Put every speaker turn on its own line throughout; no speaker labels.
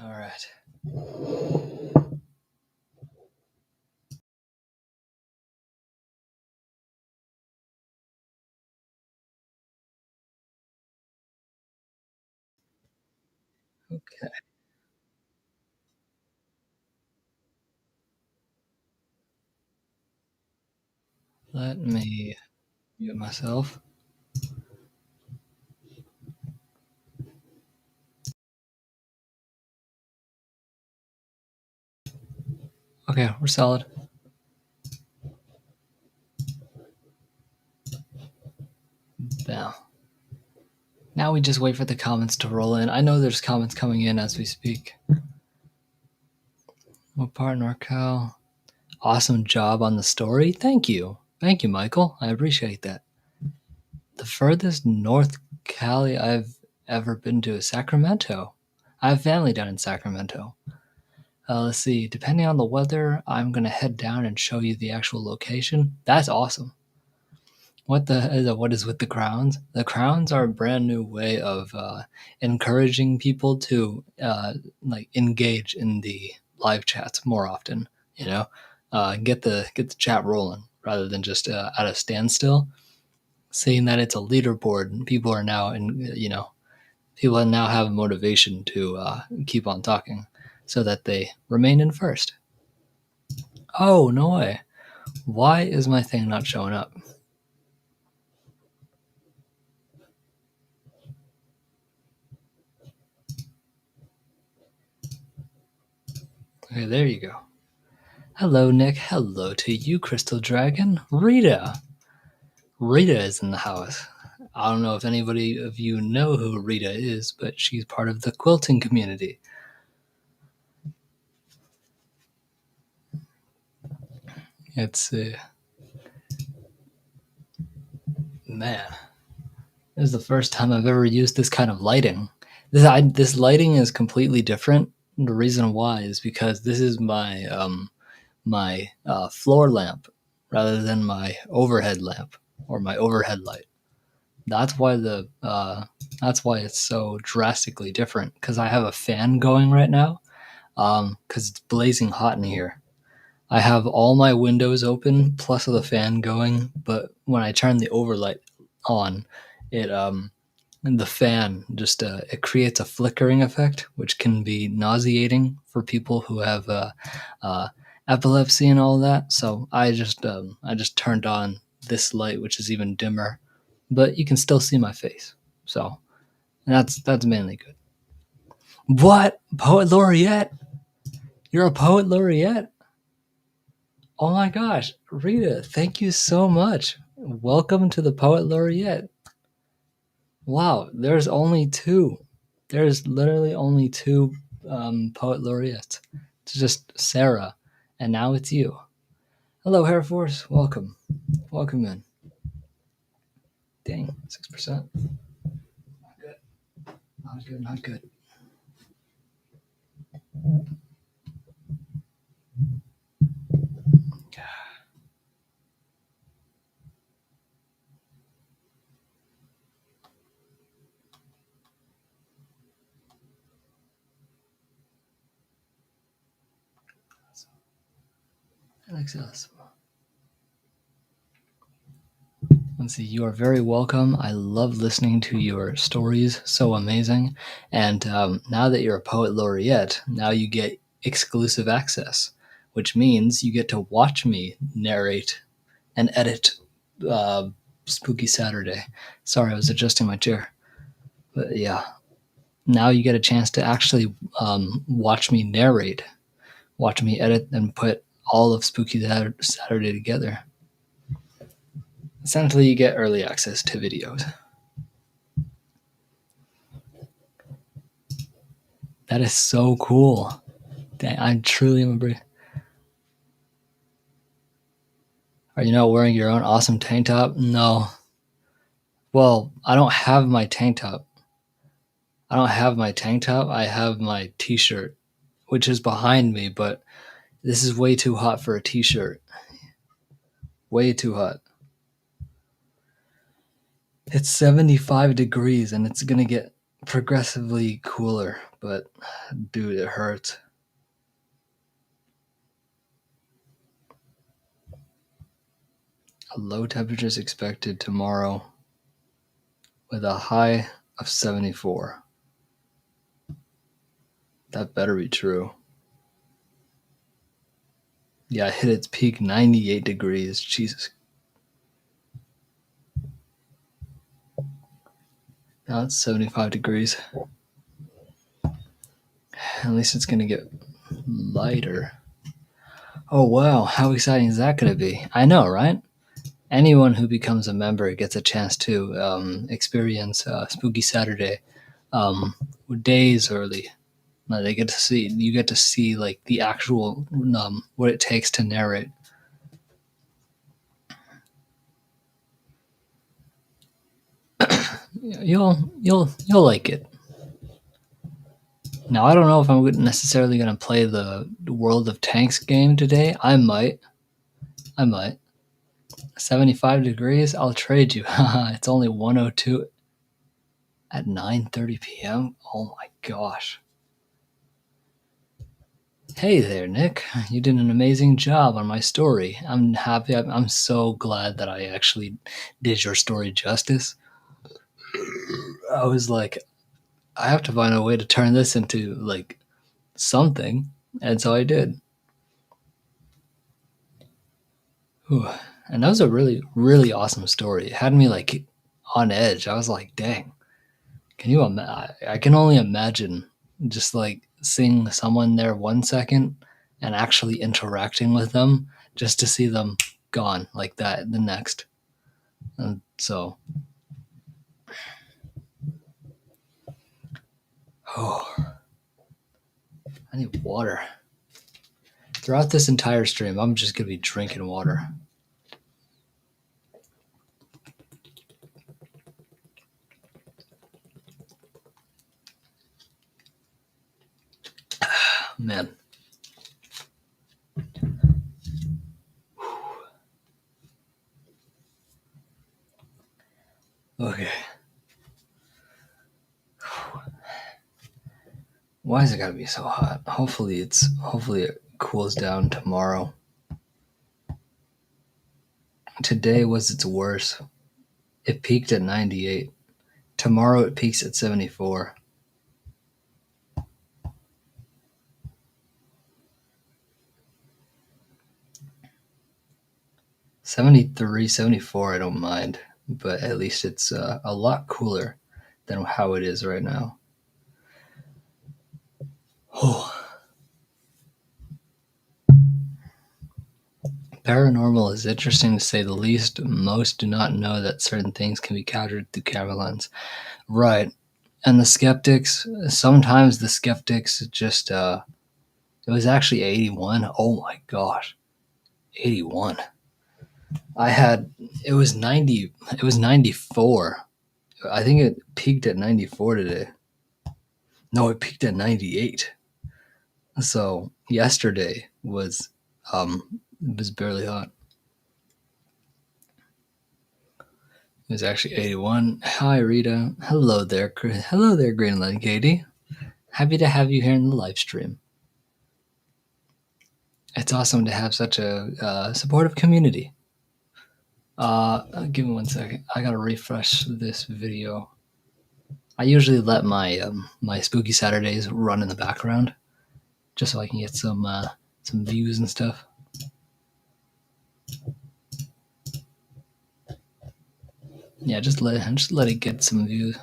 All right. Okay. Let me mute myself. Okay, we're solid. Now we just wait for the comments to roll in. I know there's comments coming in as we speak. What part, NorCal? Awesome job on the story. Thank you. Thank you, Michael. I appreciate that. The furthest North Cali I've ever been to is Sacramento. I have family down in Sacramento. Let's see. Depending on the weather, I'm going to head down and show you the actual location. That's awesome. What is with the crowns? The crowns are a brand new way of encouraging people to engage in the live chats more often. Get the chat rolling rather than just at a standstill. Seeing that it's a leaderboard, people are now people now have motivation to keep on talking, so that they remain in first. Oh no way! Why is my thing not showing up? Okay, there you go. Hello, Nick. Hello to you, Crystal Dragon. Rita. Rita is in the house. I don't know if anybody of you know who Rita is, but she's part of the quilting community. It's man, this is the first time I've ever used this kind of lighting. This lighting is completely different. The reason why is because this is my floor lamp rather than my overhead lamp or my overhead light. That's why it's so drastically different, because I have a fan going right now, because it's blazing hot in here. I have all my windows open plus the fan going, but when I turn the overlight on, the fan just it creates a flickering effect, which can be nauseating for people who have epilepsy and all that. So I just turned on this light, which is even dimmer, but you can still see my face. So that's mainly good. What? Poet laureate? You're a poet laureate? Oh my gosh, Rita, thank you so much. Welcome to the poet laureate. Wow, there's only two. There's literally only two poet laureates. It's just Sarah, and now it's you. Hello, Air Force. Welcome. Welcome in. Dang, 6%. Not good. Not good, not good. Let's see, you are very welcome. I love listening to your stories, so amazing. And now that you're a poet laureate, now you get exclusive access, which means you get to watch me narrate and edit Spooky Saturday. Sorry, I was adjusting my chair. But yeah, now you get a chance to actually watch me narrate, watch me edit, and put all of Spooky Saturday together. Essentially, you get early access to videos. That is so cool. Dang, I truly am a brave. Are you not wearing your own awesome tank top? No. Well, I don't have my tank top. I have my t-shirt, which is behind me, but this is way too hot for a t-shirt. Way too hot. It's 75 degrees and it's going to get progressively cooler, but dude, it hurts. A low temperature is expected tomorrow with a high of 74. That better be true. Yeah, it hit its peak 98 degrees. Jesus. Now it's 75 degrees. At least it's going to get lighter. Oh, wow. How exciting is that going to be? I know, right? Anyone who becomes a member gets a chance to experience Spooky Saturday days early. You get to see like the actual what it takes to narrate. You'll like it. Now I don't know if I'm necessarily going to play the World of Tanks game today. I might. 75 degrees. I'll trade you. It's only 102 at 9:30 p.m. Oh my gosh. Hey there, Nick. You did an amazing job on my story. I'm happy. I'm so glad that I actually did your story justice. I was like, I have to find a way to turn this into like something, and so I did. Whew. And that was a really, really awesome story. It had me like on edge. I was like, dang. Can you imagine? I can only imagine just like seeing someone there 1 second and actually interacting with them just to see them gone like that the next. And so, oh, I need water. Throughout this entire stream, I'm just going to be drinking water. Man. Okay. Why is it gotta be so hot? Hopefully it cools down tomorrow. Today was its worst. It peaked at 98. Tomorrow it peaks at 74. '73, 74, I don't mind, but at least it's a lot cooler than how it is right now. Oh. Paranormal is interesting to say the least. Most do not know that certain things can be captured through camera lens. Right. And the skeptics, sometimes the skeptics just, it was actually 81. Oh my gosh. 81. It was 90, it was 94. I think it peaked at 94 today. No, it peaked at 98. So yesterday was barely hot. It was actually 81. Hi, Rita. Hello there. Hello there, Greenland Katie. Happy to have you here in the live stream. It's awesome to have such a supportive community. Give me 1 second. I gotta refresh this video. I usually let my my Spooky Saturdays run in the background, just so I can get some views and stuff. Yeah, just let it get some views.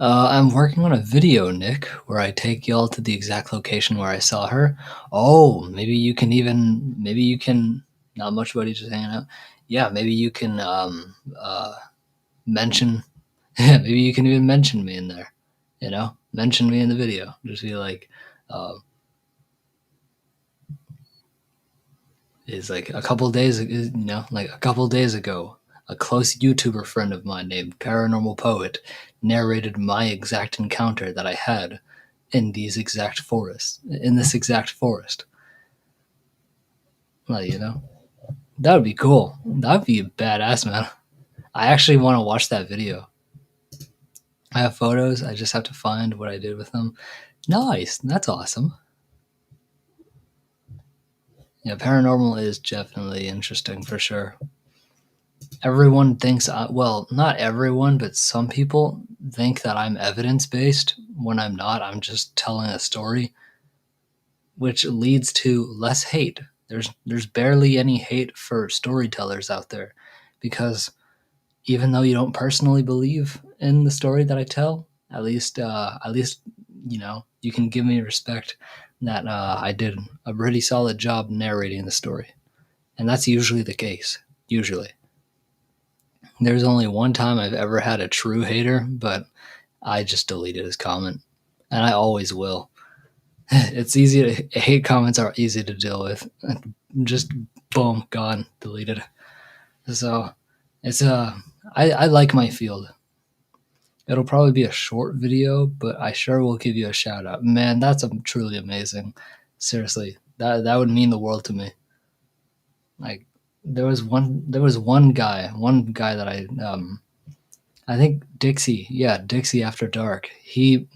I'm working on a video, Nick, where I take y'all to the exact location where I saw her. Oh, maybe you can. Not much, buddy, just hanging out. Yeah, maybe you can mention. Yeah, maybe you can even mention me in there. You know, mention me in the video. Just be like, is like a couple days, like a couple days ago, a close YouTuber friend of mine named Paranormal Poet narrated my exact encounter that I had in this exact forest. Well, that would be cool. That would be badass, man. I actually want to watch that video. I have photos. I just have to find what I did with them. Nice. That's awesome. Yeah, paranormal is definitely interesting for sure. Everyone thinks, well, not everyone, but some people think that I'm evidence based when I'm not. I'm just telling a story, which leads to less hate. There's barely any hate for storytellers out there, because even though you don't personally believe in the story that I tell, at least you can give me respect that I did a pretty solid job narrating the story, and that's usually the case. Usually, there's only one time I've ever had a true hater, but I just deleted his comment, and I always will. It's easy to hate comments are easy to deal with. Just boom, gone, deleted. So it's I like my field. It'll probably be a short video, but I sure will give you a shout out. Man, that's truly amazing. Seriously, that would mean the world to me. Like there was one guy that I think Dixie, yeah, Dixie After Dark. He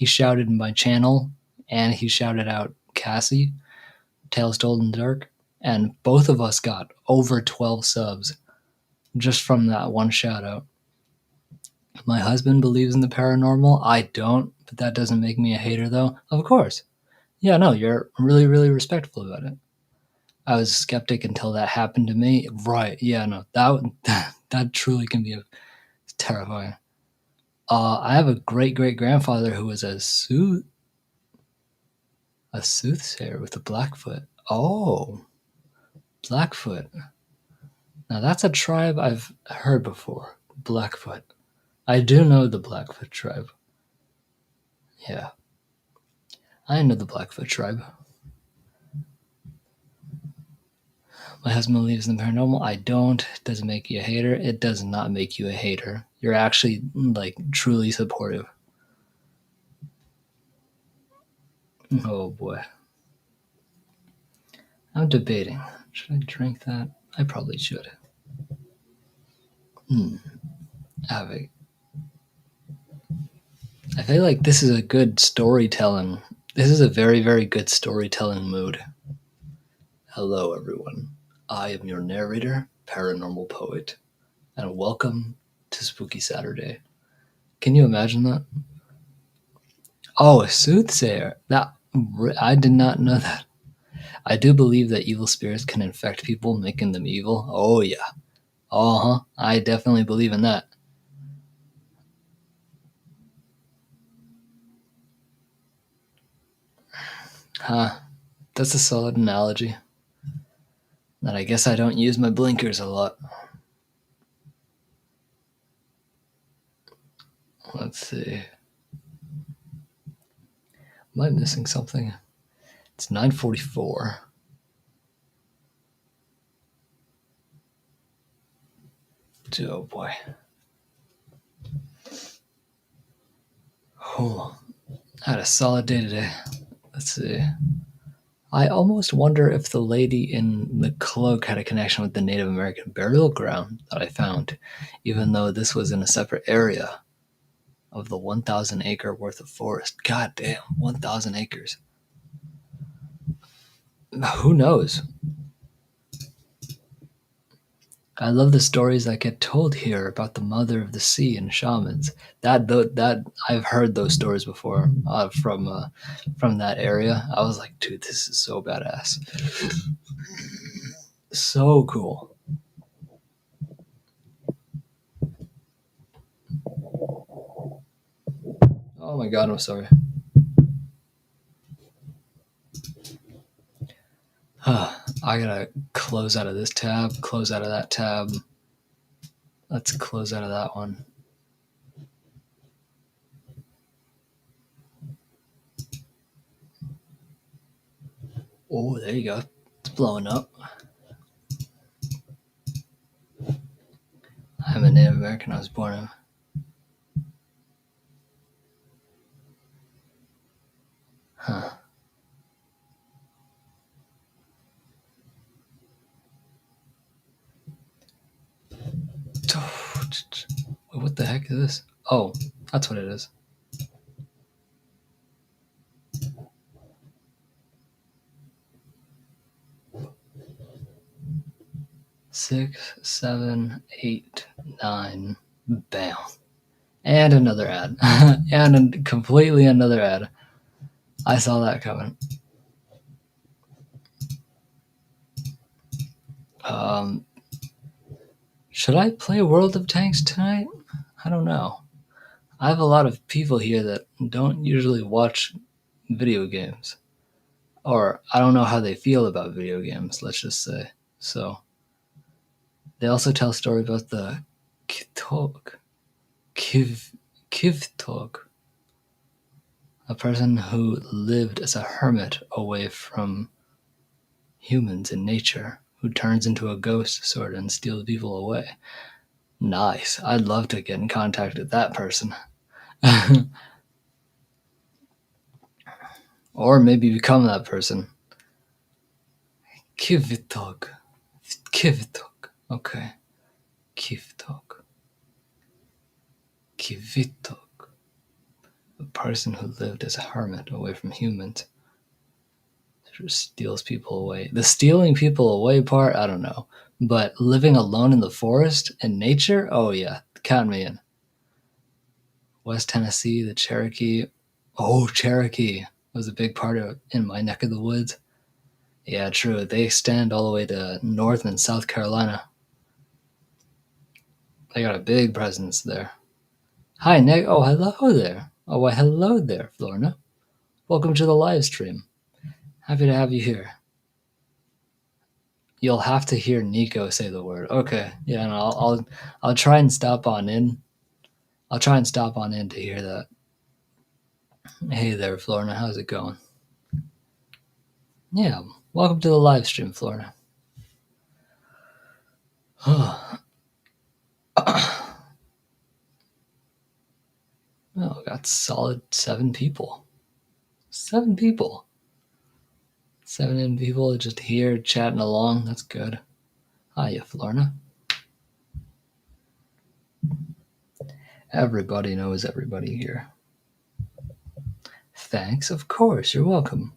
shouted my channel, and he shouted out Cassie, Tales Told in the Dark, and both of us got over 12 subs just from that one shout out. My husband believes in the paranormal. I don't, but that doesn't make me a hater, though. Of course. Yeah, no, you're really, really respectful about it. I was a skeptic until that happened to me. Right. Yeah, no, that truly can be terrifying. I have a great great grandfather who was a soothsayer with a Blackfoot. Oh, Blackfoot. Now that's a tribe I've heard before. Blackfoot. I do know the Blackfoot tribe. Yeah, I know the Blackfoot tribe. My husband believes in the paranormal. I don't. It doesn't make you a hater. It does not make you a hater. You're actually like truly supportive. Oh boy. I'm debating. Should I drink that? I probably should. I feel like this is a good storytelling. This is a very, very good storytelling mood. Hello, everyone. I am your narrator, Paranormal Poet, and welcome to Spooky Saturday. Can you imagine that? Oh, a soothsayer. I did not know that. I do believe that evil spirits can infect people, making them evil. Oh, yeah. Uh-huh. I definitely believe in that. Huh. That's a solid analogy. And I guess I don't use my blinkers a lot. Let's see. Am I missing something? It's 9:44. Oh boy. Oh, I had a solid day today. Let's see. I almost wonder if the lady in the cloak had a connection with the Native American burial ground that I found, even though this was in a separate area of the 1,000 acre worth of forest. God damn, 1,000 acres. Who knows? I love the stories that get told here about the mother of the sea and shamans. That I've heard those stories before from that area. I was like, dude, this is so badass, so cool. Oh my god, I'm sorry. I gotta close out of this tab, close out of that tab. Let's close out of that one. Oh, there you go. It's blowing up. I'm a Native American. I was born in. Huh. What the heck is this? Oh, that's what it is. Six, 7, 8, 9. Bam. And another ad. And completely another ad. I saw that coming. Should I play World of Tanks tonight? I don't know. I have a lot of people here that don't usually watch video games. Or I don't know how they feel about video games, let's just say. So they also tell a story about the Kivtog, a person who lived as a hermit away from humans in nature, who turns into a ghost sort of and steals people away. Nice. I'd love to get in contact with that person. Or maybe become that person. Kivtog. Okay. Kivtog. A person who lived as a hermit away from humans. Sort of steals people away. The stealing people away part, I don't know. But living alone in the forest and nature, oh yeah, count me in. West Tennessee, the Cherokee. Oh, Cherokee was a big part of in my neck of the woods. Yeah, true. They extend all the way to North and South Carolina. They got a big presence there. Hi, Nick. Oh, hello there. Oh, why, hello there, Florna. Welcome to the live stream. Happy to have you here. You'll have to hear Nico say the word. Okay, yeah, and I'll try and stop on in. I'll try and stop on in to hear that. Hey there, Florna. How's it going? Yeah, welcome to the live stream, Florna. Oh, got solid 7 people. 7 people. 7 people just here chatting along. That's good. Hiya, Florna. Everybody knows everybody here. Thanks, of course. You're welcome.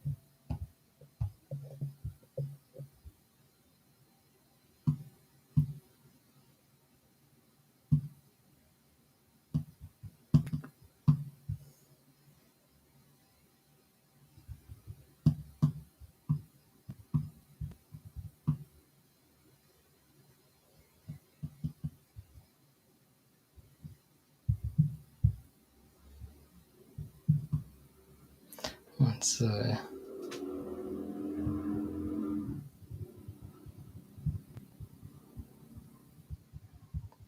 Let's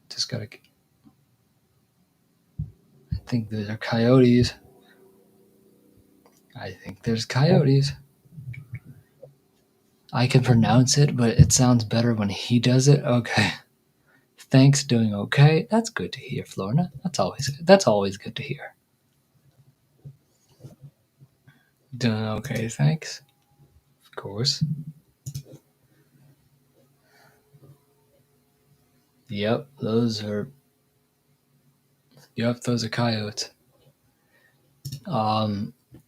just gotta. I think those are coyotes. I think there's coyotes. I can pronounce it, but it sounds better when he does it. Okay. Thanks, doing okay. That's good to hear, Florna. That's always good to hear. Doing okay, thanks. Of course. Yep, those are coyotes.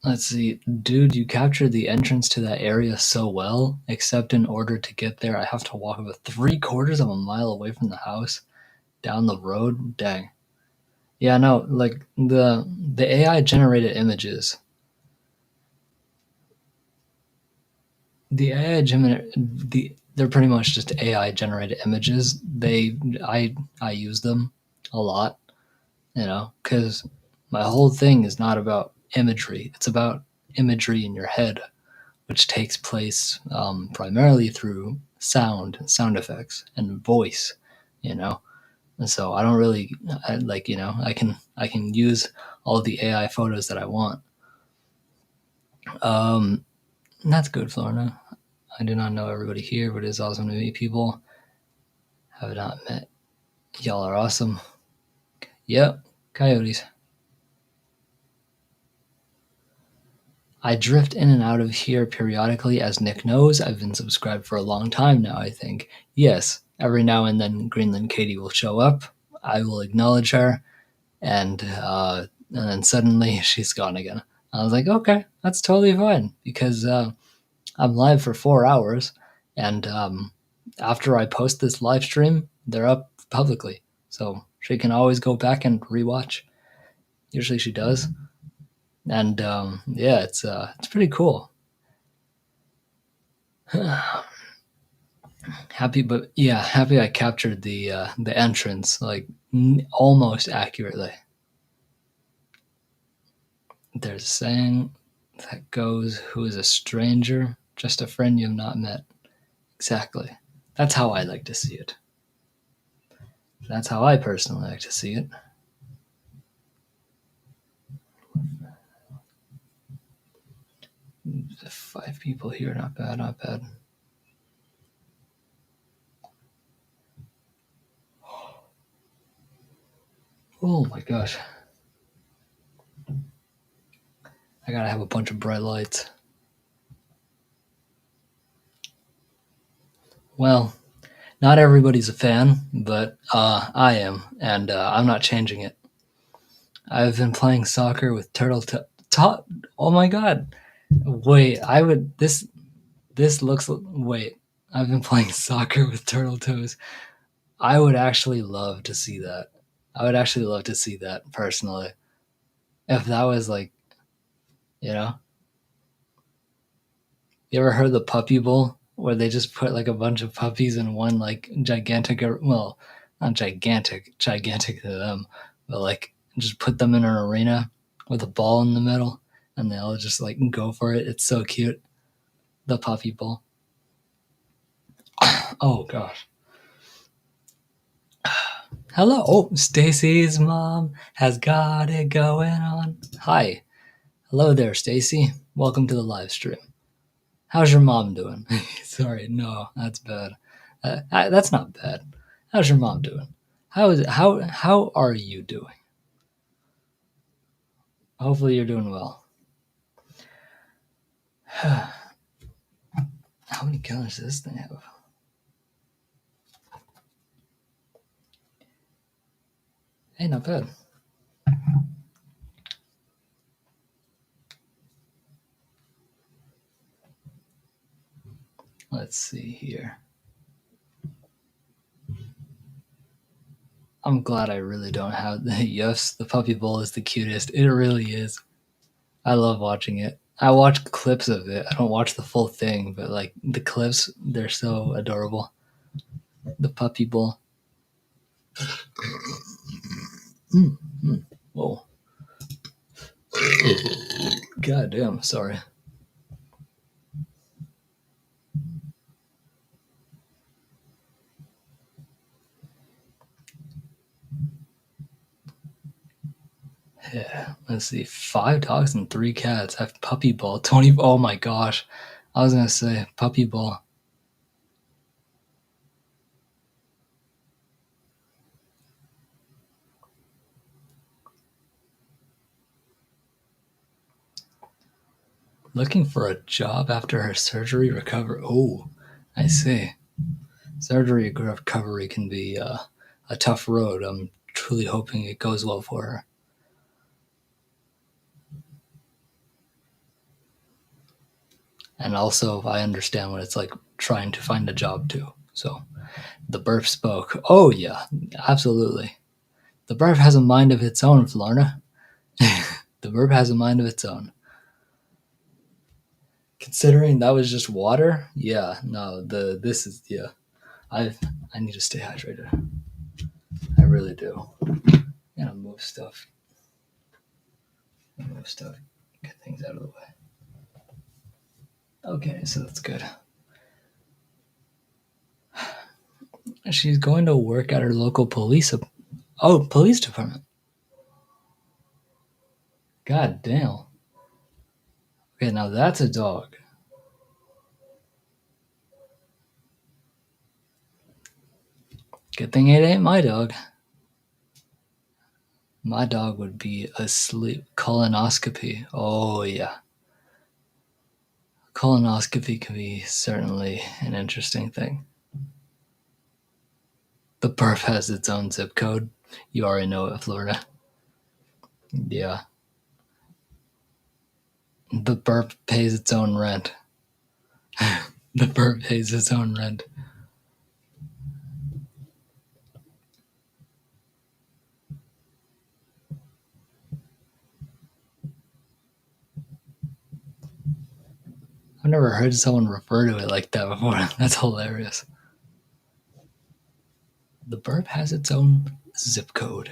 Let's see. Dude, you captured the entrance to that area so well, except in order to get there, I have to walk about 3/4 of a mile away from the house, down the road. Dang. Yeah, no, like the AI generated images. They're pretty much just AI generated images. I use them a lot, because my whole thing is not about imagery. It's about imagery in your head, which takes place primarily through sound effects and voice, And so I don't really I can use all the AI photos that I want. That's good, Florna. I do not know everybody here, but it is awesome to meet people. Have not met. Y'all are awesome. Yep, coyotes. I drift in and out of here periodically, as Nick knows. I've been subscribed for a long time now, I think. Yes, every now and then Greenland Katie will show up. I will acknowledge her. and then suddenly she's gone again. I was like, okay, that's totally fine because I'm live for 4 hours, and after I post this live stream, they're up publicly, so she can always go back and rewatch. Usually she does, and yeah, it's pretty cool. Happy, but yeah, happy I captured the entrance like almost accurately. There's a saying that goes, "Who is a stranger? Just a friend you've not met." Exactly. That's how I like to see it. That's how I personally like to see it. Five people here, not bad, not bad. Oh my gosh. I gotta have a bunch of bright lights. Well, not everybody's a fan, but I am, and I'm not changing it. I've been playing soccer with Turtle Oh my god! Wait, I would this. This looks. Wait, I've been playing soccer with Turtle Toes. I would actually love to see that. I would actually love to see that personally. If that was like, you know, you ever heard the Puppy Bowl where they just put like a bunch of puppies in one like gigantic, well, not gigantic to them, but like just put them in an arena with a ball in the middle and they all just like go for it. It's so cute. The Puppy Bowl. Oh gosh. Hello. Oh, Stacy's mom has got it going on. Hi. Hello there, Stacy. Welcome to the live stream. How's your mom doing? Sorry, no, that's bad. That's not bad. How's your mom doing? How are you doing? Hopefully you're doing well. How many colors does this thing have? Hey, not bad. Let's see here. I'm glad I really don't have the yes, the Puppy Bowl is the cutest. It really is. I love watching it. I watch clips of it. I don't watch the full thing, but like the clips, they're so adorable. The Puppy Bowl. Whoa. God damn, sorry. Yeah, let's see. 5 dogs and 3 cats. I have Puppy Bowl. 20. Oh my gosh. I was going to say Puppy Bowl. Looking for a job after her surgery recovery. Oh, I see. Surgery recovery can be a tough road. I'm truly hoping it goes well for her. And also, I understand what it's like trying to find a job too. So, the burp spoke. Oh, yeah, absolutely. The burp has a mind of its own, Florna. The burp has a mind of its own. Considering that was just water, yeah, no, this is yeah. I need to stay hydrated. I really do. I gotta move stuff. Get things out of the way. Okay, so that's good. She's going to work at her local police department. God damn. Okay, now that's a dog. Good thing it ain't my dog. My dog would be asleep. Colonoscopy. Oh, yeah. Colonoscopy can be certainly an interesting thing. The burp has its own zip code. You already know it, Florida. Yeah. The burp pays its own rent. The burp pays its own rent. I've never heard someone refer to it like that before. That's hilarious. The burp has its own zip code.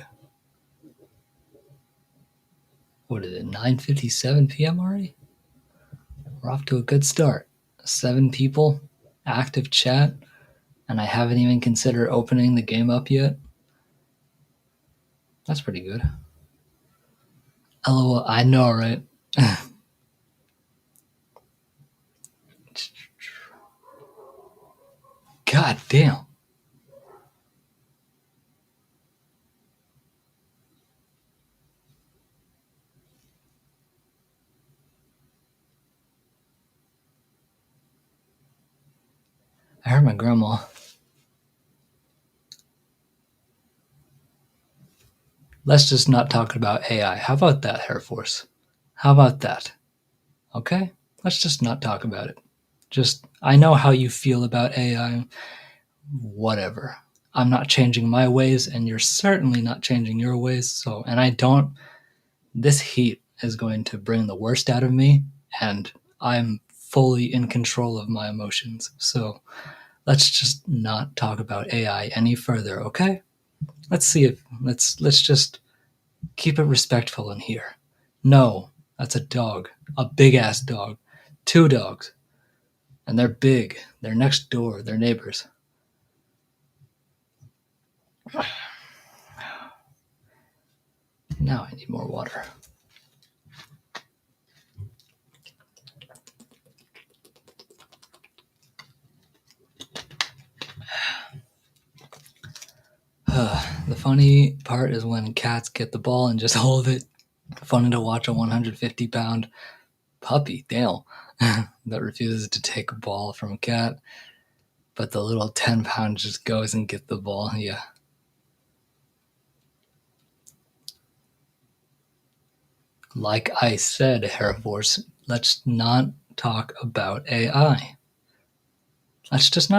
What is it, 9:57 p.m. already? We're off to a good start. 7 people, active chat, and I haven't even considered opening the game up yet. That's pretty good. LOL, I know, right? God damn. I heard my grandma. Let's just not talk about AI. How about that, Air Force? How about that? Okay? Let's just not talk about it. Just, I know how you feel about AI. Whatever. I'm not changing my ways, and you're certainly not changing your ways. So, and I don't, this heat is going to bring the worst out of me, and I'm fully in control of my emotions. So, let's just not talk about AI any further, okay? Let's just keep it respectful in here. No, that's a dog. A big ass dog. 2 dogs. And they're big. They're next door. They're neighbors. Now I need more water. The funny part is when cats get the ball and just hold it. Funny to watch a 150-pound puppy, Dale, that refuses to take a ball from a cat, but the little 10-pound just goes and gets the ball. Yeah. Like I said, Air Force, let's not talk about AI. Let's just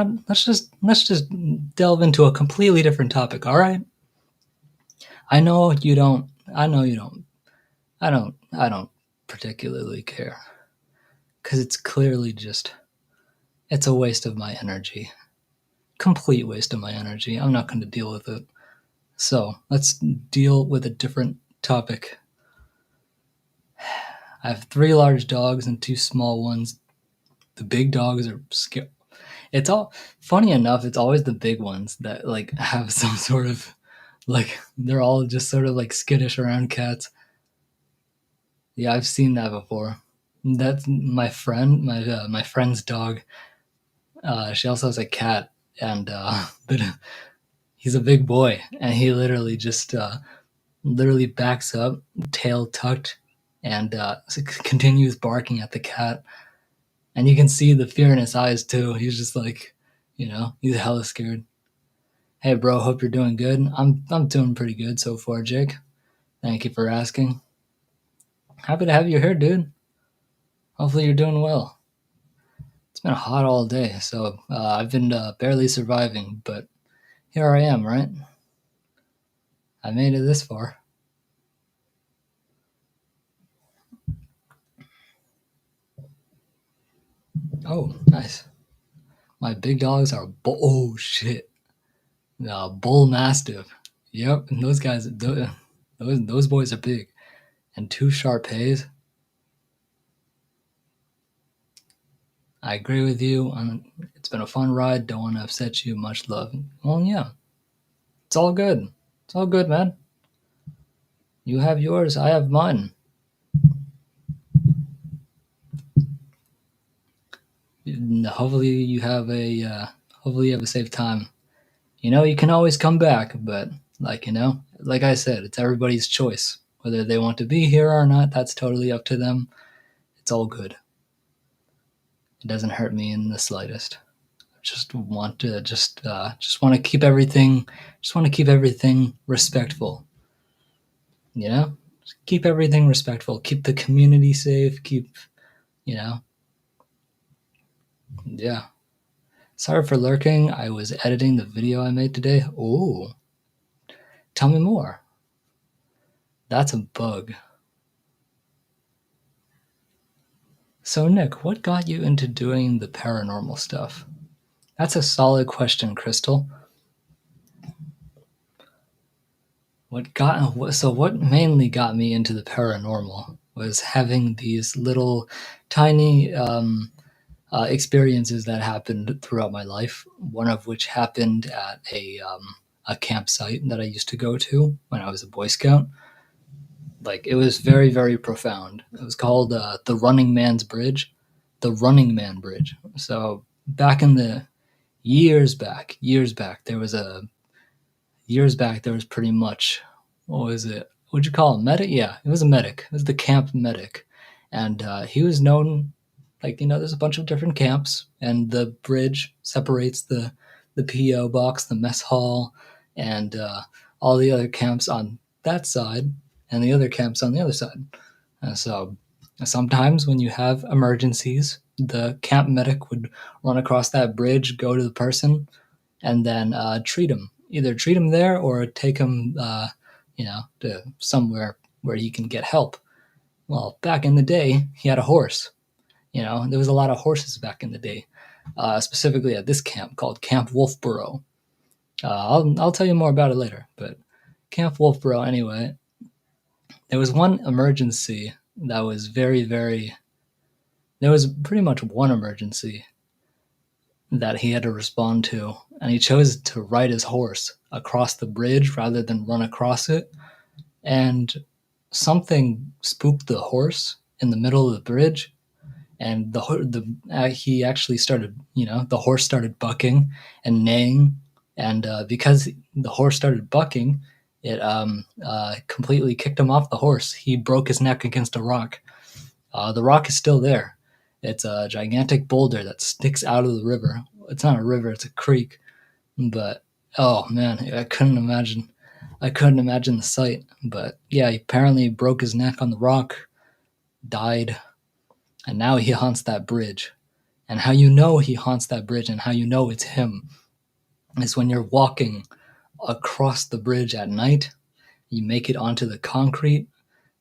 delve into a completely different topic, all right? I know you don't. I know you don't. I don't particularly care because it's clearly just it's a waste of my energy. Complete waste of my energy. I'm not going to deal with it. So, let's deal with a different topic. I have 3 large dogs and 2 small ones. The big dogs are scary. It's all funny enough, it's always the big ones that like have some sort of like they're all just sort of like skittish around cats. Yeah, I've seen that before. That's my friend, my friend's dog. She also has a cat, and but he's a big boy, and he literally just literally backs up, tail tucked, and continues barking at the cat. And you can see the fear in his eyes too. He's just like, he's hella scared. Hey, bro, hope you're doing good. I'm doing pretty good so far, Jake. Thank you for asking. Happy to have you here, dude. Hopefully you're doing well. It's been hot all day, so I've been barely surviving, but here I am, right? I made it this far. Oh, nice. My big dogs are oh shit, bull mastiff. Yep, and those guys, those boys are big, and 2 Shar-Peis. I agree with you. It's been a fun ride. Don't want to upset you. Much love. Well, yeah, it's all good. It's all good, man. You have yours. I have mine. Hopefully you have a safe time. You can always come back, but like I said, it's everybody's choice whether they want to be here or not. That's totally up to them. It's all good. It doesn't hurt me in the slightest. Just want to just want to keep everything respectful. keep everything respectful, keep the community safe, keep, you know, yeah. Sorry for lurking. I was editing the video I made today. Ooh, tell me more. That's a bug. So, Nick, what got you into doing the paranormal stuff? That's a solid question, Crystal. What mainly got me into the paranormal was having these little tiny experiences that happened throughout my life. One of which happened at a campsite that I used to go to when I was a Boy Scout. Like, it was very, very profound. It was called the Running Man's Bridge, the Running Man Bridge. So back in the years back, there was pretty much, what was it? Would you call him medic? Yeah, it was a medic. It was the camp medic, and he was known, like, there's a bunch of different camps, and the bridge separates the PO box, the mess hall, and all the other camps on that side, and the other camps on the other side. And so sometimes when you have emergencies, the camp medic would run across that bridge, go to the person, and then treat him. Either treat him there or take him, to somewhere where he can get help. Well, back in the day, he had a horse. There was a lot of horses back in the day, specifically at this camp called Camp Wolfboro. I'll tell you more about it later, but Camp Wolfboro, anyway, there was one emergency that was very, very. There was pretty much one emergency that he had to respond to, and he chose to ride his horse across the bridge rather than run across it. And something spooked the horse in the middle of the bridge, and he actually started, the horse started bucking and neighing, and because the horse started bucking, it completely kicked him off the horse. He broke his neck against a rock. The rock is still there. It's a gigantic boulder that sticks out of the river. It's not a river, it's a creek. But, oh man, I couldn't imagine the sight. But yeah, he apparently broke his neck on the rock, died, and now he haunts that bridge. And how you know he haunts that bridge and how you know it's him is when you're walking across the bridge at night, you make it onto the concrete,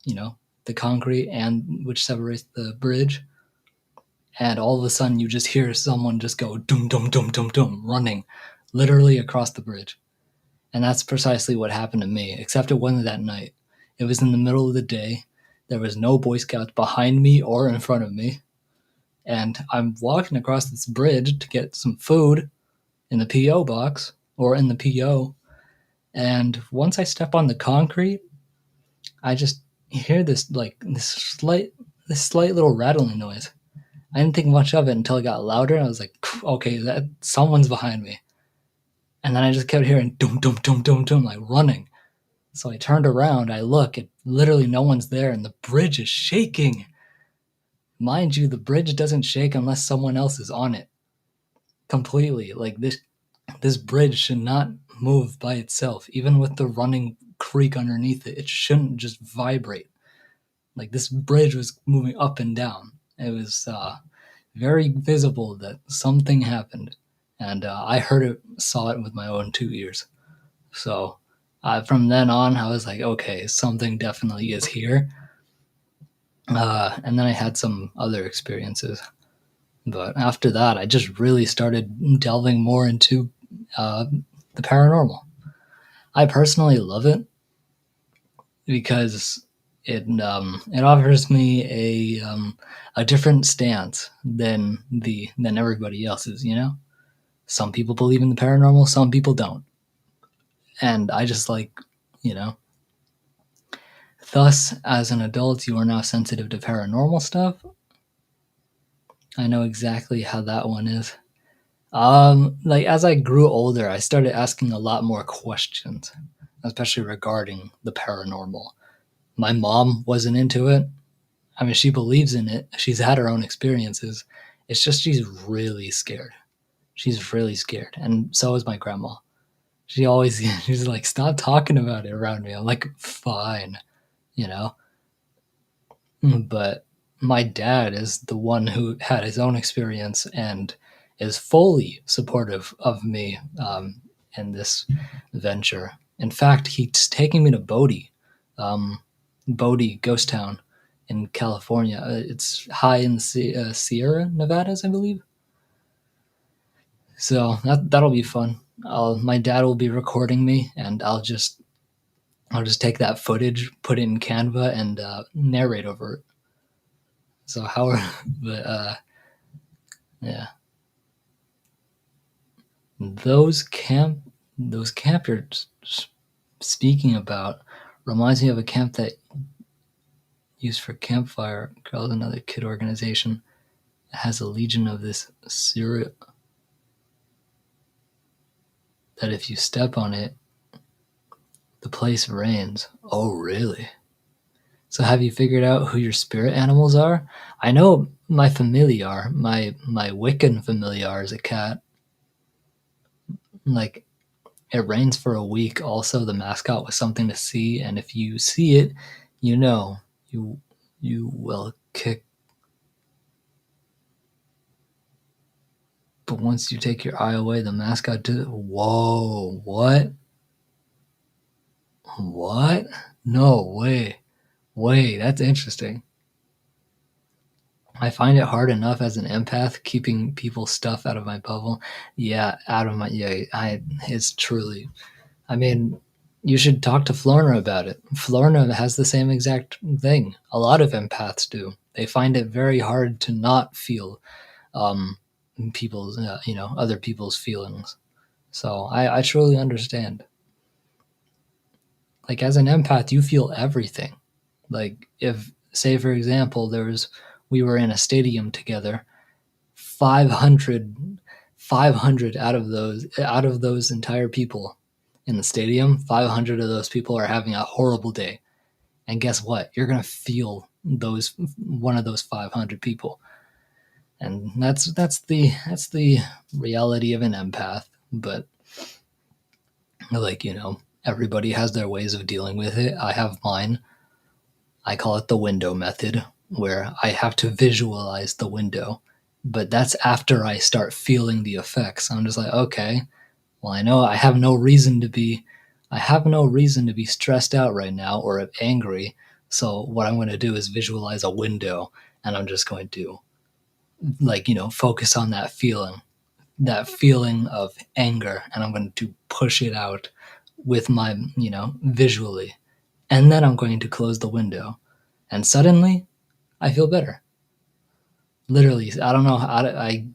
the concrete and which separates the bridge, and all of a sudden you just hear someone just go dum dum dum dum dum running literally across the bridge. And that's precisely what happened to me, except it wasn't that night. It was in the middle of the day. There was no Boy Scouts behind me or in front of me. And I'm walking across this bridge to get some food in the PO box or in the PO. And once I step on the concrete, I just hear this slight little rattling noise. I didn't think much of it until it got louder. I was like, okay, that someone's behind me. And then I just kept hearing dum dum dum dum dum, like running. So I turned around, I look, and literally no one's there, and the bridge is shaking. Mind you, the bridge doesn't shake unless someone else is on it. Completely. Like, this bridge should not move by itself. Even with the running creek underneath it, it shouldn't just vibrate. Like, this bridge was moving up and down. It was very visible that something happened. And I saw it with my own 2 ears. So from then on, I was like, okay, something definitely is here. And then I had some other experiences. But after that, I just really started delving more into the paranormal. I personally love it because it offers me a different stance than everybody else's. Some people believe in the paranormal, some people don't, and I just like, Thus, as an adult, you are now sensitive to paranormal stuff. I know exactly how that one is. As I grew older, I started asking a lot more questions, especially regarding the paranormal. My mom wasn't into it. I mean, she believes in it. She's had her own experiences. It's just she's really scared. She's really scared. And so is my grandma. She's like, stop talking about it around me. I'm like, fine. you know. But my dad is the one who had his own experience and is fully supportive of me in this venture. In fact, he's taking me to Bodie Ghost Town in California. It's high in the Sierra Nevadas, I believe. So that'll be fun. My dad will be recording me, and I'll just take that footage, put it in Canva, and narrate over it. So how, but yeah, those camp you're speaking about reminds me of a camp that used for campfire. Called another kid organization that has a legion of this cereal that if you step on it, the place rains. Oh, really? So have you figured out who your spirit animals are? I know my familiar, my Wiccan familiar is a cat. Like, it rains for a week. Also, the mascot was something to see, and if you see it, you know you will kick. But once you take your eye away, the mascot did. Whoa! What? What? No way! Wait, that's interesting. I find it hard enough as an empath keeping people's stuff out of my bubble. Yeah, out of my it's truly. I mean, you should talk to Florna about it. Florna has the same exact thing. A lot of empaths do. They find it very hard to not feel um, people's, other people's feelings. So I truly understand. Like, as an empath, you feel everything. Like, if, say, for example, we were in a stadium together, 500, 500 out of those entire people in the stadium, 500 of those people are having a horrible day. And guess what? You're going to feel one of those 500 people. And that's the reality of an empath. But, like, everybody has their ways of dealing with it. I have mine. I call it the window method, where I have to visualize the window. But that's after I start feeling the effects. I'm just like, okay, well, I know I have no reason to be stressed out right now or angry. So what I'm going to do is visualize a window, and I'm just going to, like, focus on that feeling of anger, and I'm going to push it out with my, visually. And then I'm going to close the window, and suddenly I feel better. Literally, I don't know how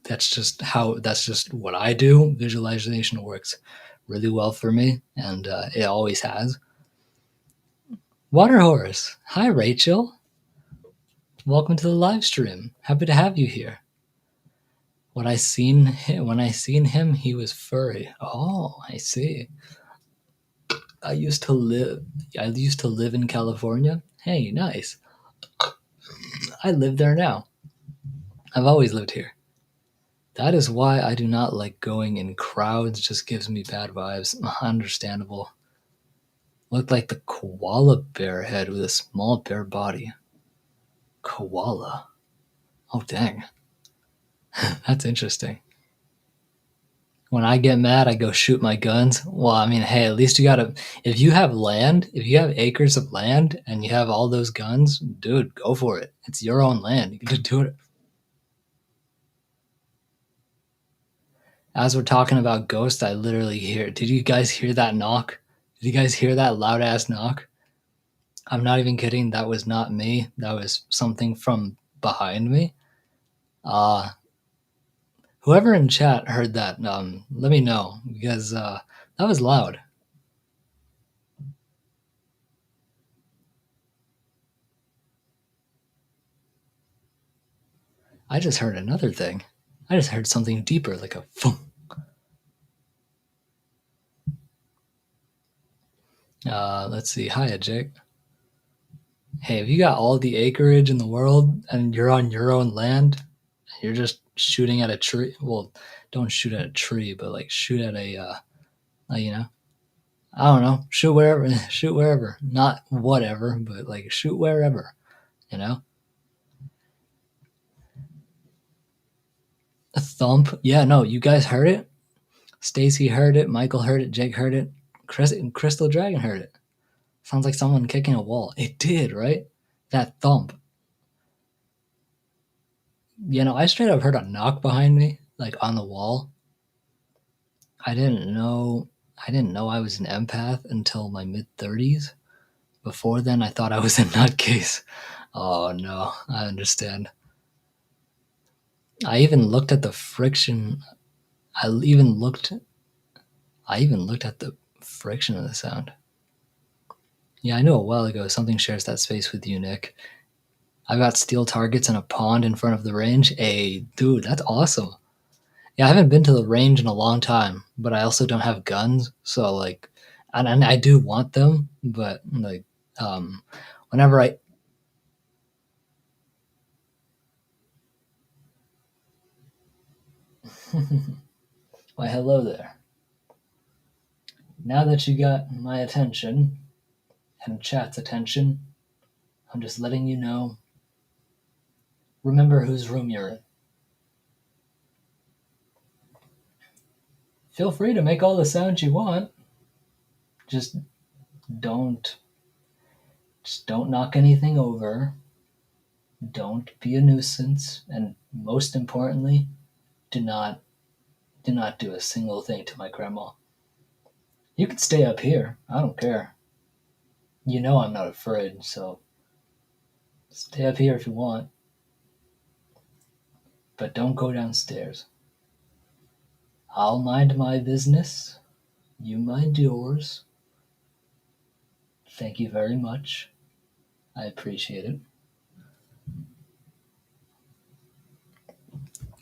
that's just what I do. Visualization works really well for me, and it always has. Water Horse. Hi, Rachel. Welcome to the live stream. Happy to have you here. When I seen him, he was furry. Oh, I see. I used to live in California. Hey, nice. I live there now. I've always lived here. That is why I do not like going in crowds. It just gives me bad vibes. Understandable. Looked like the koala bear head with a small bear body. Koala. Oh, dang. That's interesting. When I get mad, I go shoot my guns. Well, I mean, hey, at least if you have acres of land and you have all those guns, dude, go for it. It's your own land. You get to do it. As we're talking about ghosts, I literally did you guys hear that knock? Did you guys hear that loud ass knock? I'm not even kidding. That was not me. That was something from behind me. Whoever in chat heard that, let me know, because that was loud. I just heard another thing. I just heard something deeper, like a boom. Let's see. Hi, Ajik. Hey, if you got all the acreage in the world and you're on your own land, you're just shooting at a tree. Well, don't shoot at a tree, but like shoot at a I don't know, shoot wherever, shoot wherever, not whatever, but like shoot wherever, you know. A thump, yeah, no, you guys heard it. Stacy heard it, Michael heard it, Jake heard it, Crystal Dragon heard it. Sounds like someone kicking a wall. It did, right? That thump. You know, I straight up heard a knock behind me, like on the wall. I didn't know. I didn't know I was an empath until my mid-30s. Before then, I thought I was a nutcase. Oh no, I understand. I even looked at the friction. I even looked. I even looked at the friction of the sound. Yeah, I knew a while ago something shares that space with you, Nick. I've got steel targets and a pond in front of the range. Hey, dude, that's awesome. Yeah, I haven't been to the range in a long time, but I also don't have guns, so like, and I do want them, but like, um, whenever I, why hello there. Now that you got my attention and chat's attention, I'm just letting you know. Remember whose room you're in. Feel free to make all the sounds you want. Just don't, just don't knock anything over. Don't be a nuisance, and most importantly, do not do a single thing to my grandma. You can stay up here. I don't care. You know I'm not afraid, so stay up here if you want. But don't go downstairs. I'll mind my business. You mind yours. Thank you very much. I appreciate it.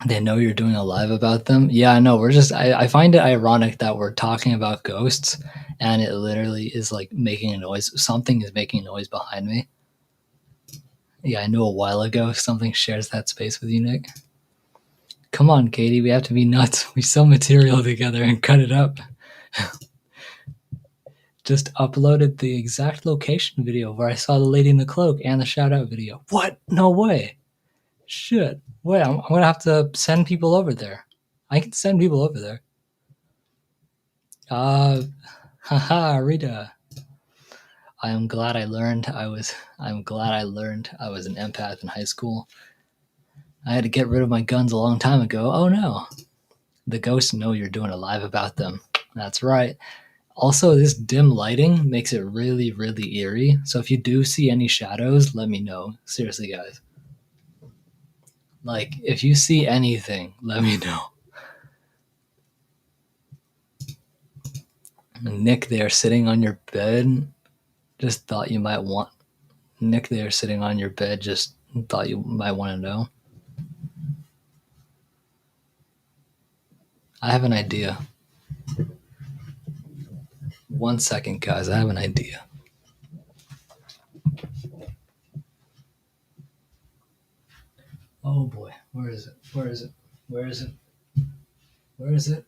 They know you're doing a live about them? Yeah, I know. I find it ironic that we're talking about ghosts and it literally is like making a noise. Something is making a noise behind me. Yeah, I knew a while ago something shares that space with you, Nick. Come on, Katie, we have to be nuts. We sell material together and cut it up. Just uploaded the exact location video where I saw the lady in the cloak and the shout out video. What? No way. Shit. Wait, I'm gonna have to send people over there. I can send people over there. Haha, Rita. I'm glad I learned I was an empath in high school. I had to get rid of my guns a long time ago. Oh no. The ghosts know you're doing a live about them. That's right. Also, this dim lighting makes it really, really eerie. So if you do see any shadows, let me know. Seriously, guys. Like, if you see anything, let me know. Nick there sitting on your bed, just thought you might want. Nick there sitting on your bed, just thought you might want to know. I have an idea. 1 second, guys. I have an idea. Oh boy. Where is it? Where is it? Where is it? Where is it?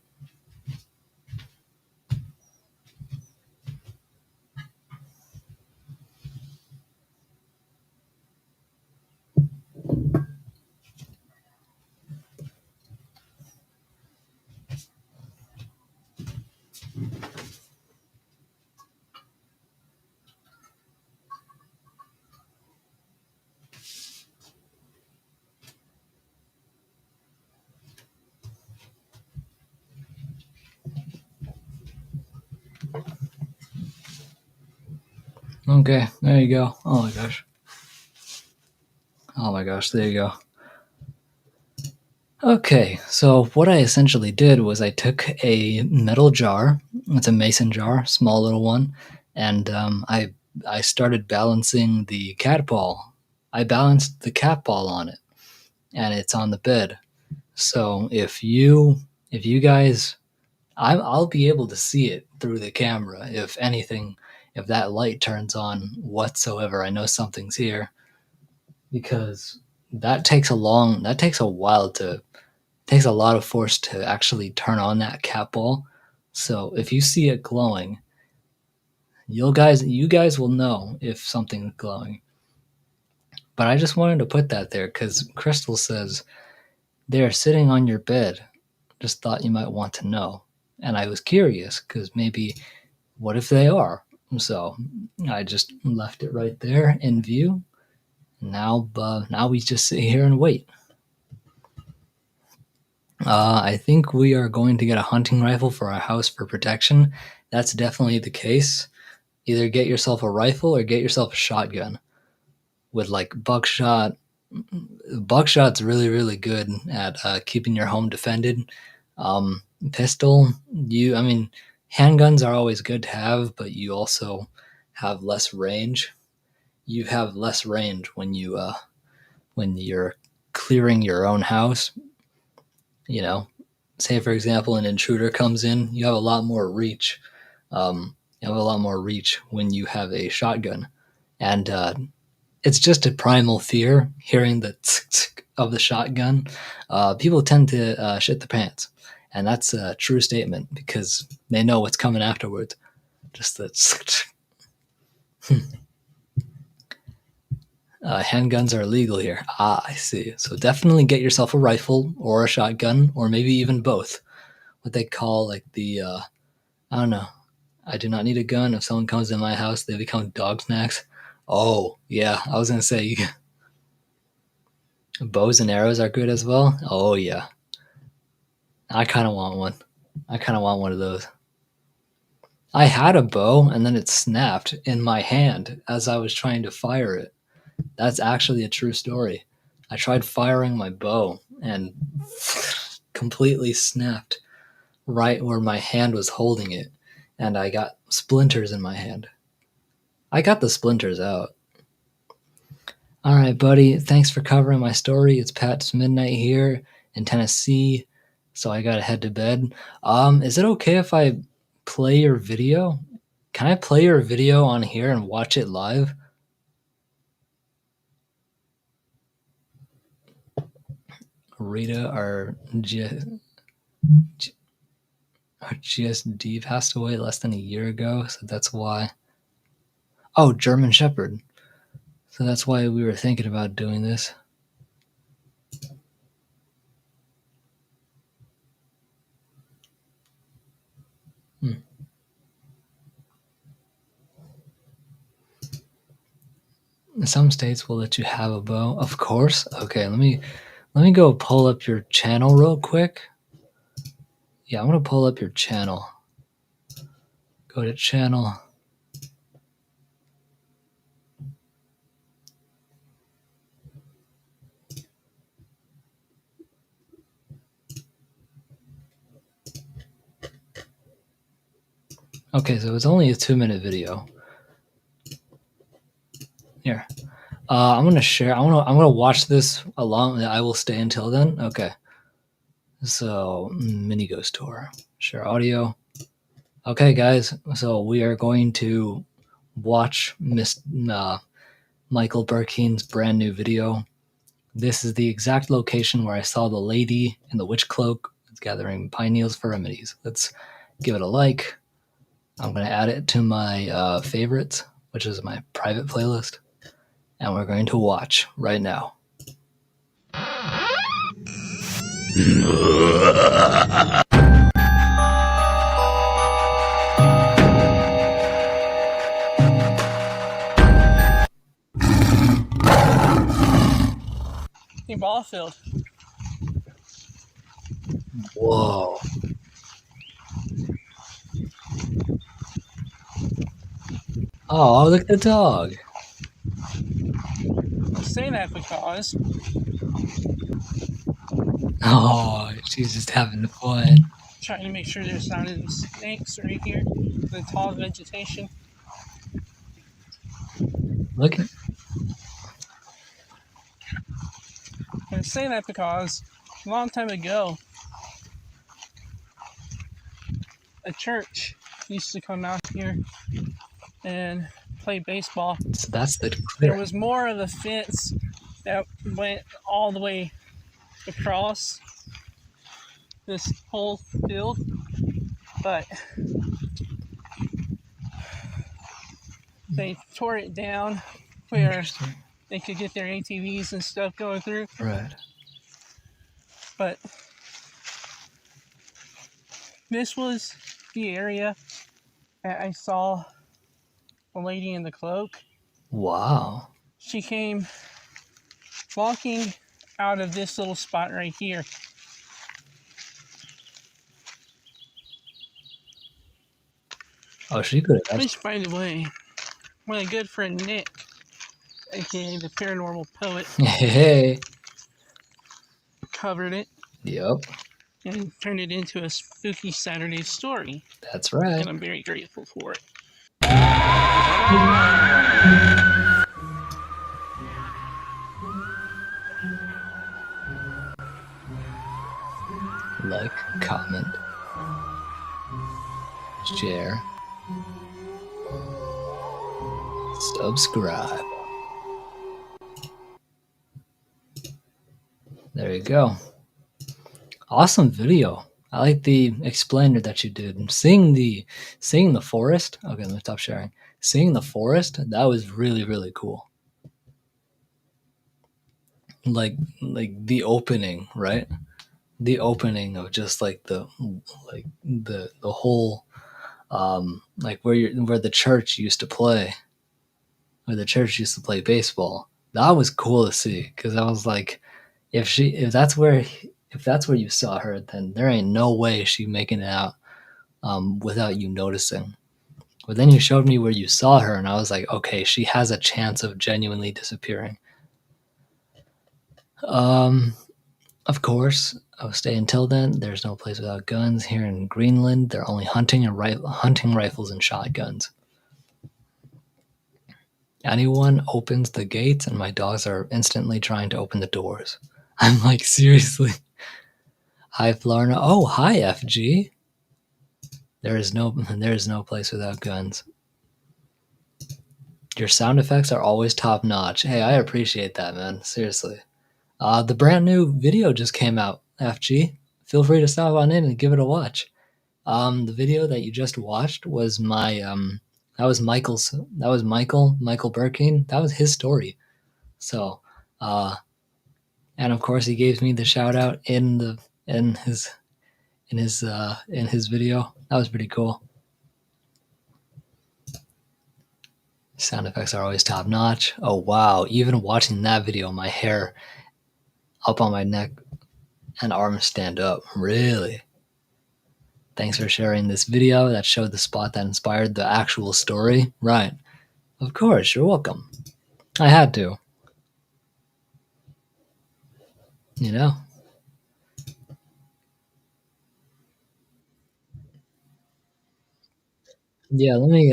Okay, there you go. Oh my gosh. Oh my gosh, there you go. Okay, so what I essentially did was I took a metal jar. It's a mason jar, small little one, and I started balancing the cat ball. I balanced the cat ball on it, and it's on the bed. So if you guys, I'll be able to see it through the camera. If anything, if that light turns on whatsoever, I know something's here, because that takes a while to takes a lot of force to actually turn on that cat ball. So if you see it glowing, You guys will know if something's glowing. But I just wanted to put that there because Crystal says they're sitting on your bed. Just thought you might want to know. And I was curious because maybe what if they are? So I just left it right there in view. Now we just sit here and wait. I think we are going to get a hunting rifle for our house for protection. That's definitely the case. Either get yourself a rifle or get yourself a shotgun with like buckshot. Buckshot's really, really good at keeping your home defended. Pistol, handguns are always good to have, but you also have less range. You have less range when you're clearing your own house. Say for example, an intruder comes in, you have a lot more reach. You have a lot more reach when you have a shotgun, and it's just a primal fear hearing the tsk of the shotgun. People tend to shit the pants, and that's a true statement because they know what's coming afterwards. Just the tsk. Handguns are illegal here. I see. So definitely get yourself a rifle or a shotgun, or maybe even both. What they call like the I don't know. I do not need a gun. If someone comes in my house, they become dog snacks. Oh yeah, I was gonna say bows and arrows are good as well. Oh yeah, I kind of want one. I kind of want one of those. I had a bow and then it snapped in my hand as I was trying to fire it. That's actually a true story. I tried firing my bow and completely snapped right where my hand was holding it, and I got splinters in my hand. I got the splinters out. All right, buddy. Thanks for covering my story. It's past midnight here in Tennessee, so I gotta head to bed. Is it okay if I play your video? Can I play your video on here and watch it live? Rita, our GSD passed away less than a year ago, so that's why. Oh, German Shepherd. So that's why we were thinking about doing this. Some states will let you have a bow. Of course. Okay, let me go pull up your channel real quick. Yeah, I'm gonna pull up your channel. Go to channel. Okay, so it's only a 2-minute video. Here. I'm gonna share. I'm gonna watch this along. I will stay until then. Okay. So mini ghost tour. Share audio. Okay, guys. So we are going to watch Michael Burkeen's brand new video. This is the exact location where I saw the lady in the witch cloak gathering pine needles for remedies. Let's give it a like. I'm going to add it to my favorites, which is my private playlist. And we're going to watch right now.
Ball field.
Whoa. Oh, look at the dog.
I say that because
she's just having fun.
Trying to make sure there's not any snakes right here. The tall vegetation.
Look at.
I say that because a long time ago, a church used to come out here and play baseball.
So that's the
clear. There was more of a fence that went all the way across this whole field, but they tore it down where they could get their ATVs and stuff going through.
Right.
But this was the area that I saw a lady in the cloak.
Wow.
She came walking out of this little spot right here.
Oh, she could have.
Which, by the way, my good friend Nick, aka the paranormal poet,
Hey.
covered it.
Yep.
And turned it into a spooky Saturday story.
That's right.
And I'm very grateful for it.
Like, comment, share, subscribe. There you go. Awesome video. I like the explainer that you did. Seeing the forest. Okay, let me stop sharing. Seeing the forest, that was really, really cool. Like the opening, right? The opening of just like the whole like where the church used to play, where the church used to play baseball. That was cool to see, because I was like, if that's where you saw her, then there ain't no way she making it out without you noticing. But then you showed me where you saw her, and I was like, okay, she has a chance of genuinely disappearing. Of course, I'll stay until then. There's no place without guns here in Greenland. They're only hunting rifles and shotguns. Anyone opens the gates, and my dogs are instantly trying to open the doors. I'm like, seriously. Hi, Flarna. Oh, hi, FG. There is no place without guns. Your sound effects are always top notch. Hey, I appreciate that, man. Seriously. The brand new video just came out, FG. Feel free to stop on in and give it a watch. The video that you just watched was that was Michael Burkine. That was his story. So, and of course he gave me the shout out in his video. That was pretty cool. Sound effects are always top notch. Oh wow, even watching that video, my hair up on my neck and arms stand up. Really? Thanks for sharing this video that showed the spot that inspired the actual story. Right. Of course, you're welcome. I had to. You know? Yeah, let me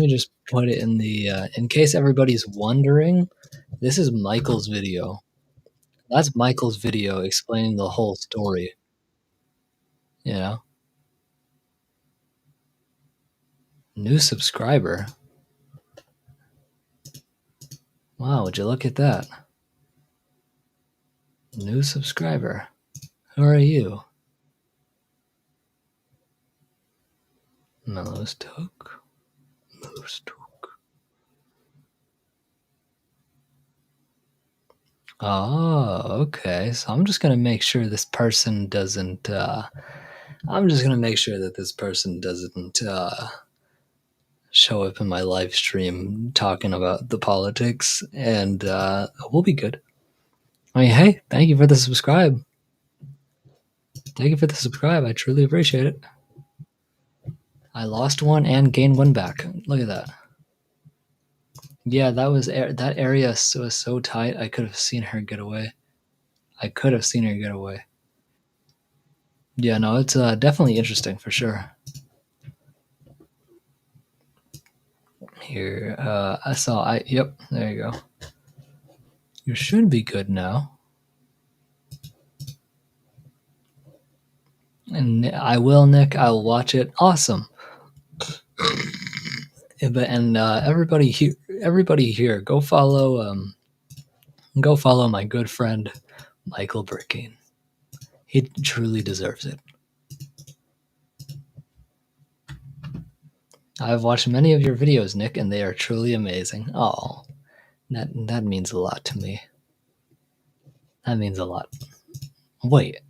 just put it in the in case everybody's wondering, this is Michael's video. That's Michael's video explaining the whole story. You know? New subscriber. Wow, would you look at that? New subscriber. Who are you? Mellows Took. Oh, okay. So I'm just gonna make sure this person doesn't. I'm just gonna make sure that this person doesn't show up in my live stream talking about the politics, and we'll be good. I mean, hey, thank you for the subscribe. Thank you for the subscribe. I truly appreciate it. I lost one and gained one back. Look at that. Yeah, that area was so tight. I could have seen her get away. Yeah, no, it's definitely interesting for sure. Here, yep, there you go. You should be good now. And I will, Nick. I will watch it. Awesome. And everybody here, go follow my good friend Michael Burkine. He truly deserves it. I've watched many of your videos, Nick, and they are truly amazing. Oh, that means a lot to me. That means a lot. Wait.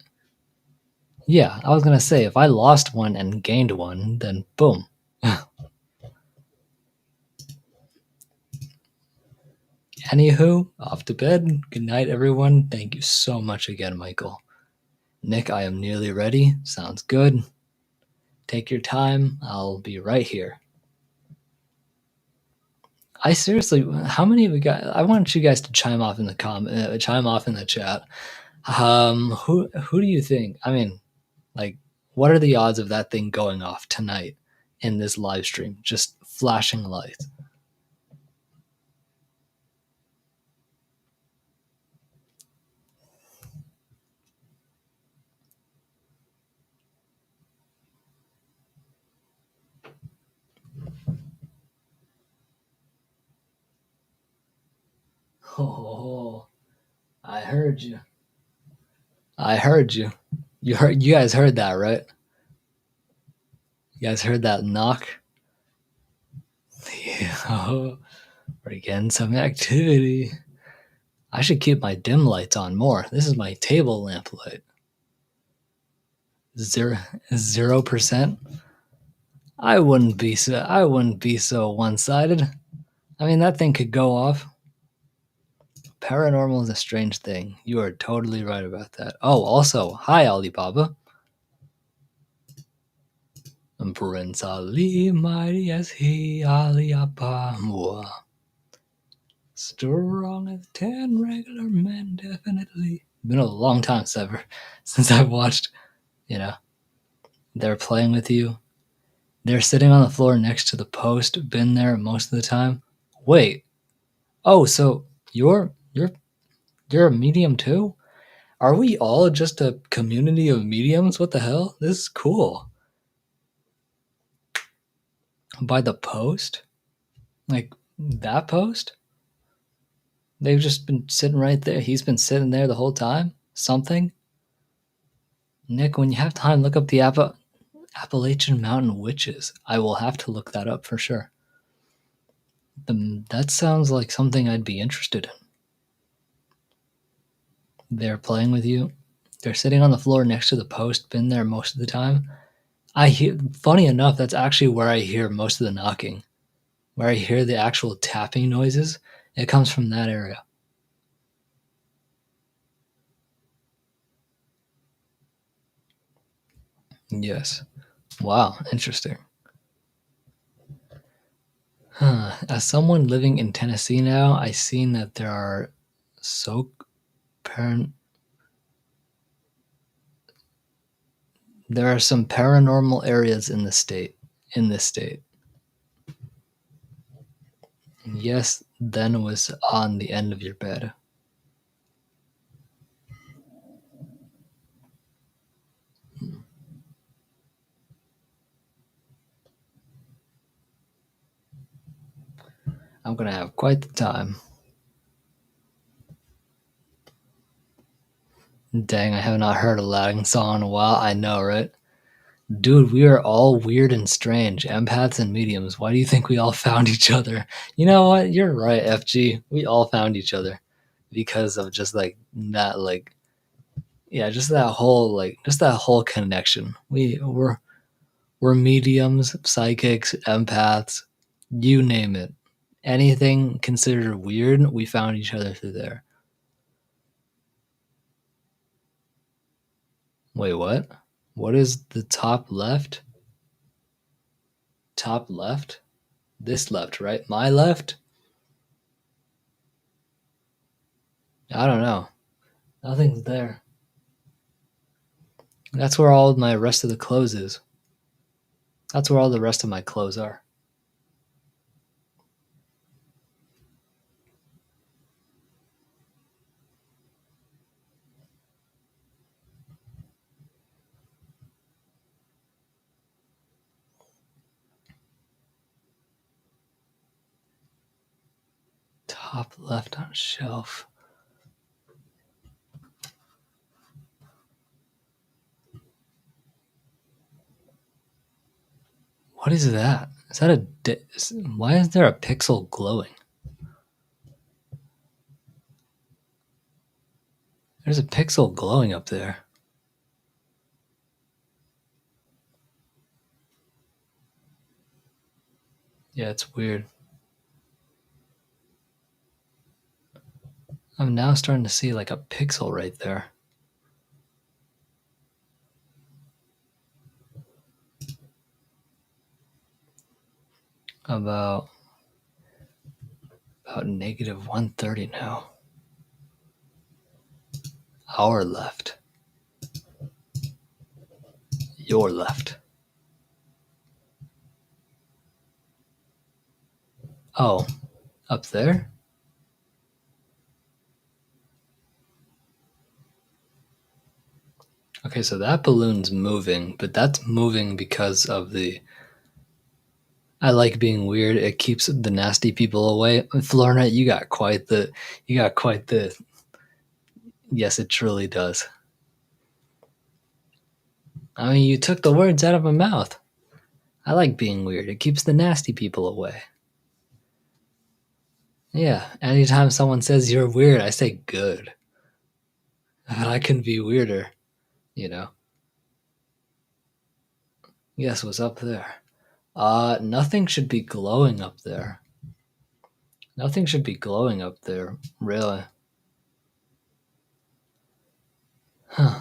Yeah, I was gonna say, if I lost one and gained one, then boom. Anywho, off to bed. Good night, everyone. Thank you so much again, Michael. Nick, I am nearly ready. Sounds good. Take your time. I'll be right here. I seriously, how many of you guys? I want you guys to chime off in the chime off in the chat. Who do you think? I mean, like, what are the odds of that thing going off tonight in this live stream? Just flashing lights. Oh, I heard you. I heard you. You guys heard that, right? You guys heard that knock? Yeah, we're getting some activity. I should keep my dim lights on more. This is my table lamp light. 0%. I wouldn't be so one-sided. I mean, that thing could go off. Paranormal is a strange thing. You are totally right about that. Oh, also, hi Alibaba. Prince Ali, mighty as he, Alibaba. Strong as 10 regular men, definitely. Been a long time since I've watched, they're playing with you. They're sitting on the floor next to the post, been there most of the time. Wait. Oh, so you're a medium too? Are we all just a community of mediums? What the hell? This is cool. By the post? Like that post? They've just been sitting right there. He's been sitting there the whole time? Something? Nick, when you have time, look up the Appalachian Mountain Witches. I will have to look that up for sure. That sounds like something I'd be interested in. They're playing with you. They're sitting on the floor next to the post, been there most of the time. Funny enough, that's actually where I hear most of the knocking. Where I hear the actual tapping noises, it comes from that area. Yes. Wow, interesting. As someone living in Tennessee now, I've seen that there are there are some paranormal areas in this state. Yes, then was on the end of your bed. I'm gonna have quite the time. Dang, I have not heard a Latin song in a while. I know, right? Dude, we are all weird and strange. Empaths and mediums. Why do you think we all found each other? You know what? You're right, FG. We all found each other because of just like that, just that whole connection. We're mediums, psychics, empaths, you name it. Anything considered weird, we found each other through there. Wait, what? What is the top left? Top left? This left, right? My left? I don't know. Nothing's there. That's where all of my rest of the clothes is. That's where all the rest of my clothes are. Top left on shelf. What is that? Is that a... Why is there a pixel glowing? There's a pixel glowing up there. Yeah, it's weird. I'm now starting to see like a pixel right there. About negative 130 now. Our left. Your left. Oh, up there? Okay, so that balloon's moving, but that's moving because of the... I like being weird. It keeps the nasty people away. Florna, you got quite the... Yes, it truly does. I mean, you took the words out of my mouth. I like being weird. It keeps the nasty people away. Yeah, anytime someone says you're weird, I say good. But I can be weirder, you know? Yes, what's up there? Nothing should be glowing up there. Nothing should be glowing up there, really. Huh.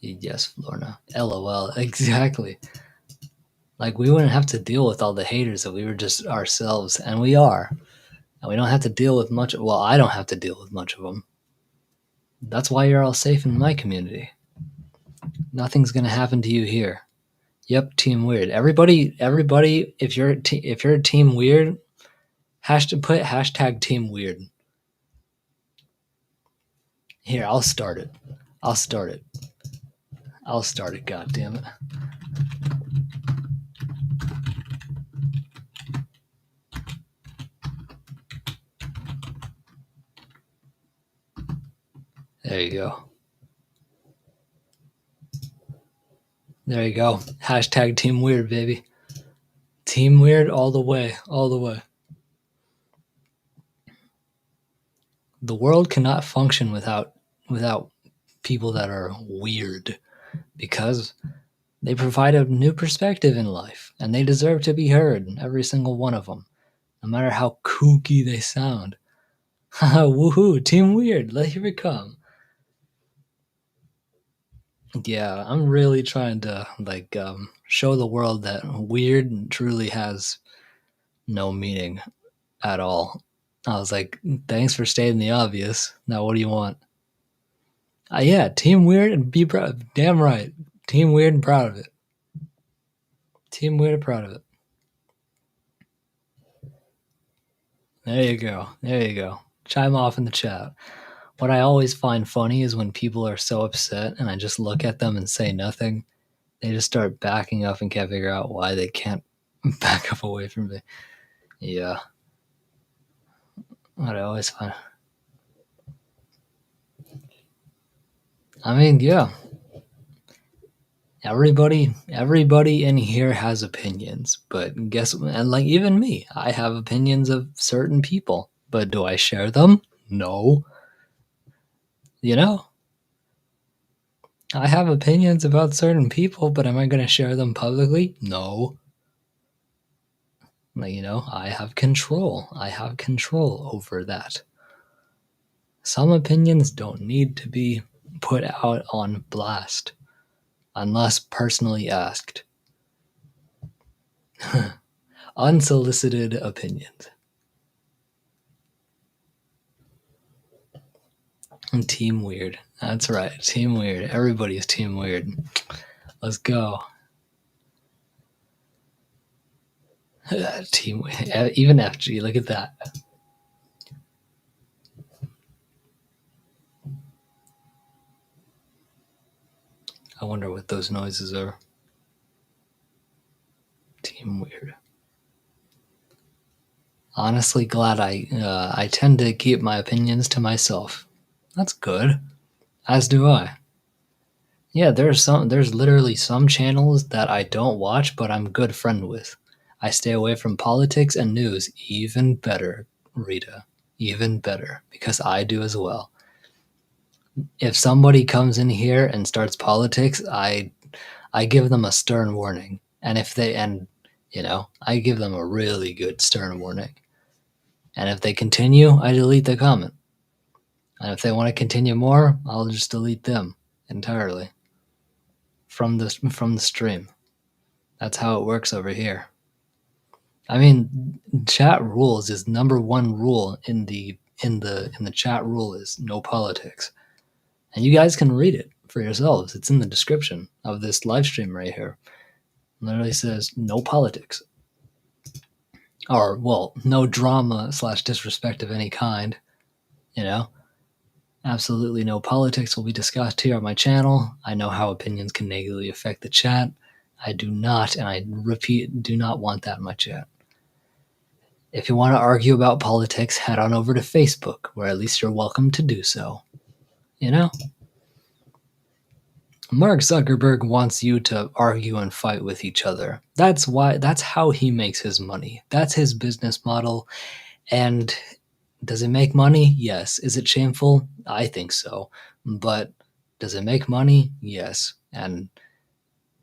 Yes, Lorna. LOL. Exactly. Like, we wouldn't have to deal with all the haters if we were just ourselves, and we are. And we don't have to deal with much. Well, I don't have to deal with much of them. That's why you're all safe in my community. Nothing's gonna happen to you here. Yep, Team Weird. Everybody. If you're a Team Weird, put hashtag Team Weird. Here, I'll start it. God damn it. There you go. Hashtag Team Weird, baby. Team Weird all the way. The world cannot function without people that are weird, because they provide a new perspective in life, and they deserve to be heard, every single one of them, no matter how kooky they sound. Woohoo, Team Weird, here we come. Yeah, I'm really trying to show the world that weird truly has no meaning at all. I was like, thanks for stating the obvious. Now what do you want? Yeah, Team Weird, and be proud. Damn right. Team Weird and proud of it. Team Weird and proud of it. There you go. Chime off in the chat. What I always find funny is when people are so upset and I just look at them and say nothing. They just start backing up and can't figure out why they can't back up away from me. Yeah. What I always find. I mean, yeah. Everybody in here has opinions, but guess, and like even me, I have opinions of certain people, but do I share them? No. You know? I have opinions about certain people, but am I going to share them publicly? No. Like, I have control. Over that. Some opinions don't need to be put out on blast unless personally asked. Unsolicited opinions. Team Weird. That's right. Team Weird. Everybody's Team Weird. Let's go. Team Weird. Even FG. Look at that. I wonder what those noises are. Team Weird. Honestly, glad I tend to keep my opinions to myself. That's good. As do I. Yeah, there's literally some channels that I don't watch, but I'm good friend with. I stay away from politics and news. Even better, Rita. Even better, because I do as well. If somebody comes in here and starts politics, I give them a stern warning. And if they and you know, I give them a really good stern warning. And if they continue, I delete the comment. And if they want to continue more, I'll just delete them entirely from the stream. That's how it works over here. I mean, chat rules is number one rule in the chat rule is no politics. And you guys can read it for yourselves. It's in the description of this live stream right here. It literally says no politics. Or, well, no drama / disrespect of any kind. You know? Absolutely no politics will be discussed here on my channel. I know how opinions can negatively affect the chat. I do not, and I repeat, do not want that in my chat. If you want to argue about politics, head on over to Facebook, where at least you're welcome to do so. You know? Mark Zuckerberg wants you to argue and fight with each other. That's how he makes his money. That's his business model. And does it make money? Yes. Is it shameful? I think so. But does it make money? Yes. And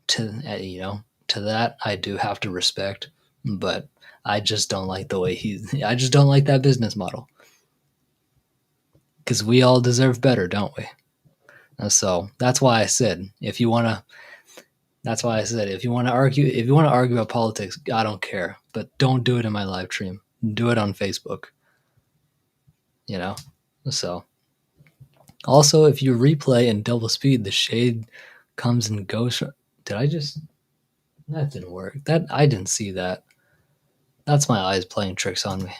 to that I do have to respect, but I just don't like the way I just don't like that business model. Cuz we all deserve better, don't we? So, that's why I said if you want to argue about politics, I don't care, but don't do it in my live stream. Do it on Facebook. You know? So, also, if you replay in double speed, the shade comes and goes. That didn't work. I didn't see that. That's my eyes playing tricks on me.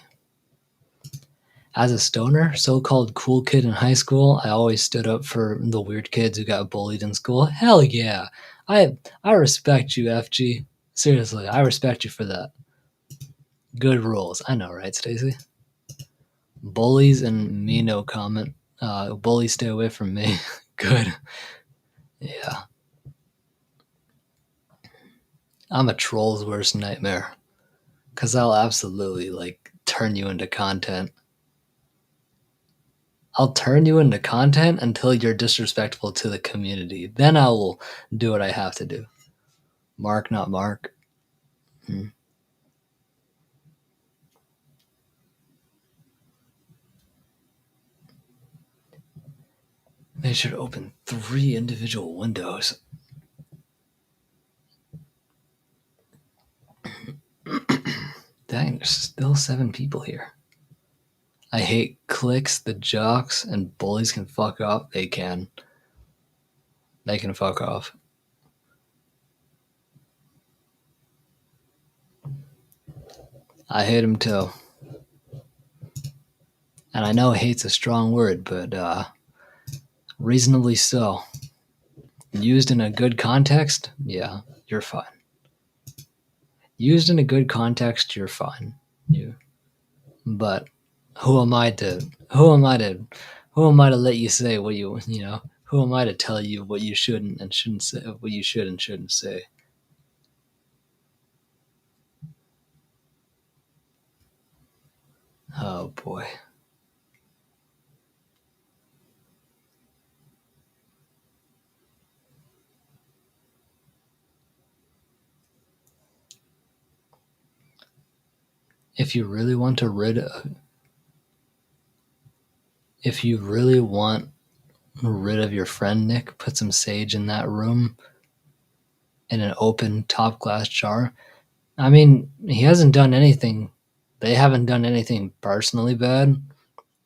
As a stoner, so-called cool kid in high school, I always stood up for the weird kids who got bullied in school. Hell yeah. I respect you, FG. Seriously, I respect you for that. Good rules. I know, right, Stacy? Bullies and me no comment. Bullies stay away from me. Good. Yeah. I'm a troll's worst nightmare. Because I'll absolutely, turn you into content. I'll turn you into content until you're disrespectful to the community. Then I will do what I have to do. Mark, not Mark. They should open 3 individual windows. Dang, there's still 7 people here. I hate clicks, the jocks, and bullies can fuck off. They can. They can fuck off. I hate them too. And I know hate's a strong word, but reasonably so. Used in a good context, yeah, you're fine. Used in a good context, you're fine. But who am I to let you say what you know? Who am I to tell you what you shouldn't and shouldn't say, what you should and shouldn't say? Oh boy. If you really want rid of your friend Nick, put some sage in that room in an open top glass jar. I mean, he hasn't done anything. They haven't done anything personally bad.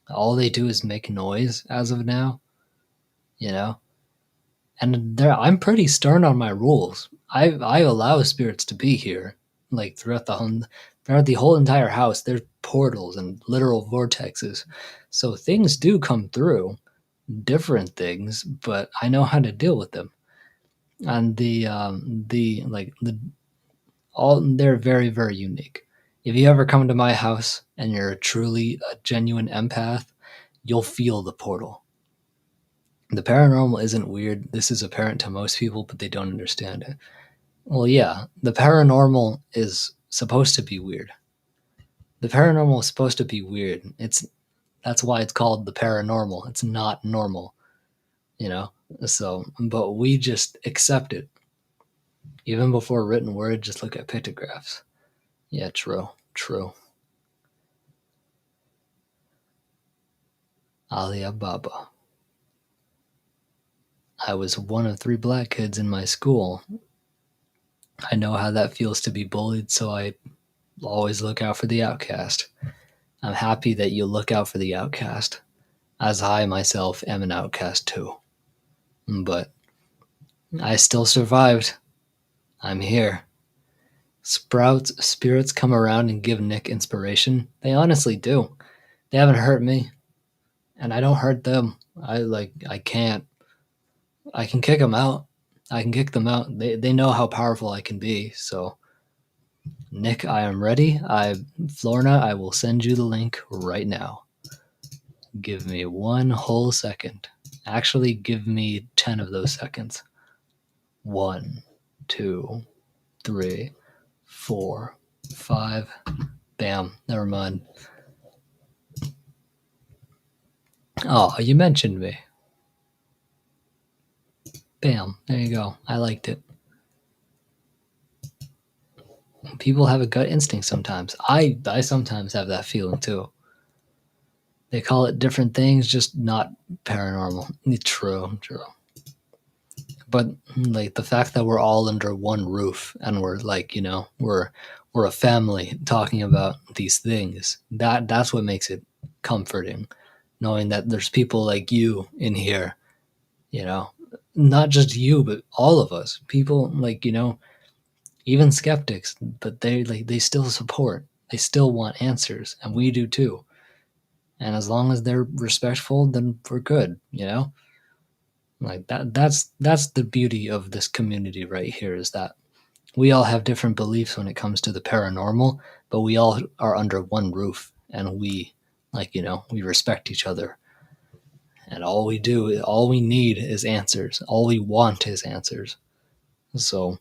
All they do is make noise as of now. You know? And I'm pretty stern on my rules. I allow spirits to be here, like throughout the whole entire house. There's portals and literal vortexes, so things do come through, different things, but I know how to deal with them. And they're very very unique. If you ever come to my house and you're truly a genuine empath, you'll feel the portal. The paranormal isn't weird. This is apparent to most people, but they don't understand it. Well, yeah, the paranormal is supposed to be weird. The paranormal is supposed to be weird. That's why it's called the paranormal. It's not normal, you know. So, but we just accept it. Even before written word, just look at pictographs. Yeah, true, true. Alibaba. I was one of 3 black kids in my school. I know how that feels to be bullied, so I always look out for the outcast. I'm happy that you look out for the outcast, as I myself am an outcast too. But I still survived. I'm here. Spirits come around and give Nick inspiration. They honestly do. They haven't hurt me, and I don't hurt them. I can't. I can kick them out. I can kick them out. They know how powerful I can be. So, Nick, I am ready. Florna, I will send you the link right now. Give me one whole second. Actually, give me 10 of those seconds. 1, 2, 3, 4, 5. Bam. Never mind. Oh, you mentioned me. Bam. There you go. I liked it. People have a gut instinct sometimes. I sometimes have that feeling too. They call it different things, just not paranormal. True, true. But like the fact that we're all under one roof and we're like, we're a family talking about these things. That's what makes it comforting, knowing that there's people like you in here, you know, not just you, but all of us. People like, even skeptics, but they still support. They still want answers, and we do too. And as long as they're respectful, then we're good, Like that's the beauty of this community right here is that we all have different beliefs when it comes to the paranormal, but we all are under one roof and we we respect each other. And all we need is answers. All we want is answers. So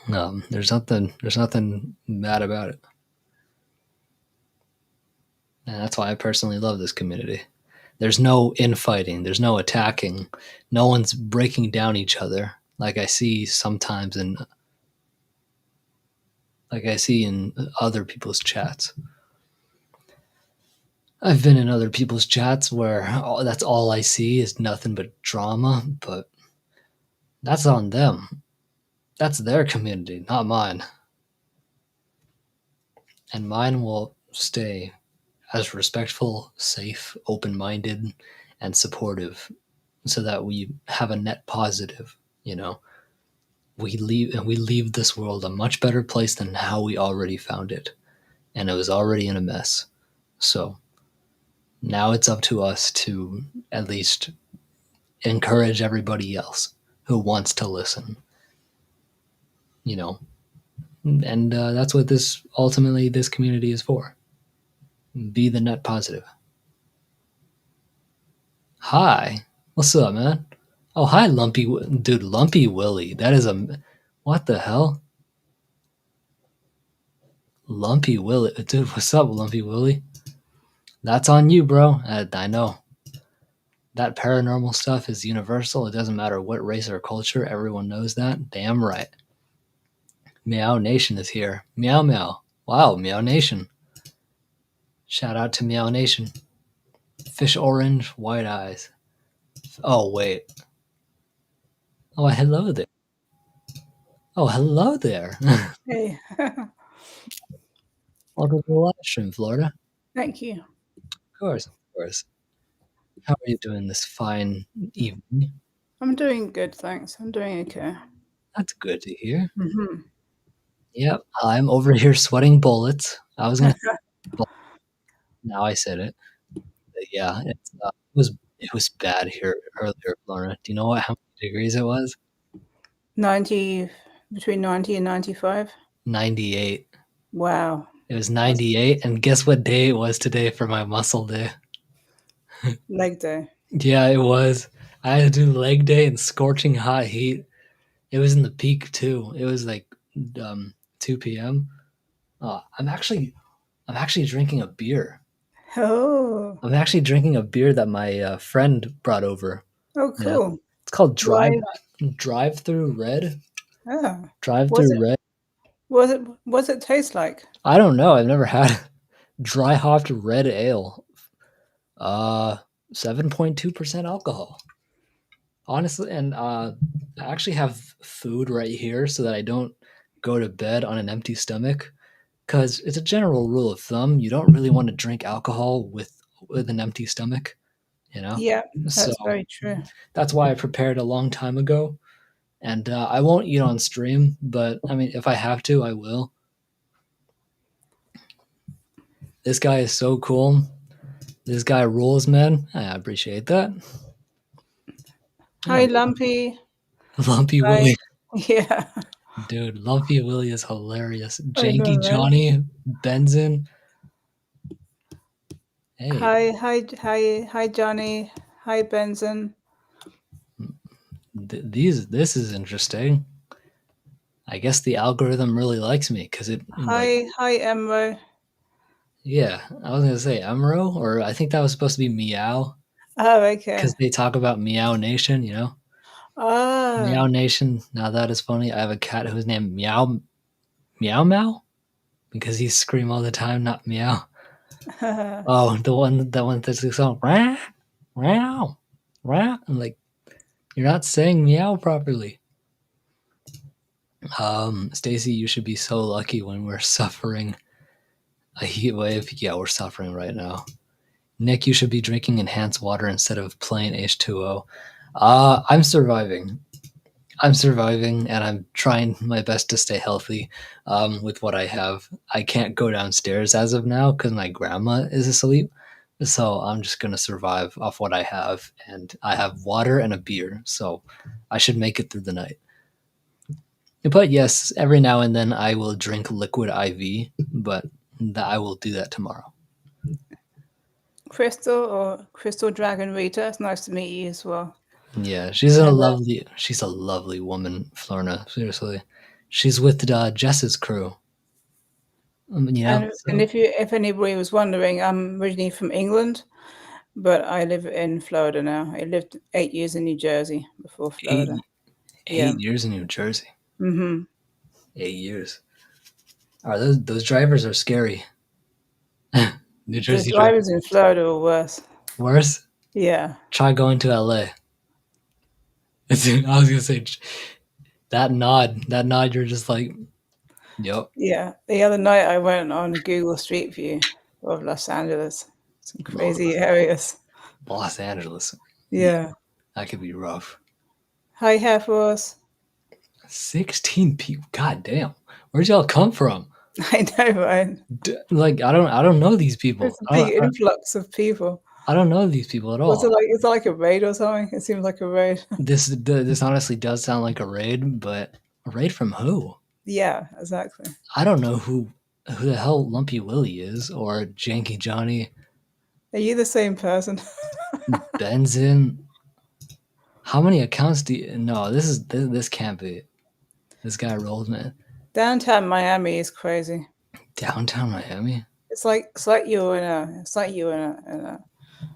there's nothing bad about it. And that's why I personally love this community. There's no infighting, there's no attacking, no one's breaking down each other like I see sometimes in other people's chats. I've been in other people's chats where that's all I see is nothing but drama, but that's on them. That's their community, not mine. And mine will stay as respectful, safe, open minded, and supportive so that we have a net positive, We leave this world a much better place than how we already found it. And it was already in a mess. So now it's up to us to at least encourage everybody else who wants to listen, you know. And that's what this community is for. Be the net positive. Hi, what's up, man? Oh, hi, Lumpy Willie. That is what the hell? Lumpy Willie, dude. What's up, Lumpy Willie? That's on you, bro. I know that paranormal stuff is universal. It doesn't matter what race or culture. Everyone knows that. Damn right. Meow Nation is here. Meow meow. Wow, Meow Nation. Shout out to Meow Nation. Fish orange, white eyes. Oh, wait. Oh, hello there. Oh, hello there.
Hey,
Welcome to the live stream, Florida.
thank you.
Of course, of course. How are you doing this fine evening?
I'm doing good, thanks. I'm doing okay.
That's good to hear.
hmm
Yep, I'm over here sweating bullets. I was gonna now I said it. But yeah, it was bad here earlier, Florida. Do you know how many degrees it was?
90, between 90 and 95.
98.
Wow.
It was 98, and guess what day it was today for my muscle day?
Leg day.
Yeah, it was. I had to do leg day in scorching hot heat. It was in the peak too. It was like 2 p.m. I'm actually drinking a beer.
Oh.
I'm actually drinking a beer that my friend brought over.
Oh,
Yeah,
cool.
it's called
Why?
Drive Through Red.
Oh.
Drive
What's
Through
it?
Red.
What's it taste like?
I don't know. I've never had dry hopped red ale. 7.2% alcohol. Honestly, and I actually have food right here so that I don't go to bed on an empty stomach. Because it's a general rule of thumb, you don't really want to drink alcohol with an empty stomach. You know,
Yeah,
so
that's very true.
that's why I prepared a long time ago. And I won't eat on stream, but I mean, if I have to, I will. This guy is so cool. This guy rules, man. I appreciate that.
Hi,
Yeah,
Lumpy.
Lumpy
Hi.
Willie.
Yeah,
Dude, Lumpy Willie is hilarious.
I know,
Janky
right?
Johnny, Benzin. Hey,
Hi, Johnny. Hi, Benson.
this is interesting. I guess the algorithm really likes me because it like
Hi, Emro.
yeah. I was gonna say Emro, or I think that was supposed to be Meow
Oh, okay.
because they talk about Meow Nation. You know,
Oh,
Meow Nation. Now that is funny. I have a cat who's named Meow Meow because he scream all the time, not meow. Oh, the one that's like so rah, rah, rah. I'm like, you're not saying meow properly. Stacy, you should be so lucky when we're suffering a heat wave. Yeah, we're suffering right now. Nick, you should be drinking enhanced water instead of plain H2O. I'm surviving. I'm surviving, and I'm trying my best to stay healthy with what I have. I can't go downstairs as of now because my grandma is asleep. So I'm just going to survive off what I have. And I have water and a beer. So I should make it through the night. But yes, every now and then I will drink liquid IV, but I will do that tomorrow.
Crystal Dragon Rita. It's nice to meet you as well.
Yeah, she's a
And,
lovely woman, Florna. Seriously, she's with Jess's crew. Yeah,
and
so
if anybody was wondering, I'm originally from England, but I live in Florida now. I lived 8 years in New Jersey before Florida.
eight
Yeah.
8 years in New Jersey.
Mm-hmm.
8 years. Are those drivers are scary? New
The
Jersey drivers
drivers in Florida are worse.
worse.
Yeah.
Try going to LA. I was gonna say that nod. That nod. You're just like, yep.
Yeah. The other night I went on Google Street View of Los Angeles. Some crazy areas.
Los Angeles.
Yeah.
That could be rough.
Hi, Air Force.
16 people. God damn. Where'd y'all come from?
I know, right?
Like I don't know these people.
It's a big influx of people.
I don't know these people at
Was
all.
it like, is it like a raid or something? It seems like a raid.
This honestly does sound like a raid, but a raid from who?
Yeah, exactly.
I don't know who the hell Lumpy Willie is or Janky Johnny.
Are you the same person?
Benzin. How many accounts do you? No, this can't be. This guy rolled, man.
Downtown Miami is crazy.
Downtown Miami.
It's like you're in a.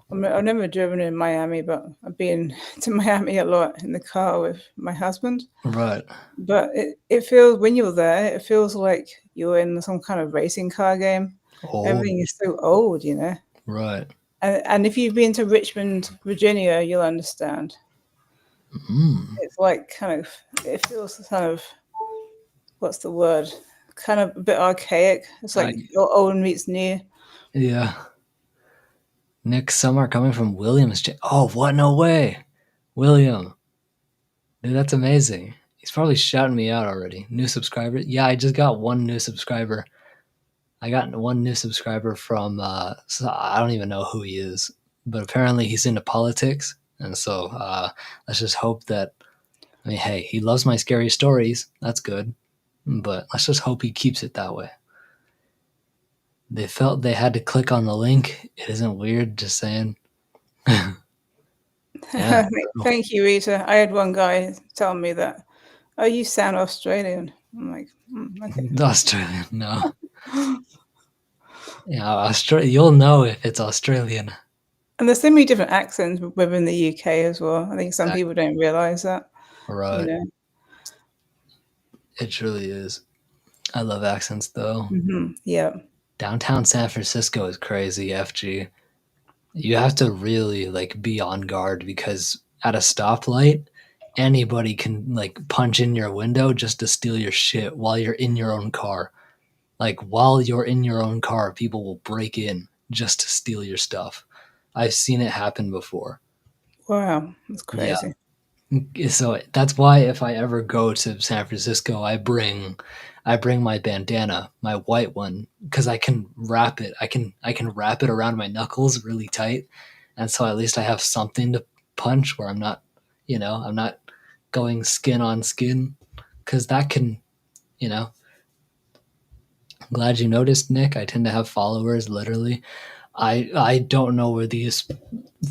I've never driven in Miami, but I've been to Miami a lot in the car with my husband.
Right.
But it feels, when you're there, it feels like you're in some kind of racing car game.
Oh,
Everything is so old, you know.
right.
And if you've been to Richmond, Virginia, you'll understand. It's like it feels kind of, what's the word? Kind of a bit archaic. It's like your old meets new.
Yeah. Nick, some are coming from Williams. Oh, what? No way. William. Dude, that's amazing. He's probably shouting me out already. New subscriber. Yeah, I just got one new subscriber. I got one new subscriber from, so I don't even know who he is, but apparently he's into politics. And so let's just hope that, I mean, hey, he loves my scary stories. That's good. But let's just hope he keeps it that way. They felt they had to click on the link. It isn't weird, just saying. Yeah.
Thank you, Rita. I had one guy tell me that, oh, you sound Australian. I'm like, okay.
Australian, no. Yeah, Australia. You'll know if it's Australian.
And there's so many different accents within the UK as well. I think some
Exactly.
people don't realize that.
Right.
You know.
It truly is. I love accents, though.
Yeah.
Downtown San Francisco is crazy, FG. You have to really be on guard because at a stoplight, anybody can punch in your window just to steal your shit while you're in your own car. While you're in your own car, people will break in just to steal your stuff. I've seen it happen before.
Wow, that's
Yeah.
crazy.
So that's why if I ever go to San Francisco, I bring my bandana, my white one, because I can wrap it. I can wrap it around my knuckles really tight, and so at least I have something to punch where I'm not, I'm not going skin on skin, because that can, I'm glad you noticed, Nick. I tend to have followers literally. I don't know where these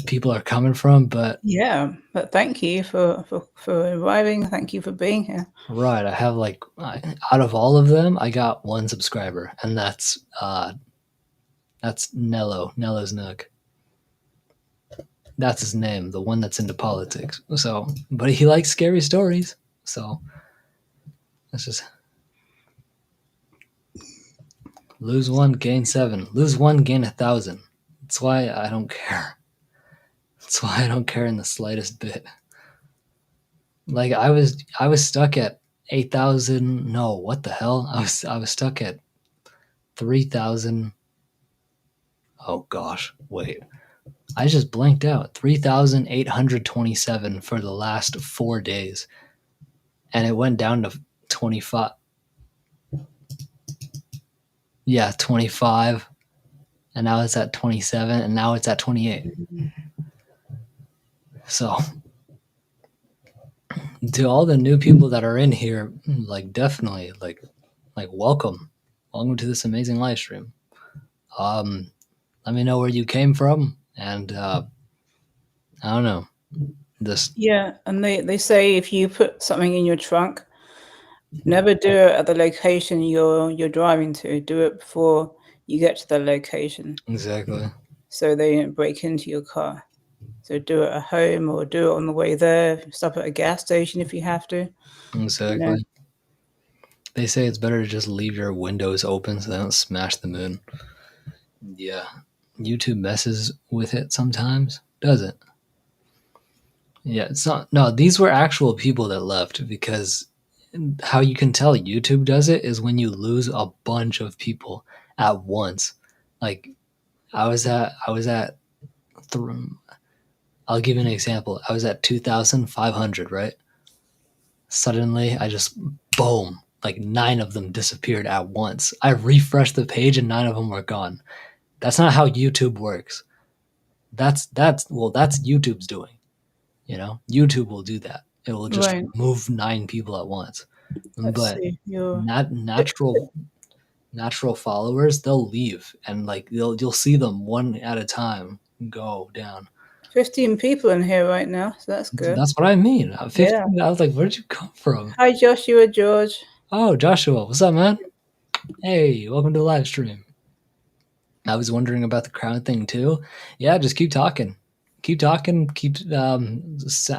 people are coming from, but
Yeah, but thank you for arriving. Thank you for being here.
right, I have out of all of them, I got one subscriber, and that's Nello's Nook. That's his name, the one that's into politics. So, but he likes scary stories. So, that's just lose one, gain 7. Lose one, gain 1,000. That's why I don't care. That's why I don't care in the slightest bit. I was stuck at 8,000. No, what the hell? I was stuck at 3,000. Oh gosh, wait. I just blanked out. 3,827 for the last 4 days. And it went down to 25. Yeah, 25. And now it's at 27. And now it's at 28. So, to all the new people that are in here, definitely, welcome. Welcome to this amazing live stream. Let me know where you came from. And, I don't know.
Yeah, and they say if you put something in your trunk, never do it at the location you're driving to. Do it before you get to the location.
Exactly.
So they don't break into your car. So do it at home or do it on the way there. Stop at a gas station if you have to.
Exactly.
You know?
They say it's better to just leave your windows open so they don't smash the moon. Yeah. YouTube messes with it sometimes, does it? Yeah, it's not. No, these were actual people that left, because how you can tell YouTube does it is when you lose a bunch of people at once. I was at I'll give you an example. I was at 2,500, right? Suddenly, I just boom, 9 of them disappeared at once. I refreshed the page and 9 of them were gone. That's not how YouTube works. That's YouTube's doing. YouTube will do that. It will just move 9 people at once. But natural followers, they'll leave and you'll see them one at a time go down.
15 people in here right now, so that's good.
That's what I mean. 15. Yeah. I was like, where'd you come from?
Hi, Joshua, George.
Oh, Joshua, what's up, man? Hey, welcome to the live stream. I was wondering about the crowd thing too. Yeah, just keep talking. Keep talking. I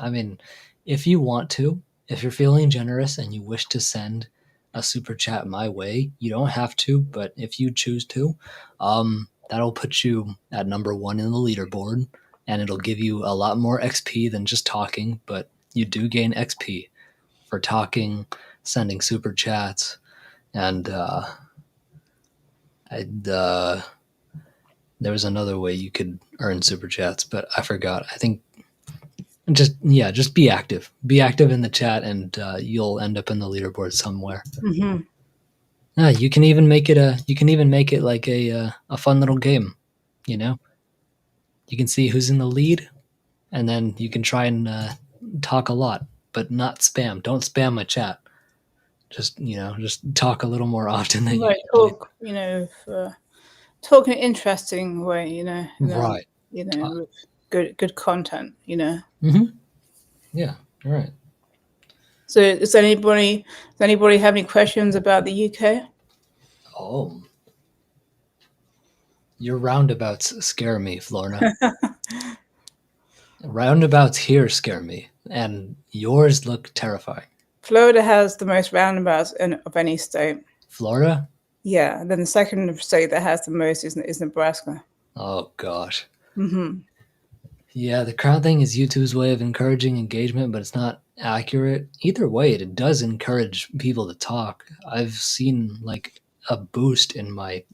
mean, if you want to, if you're feeling generous and you wish to send a super chat my way, you don't have to, but if you choose to, that'll put you at number 1 in the leaderboard, and it'll give you a lot more XP than just talking, but you do gain XP for talking, sending super chats, and there was another way you could earn super chats, but I forgot. I think just be active. Be active in the chat, and you'll end up in the leaderboard somewhere.
Mm-hmm.
You can even make it like a fun little game. You can see who's in the lead, and then you can try and talk a lot, but not spam. Don't spam my chat. Just talk a little more often than
you talk. talk in an interesting way,
Right.
with good content,
Yeah, right.
So, does anybody have any questions about the UK?
Oh, your roundabouts scare me, Florna. Roundabouts here scare me, and yours look terrifying.
Florida has the most roundabouts of any state.
Florida?
Yeah, and then the second state that has the most is Nebraska.
Oh gosh.
Mm-hmm.
Yeah, the crowd thing is YouTube's way of encouraging engagement, but it's not accurate. Either way, it does encourage people to talk. I've seen like a boost in my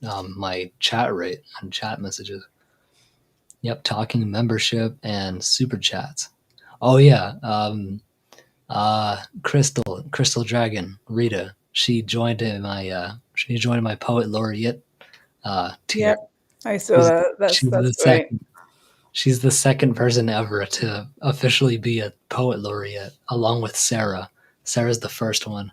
chat rate on chat messages. Yep, talking membership and super chats. Oh yeah, Crystal Dragon Rita. She joined my poet laureate tier.
Yep, I saw that.
She's the
That's great.
second. She's the second person ever to officially be a poet laureate, along with Sarah. Sarah's the first one.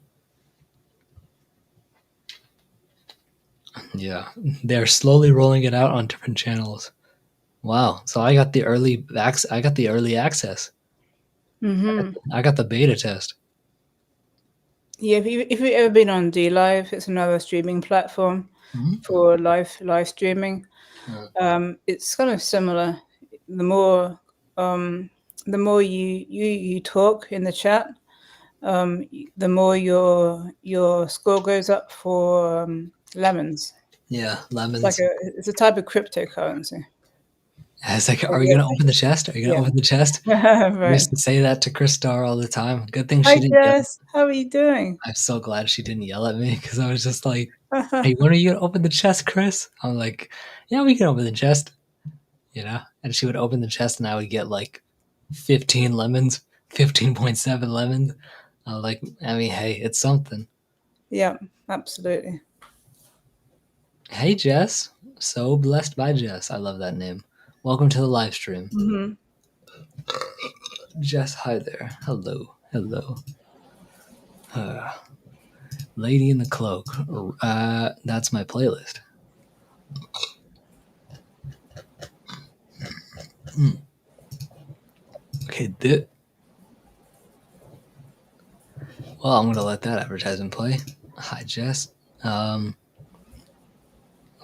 Yeah, they're slowly rolling it out on different channels. Wow! So I got the early access.
Mm-hmm.
I got the beta test.
Yeah, if you've ever been on DLive, it's another streaming platform for live streaming. It's kind of similar. The more you talk in the chat, the more your score goes up for lemons.
Yeah, lemons.
It's a type of cryptocurrency.
It's like, are you gonna open the chest? Are you gonna open the chest? I
Right.
used to say that to Chris Starr all the time. Good thing she
Hi
didn't.
Jess, how are you doing?
I'm so glad she didn't yell at me because I was just like, "Hey, when are you gonna open the chest, Chris?" I'm like, "Yeah, we can open the chest," And she would open the chest, and I would get like 15 lemons, 15.7 lemons. I was like, I mean, hey, it's something.
Yeah, absolutely.
Hey, Jess. So blessed by Jess. I love that name. Welcome to the live stream.
Mm-hmm.
Jess, hi there. Hello. Lady in the Cloak. That's my playlist. Okay, well, I'm gonna let that advertisement play. Hi, Jess. Let's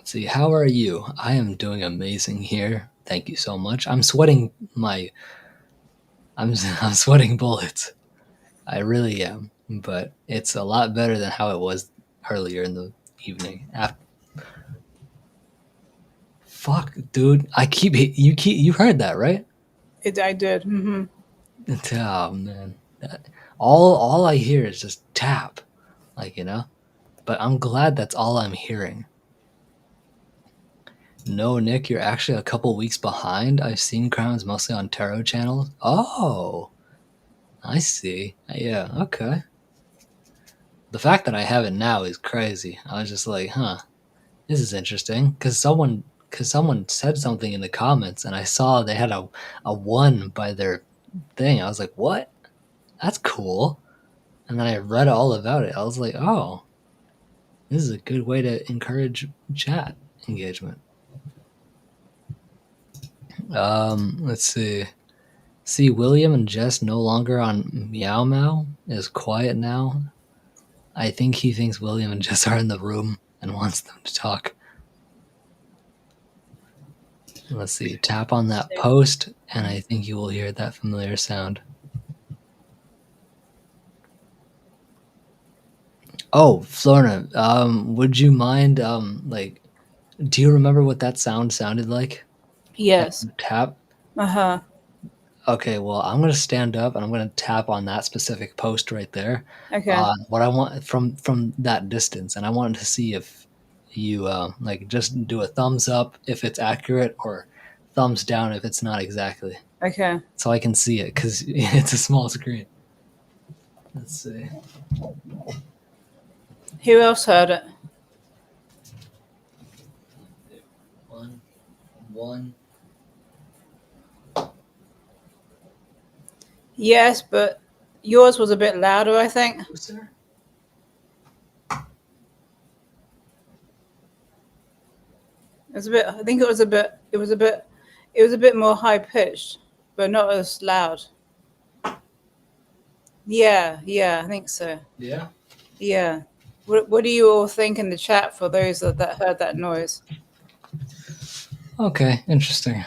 see. How are you? I am doing amazing here. Thank you so much. I'm sweating I'm sweating bullets. I really am, but it's a lot better than how it was earlier in the evening. Fuck, dude! You heard that, right?
I did. Mm-hmm.
Oh man, all I hear is just tap, But I'm glad that's all I'm hearing. No, Nick, you're actually a couple weeks behind. I've seen crowns mostly on tarot channels. Oh, I see. Yeah, okay. The fact that I have it now is crazy. I was just like, huh, this is interesting. Because someone said something in the comments, and I saw they had a 1 by their thing. I was like, what? That's cool. And then I read all about it. I was like, oh, this is a good way to encourage chat engagement. Let's see. See, William and Jess no longer on Meow Meow is quiet now. I think he thinks William and Jess are in the room and wants them to talk. Let's see. Tap on that post, and I think you will hear that familiar sound. Oh, Florna, would you mind, do you remember what that sound sounded like?
Yes.
Tap?
Uh-huh.
Okay, well, I'm going to stand up and I'm going to tap on that specific post right there.
Okay.
What I want from that distance, and I wanted to see if you just do a thumbs up if it's accurate or thumbs down if it's not exactly.
Okay.
So I can see it because it's a small screen. Let's see.
Who else heard it?
One.
Yes, but yours was a bit louder, I think.
Sir?
was a bit. I think it was a bit. It was a bit. It was a bit more high pitched, but not as loud. Yeah, I think so.
Yeah.
Yeah. What do you all think in the chat for those that heard that noise?
Okay, interesting.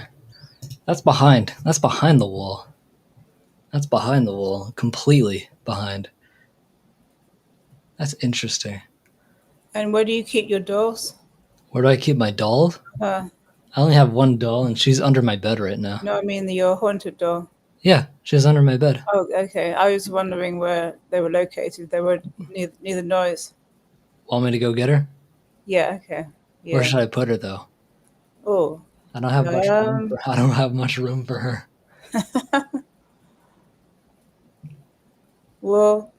That's behind. That's behind the wall. That's behind the wall. Completely behind. That's interesting.
And where do you keep your dolls?
Where do I keep my dolls?
Uh,
I only have one doll, and she's under my bed right now.
no, I mean your haunted doll.
Yeah, she's under my bed.
Oh, okay. I was wondering where they were located. They were near the noise.
Want me to go get her?
Yeah. Okay. Yeah.
Where should I put her, though?
Oh.
I don't have much room for, I don't have much room for her.
Well,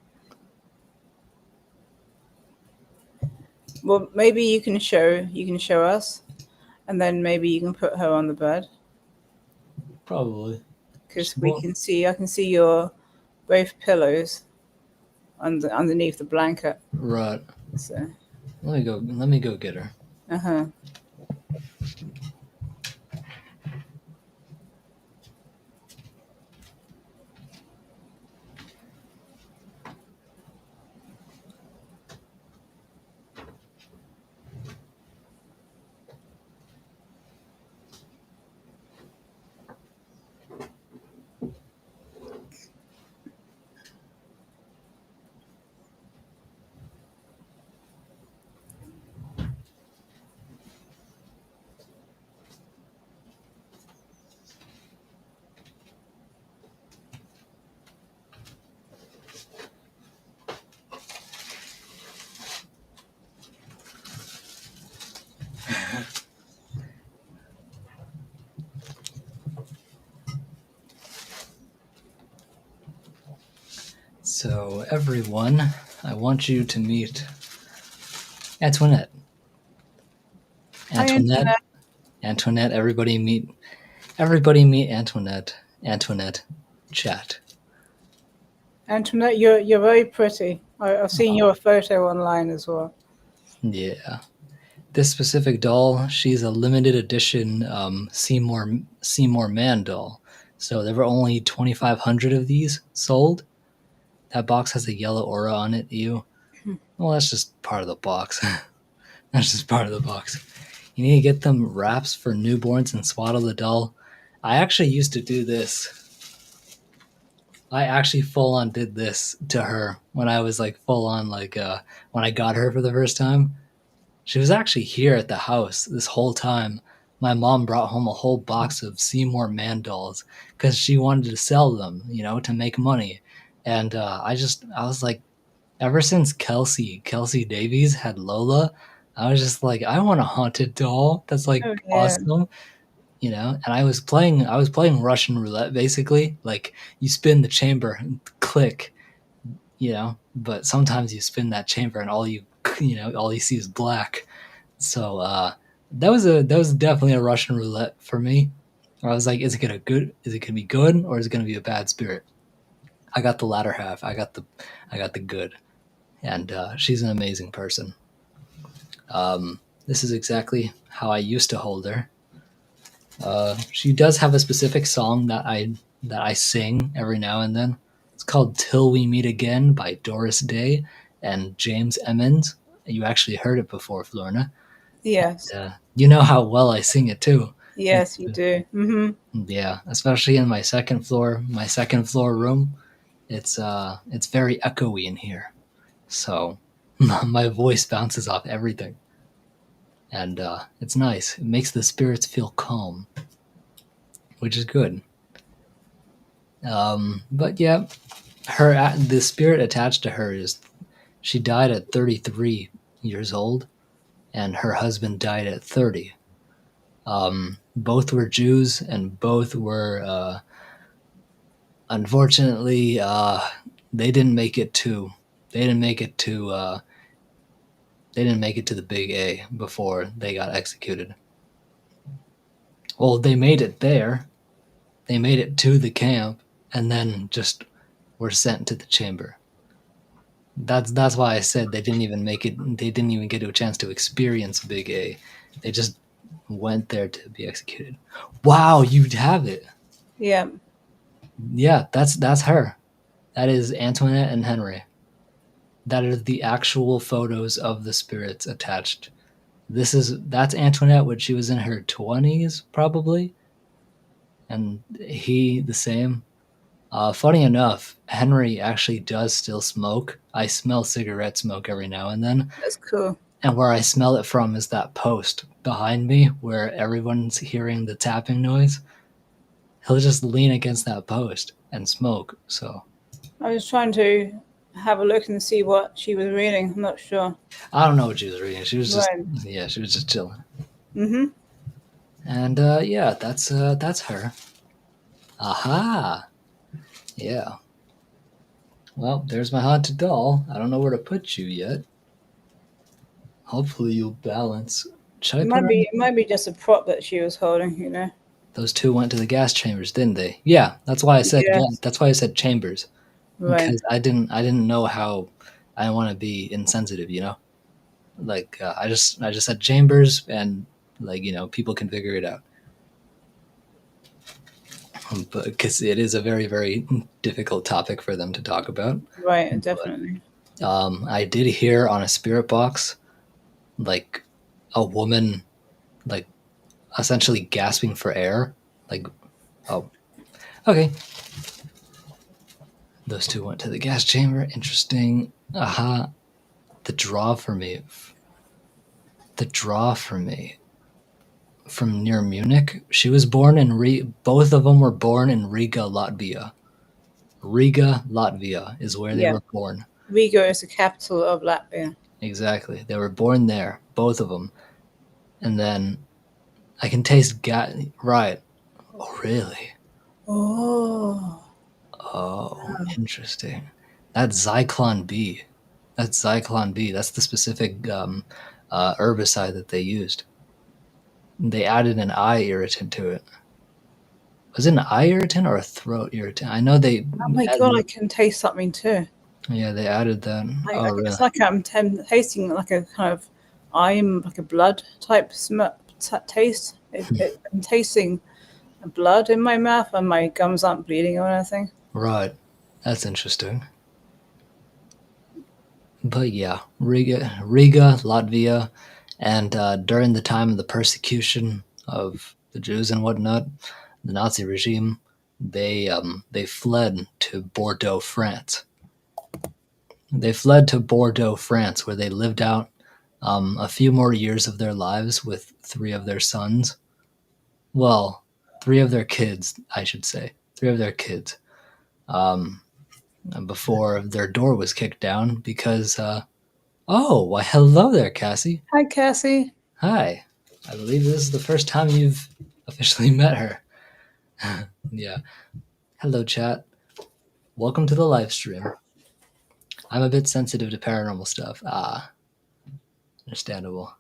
maybe you can show us, and then maybe you can put her on the bed
Probably.
because I can see your both pillows underneath the blanket.
Right.
So.
Let me go get her.
Uh-huh.
So, everyone, I want you to meet Antoinette. Antoinette. Antoinette. Everybody meet Antoinette. Antoinette, chat.
Antoinette, you're very pretty. I've seen your photo online as well.
Yeah. This specific doll, she's a limited edition Seymour Man doll. So there were only 2,500 of these sold. That box has a yellow aura on it. Ew. Well, that's just part of the box. That's just part of the box. You need to get them wraps for newborns and swaddle the doll. I actually used to do this. I actually full on did this to her when I was like full on when I got her for the first time. She was actually here at the house this whole time. My mom brought home a whole box of Seymour Man dolls because she wanted to sell them, to make money. And I was like, ever since Kelsey Davies had Lola, I was just like, I want a haunted doll. That's like awesome. And I was playing Russian roulette basically. Like you spin the chamber and click, but sometimes you spin that chamber and all you see is black. So that was definitely a Russian roulette for me. I was like, is it gonna be good or is it gonna be a bad spirit? I got the latter half. I got the good, and she's an amazing person. This is exactly how I used to hold her. She does have a specific song that I sing every now and then. It's called "Till We Meet Again" by Doris Day and James Emmons. You actually heard it before, Florna.
Yes.
And, you know how well I sing it too.
Yes, you do. Mm-hmm.
Yeah, especially in my second floor room. It's very echoey in here, so my voice bounces off everything, and it's nice. It makes the spirits feel calm, which is good. But yeah, the spirit attached to her she died at 33 years old, and her husband died at 30. Both were Jews, and both were unfortunately they didn't make it to the big A before they got executed. Well, they made it there. They made it to the camp and then just were sent to the chamber. That's why I said they didn't even make it. They didn't even get a chance to experience big A. They just went there to be executed. Wow, you have it.
Yeah.
Yeah, that's her. That is Antoinette and Henry. That are the actual photos of the spirits attached. That's Antoinette when she was in her 20s, probably, and he the same. Funny enough, Henry actually does still smoke. I smell cigarette smoke every now and then,
That's cool.
and where I smell it from is that post behind me where everyone's hearing the tapping noise. He'll just lean against that post and smoke. So
I was trying to have a look and see what she was reading. I'm not sure.
I don't know what she was reading. She was just
Right.
she was just chilling.
Mm-hmm.
And yeah, that's her. Aha. Yeah. Well, there's my haunted doll. I don't know where to put you yet. Hopefully you'll balance. Should I put her?
It might be just a prop that she was holding, you know.
Those two went to the gas chambers, didn't they? Yeah, that's why I said
Yes.
that's why I said chambers.
Right.
Because I didn't know how. I didn't want to be insensitive, Like I just said chambers, and like people can figure it out. But because it is a very very difficult topic for them to talk about.
Right. Definitely.
I did hear on a spirit box, like a woman, like essentially gasping for air. Like, oh, okay. Those two went to the gas chamber. Interesting. Aha. The draw for me. The draw for me. From near Munich. She was born in both of them were born in Riga, Latvia. Riga, Latvia is where they were born.
Riga is the capital of Latvia.
Exactly. They were born there, both of them. And then I can taste right. Oh, really?
Oh.
Oh, interesting. That's Zyklon B. That's Zyklon B. That's the specific herbicide that they used. They added an eye irritant to it. Was it an eye irritant or a throat irritant? I know they.
Oh my god! I can taste something too.
Yeah, they added that. Really?
It's like I'm tasting like a kind of like a blood type taste. I'm tasting blood in my mouth, and my gums aren't bleeding or anything.
Right, that's interesting. But yeah, Riga, Latvia, and during the time of the persecution of the Jews and whatnot, the Nazi regime, they fled to Bordeaux, France. They fled to Bordeaux, France, where they lived out a few more years of their lives with three of their sons. Well, three of their kids, I should say. Three of their kids. Before their door was kicked down because, oh, why, hello there, Cassie.
Hi, Cassie.
Hi. I believe this is the first time you've officially met her. Yeah. Hello, chat. Welcome to the live stream. I'm a bit sensitive to paranormal stuff. Understandable.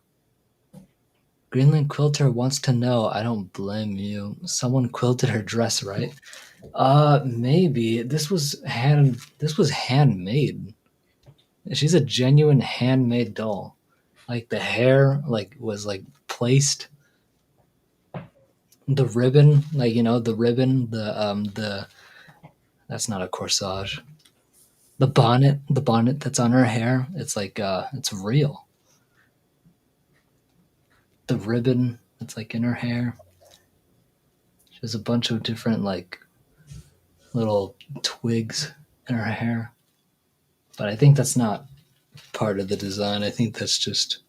Greenland Quilter wants to know. I don't blame you. Someone quilted her dress, right? Maybe. This was handmade. She's a genuine handmade doll. Like the hair was placed. The ribbon, the ribbon, the that's not a corsage. The bonnet that's on her hair, it's it's real. The ribbon that's in her hair. She has a bunch of different little twigs in her hair. But I think that's not part of the design. I think that's just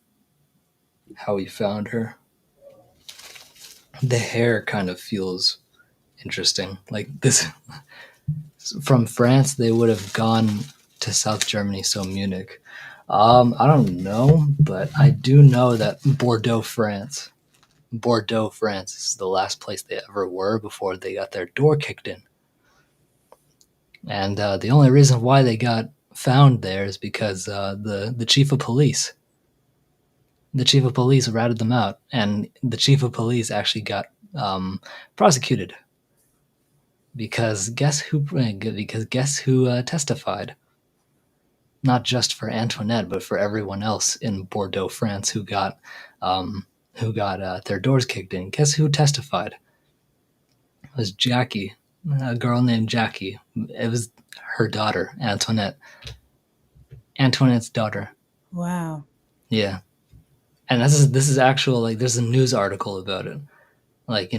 how we found her. The hair kind of feels interesting. Like this from France, they would have gone to South Germany, so Munich. I don't know, but I do know that Bordeaux, France is the last place they ever were before they got their door kicked in. And the only reason why they got found there is because the chief of police. The chief of police ratted them out, and the chief of police actually got prosecuted because guess who testified? Not just for Antoinette, but for everyone else in Bordeaux, France, who got who got their doors kicked in. Guess who testified? It was Jackie, a girl named Jackie. It was her daughter, Antoinette. Antoinette's daughter.
Wow.
Yeah. And this is actual, like, there's a news article about it. Like,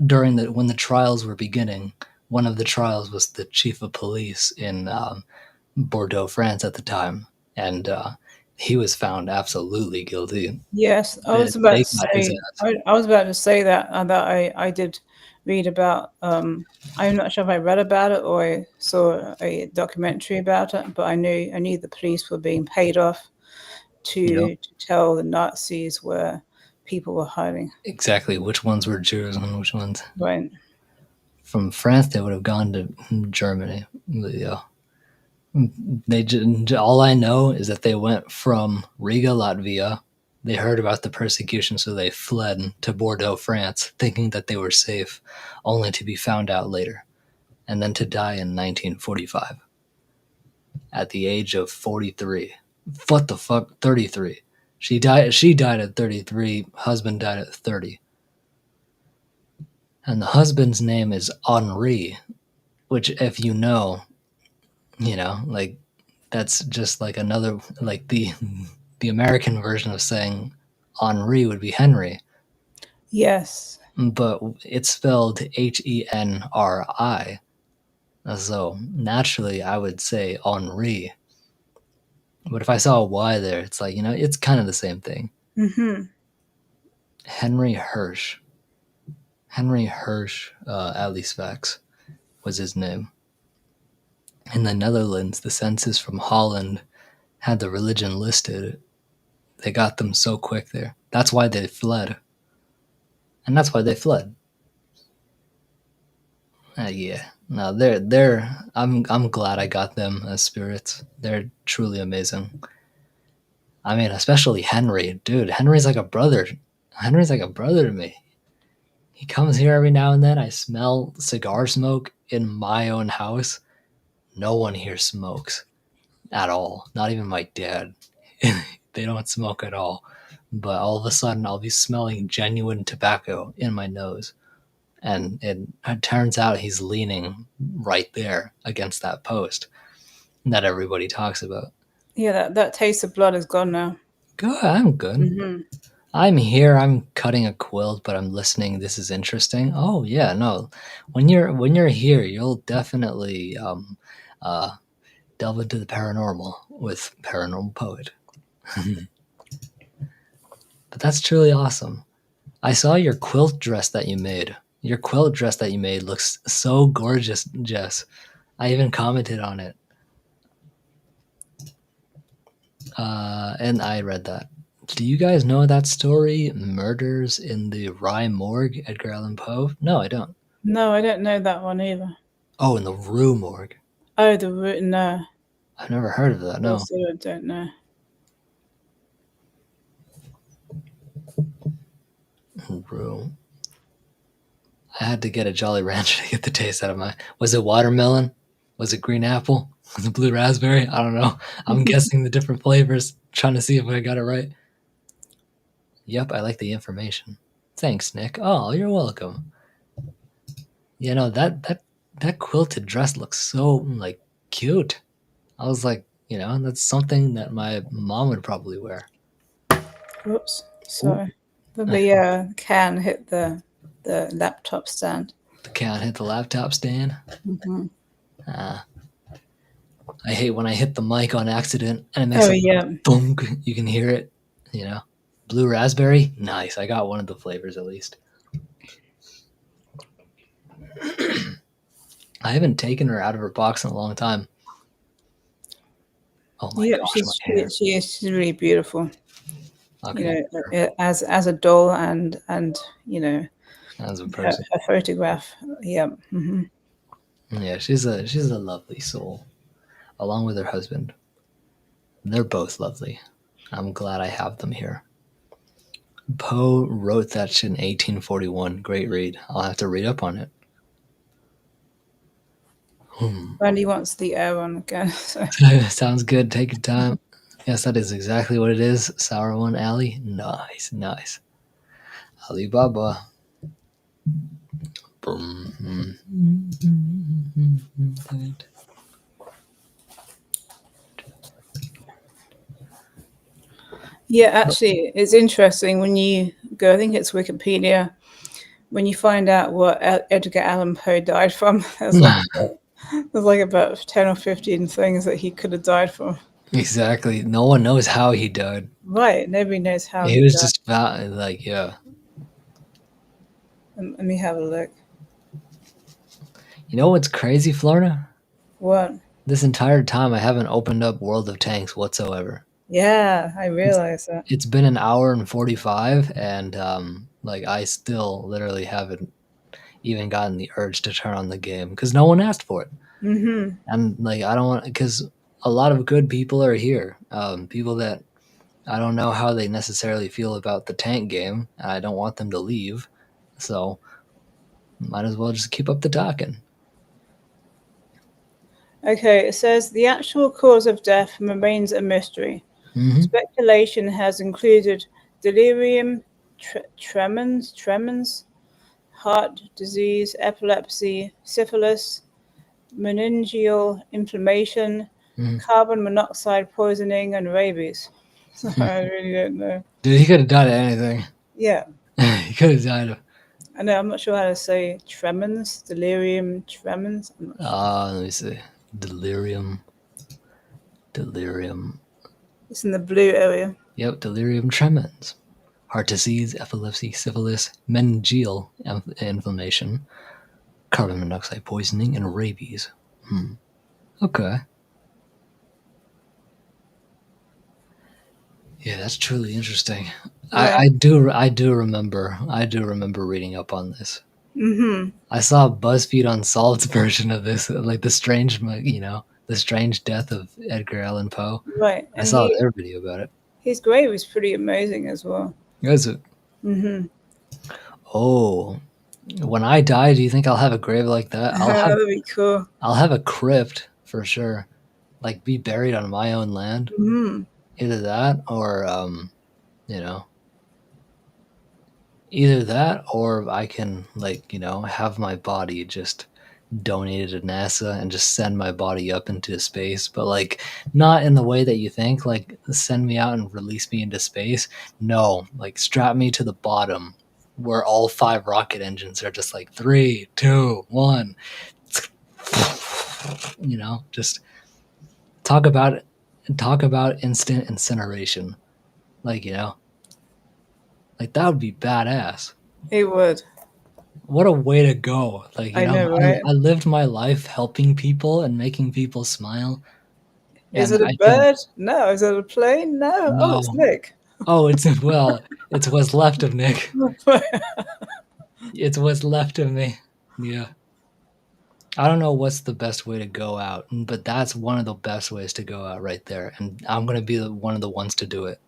during when the trials were beginning, one of the trials was the chief of police in Bordeaux, France at the time, and he was found absolutely guilty.
Yes, I was about to say. I was about to say that I did read about. I'm not sure if I read about it or I saw a documentary about it, but I knew the police were being paid off to tell the Nazis where people were hiding.
Exactly, which ones were Jews and which ones.
Right.
From France, they would have gone to Germany. Yeah. All I know is that they went from Riga, Latvia. They heard about the persecution, so they fled to Bordeaux, France, thinking that they were safe, only to be found out later, and then to die in 1945 at the age of 43. What the fuck? 33. She died at 33. Husband died at 30. And the husband's name is Henri, which, if like, that's just like another, like, the American version of saying Henri would be Henry.
Yes.
But it's spelled Henri. So naturally, I would say Henri. But if I saw a Y there, it's like, it's kind of the same thing.
Mm-hmm.
Henry Hirsch. Henry Hirsch Alisvax was his name. In the Netherlands, the census from Holland had the religion listed. They got them so quick there. That's why they fled. And that's why they fled. Yeah. No, I'm glad I got them as spirits. They're truly amazing. I mean, especially Henry. Dude, Henry's like a brother. Henry's like a brother to me. He comes here every now and then. I smell cigar smoke in my own house. No one here smokes at all. Not even my dad. They don't smoke at all. But all of a sudden, I'll be smelling genuine tobacco in my nose. And it turns out he's leaning right there against that post that everybody talks about.
Yeah, that taste of blood is gone now.
Good, I'm good.
Mm-hmm.
I'm here. I'm cutting a quilt, but I'm listening. This is interesting. Oh yeah, no. When you're here, you'll definitely delve into the paranormal with Paranormal Poet. But that's truly awesome. I saw your quilt dress that you made. Your quilt dress that you made looks so gorgeous, Jess. I even commented on it. And I read that. Do you guys know that story, Murders in the Rye Morgue, Edgar Allan Poe? No, I don't.
No, I don't know that one either.
Oh, in the Rue Morgue.
Oh, the Rue, no.
I've never heard of that, no.
Also, I don't know.
Rue. I had to get a Jolly Rancher to get the taste out of my... Was it watermelon? Was it green apple? Was it blue raspberry? I don't know. I'm guessing the different flavors, trying to see if I got it right. Yep, I like the information. Thanks, Nick. Oh, you're welcome. That quilted dress looks so, like, cute. I was like, that's something that my mom would probably wear.
Oops, sorry. The can hit the laptop stand.
The can hit the laptop stand?
Mm-hmm.
I hate when I hit the mic on accident and it makes boom. You can hear it, Blue raspberry? Nice. I got one of the flavors at least. I haven't taken her out of her box in a long time. Oh my gosh,
she's really beautiful. Okay. As a doll and
as a person,
a photograph. Yeah. Mm-hmm.
Yeah, she's a lovely soul, along with her husband. They're both lovely. I'm glad I have them here. Poe wrote that shit in 1841. Great read. I'll have to read up on it.
Randy wants the air on again. So.
Sounds good. Take your time. Yes, that is exactly what it is. Sour one, Ali. Nice, nice. Alibaba.
Yeah, actually, it's interesting when you go. I think it's Wikipedia. When you find out what Edgar Allan Poe died from, there's like about 10 or 15 things that he could have died from.
Exactly. No one knows how he died.
Right, nobody knows how
He
he
was
died.
just like, yeah.
Let me have a look.
You know what's crazy, Florida?
What?
This entire time I haven't opened up World of Tanks whatsoever.
Yeah, I realize that.
It's been an hour and 45, and like I still literally haven't even gotten the urge to turn on the game because no one asked for it.
Mm-hmm.
And like I don't want, because a lot of good people are here. People that I don't know how they necessarily feel about the tank game. And I don't want them to leave, so might as well just keep up the talking.
Okay, it says the actual cause of death remains a mystery.
Mm-hmm.
Speculation has included delirium tremens, heart disease, epilepsy, syphilis, meningeal inflammation, carbon monoxide poisoning, and rabies. So I really don't know.
Dude, he could have died of anything.
Yeah,
He could have died of.
I know. I'm not sure how to say tremens, delirium tremens. I'm not sure.
Let me see. Delirium.
It's in the blue area.
Yep, delirium tremens. Heart disease, epilepsy, syphilis, meningeal inflammation, carbon monoxide poisoning, and rabies. Okay. Yeah, that's truly interesting.
Yeah.
I do remember reading up on this.
Mm-hmm.
I saw BuzzFeed Unsolved's version of this, like the strange, the strange death of Edgar Allan Poe.
Right,
I
and
saw their video about it.
his grave was pretty amazing as well.
Is it?
Mm-hmm.
Oh, when I die, do you think I'll have a grave like that?
That'd be cool.
I'll have a crypt for sure. Like be buried on my own land.
Mm-hmm.
Either that or you know, either that or I can have my body just donated to NASA and just send my body up into space, but like not in the way that you think, like send me out and release me into space. No, like strap me to the bottom where all 5 rocket engines are just like 3, 2, 1. Just talk about instant incineration. Like, like that would be badass.
It would.
What a way to go. Like,
I know, right?
I lived my life helping people and making people smile.
Is
And
it a
I can
bird? No. Is it a plane? No. Oh, it's
no.
Nick.
Oh, it's what's left of Nick. It's what's left of me. Yeah. I don't know what's the best way to go out, but that's one of the best ways to go out right there. And I'm going to be one of the ones to do it.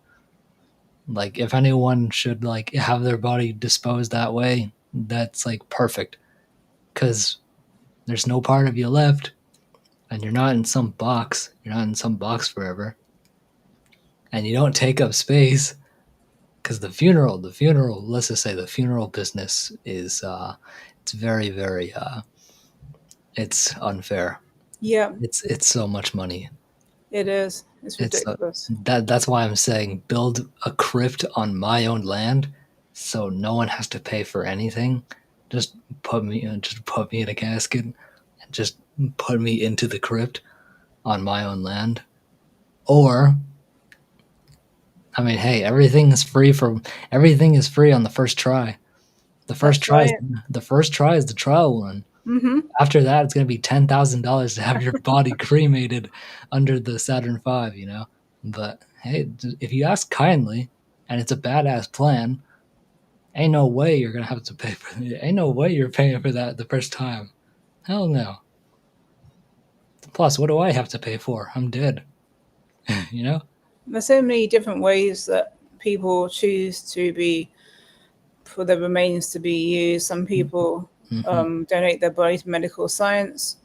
Like if anyone should like have their body disposed that way, that's like perfect. Cuz there's no part of you left and you're not in some box. You're not in some box forever. And you don't take up space cuz the funeral, let's just say the funeral business is it's very very it's unfair.
Yeah,
It's so much money.
it is. It's ridiculous.
That's why I'm saying build a crypt on my own land, so no one has to pay for anything. Just put me in a casket, and just put me into the crypt on my own land. Or, I mean, hey, everything is free on the first try. The first
That's
try,
right.
the first try is the trial one.
Mm-hmm.
After that, it's going to be $10,000 to have your body cremated under the Saturn V, But hey, if you ask kindly, and it's a badass plan, ain't no way you're going to have to pay for it. Ain't no way you're paying for that the first time. Hell no. Plus, what do I have to pay for? I'm dead.
There's so many different ways that people choose for their remains to be used. Some people donate their body to medical science.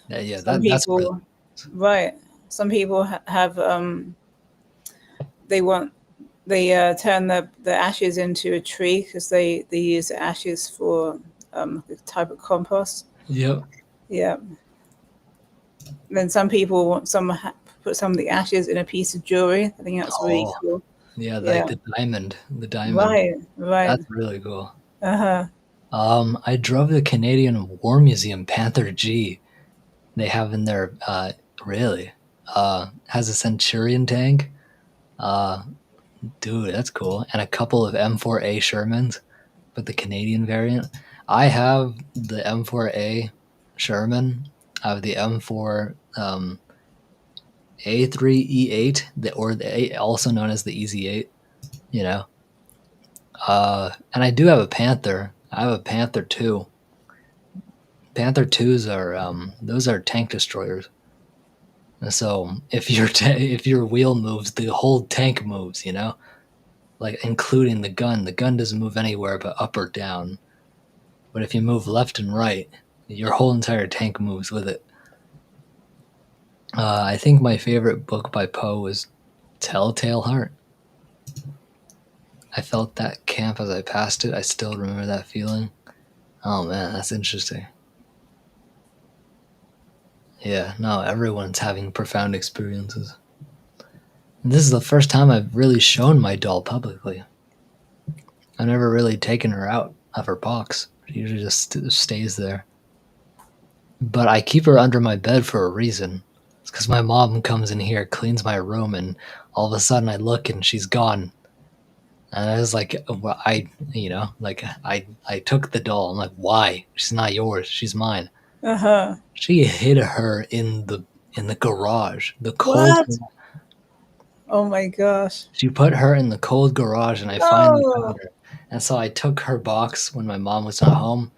Yeah,
Some
that's
people, right? Some people have they turn the ashes into a tree because they use the ashes for a type of compost.
Yep.
Yeah. Then some people want put some of the ashes in a piece of jewelry. I think that's really cool.
Yeah,
Yeah.
like the diamond.
Right.
That's really cool.
Uh-huh.
I drove the Canadian War Museum Panther G. They have in there, really, has a Centurion tank. Dude, that's cool. And a couple of M4A Shermans, but the Canadian variant. I have the M4A Sherman. I have the M4 A3E8, also known as the EZ8. You know, and I do have a Panther. I have a Panther 2. Panther 2s are those are tank destroyers. So if your wheel moves, the whole tank moves. Like including the gun. The gun doesn't move anywhere but up or down. But if you move left and right, your whole entire tank moves with it. I think my favorite book by Poe was Telltale Heart. I felt that camp as I passed it. I still remember that feeling. Oh man, that's interesting. Yeah, no, everyone's having profound experiences. And this is the first time I've really shown my doll publicly. I've never really taken her out of her box. She usually just stays there. But I keep her under my bed for a reason. It's because my mom comes in here, cleans my room, and all of a sudden I look and she's gone. And I was like, well, I took the doll. I'm like, why? She's not yours. She's mine.
Uh-huh.
She hid her in the garage. The cold.
What? Oh my gosh.
She put her in the cold garage, and I finally found her. And so I took her box when my mom was not home,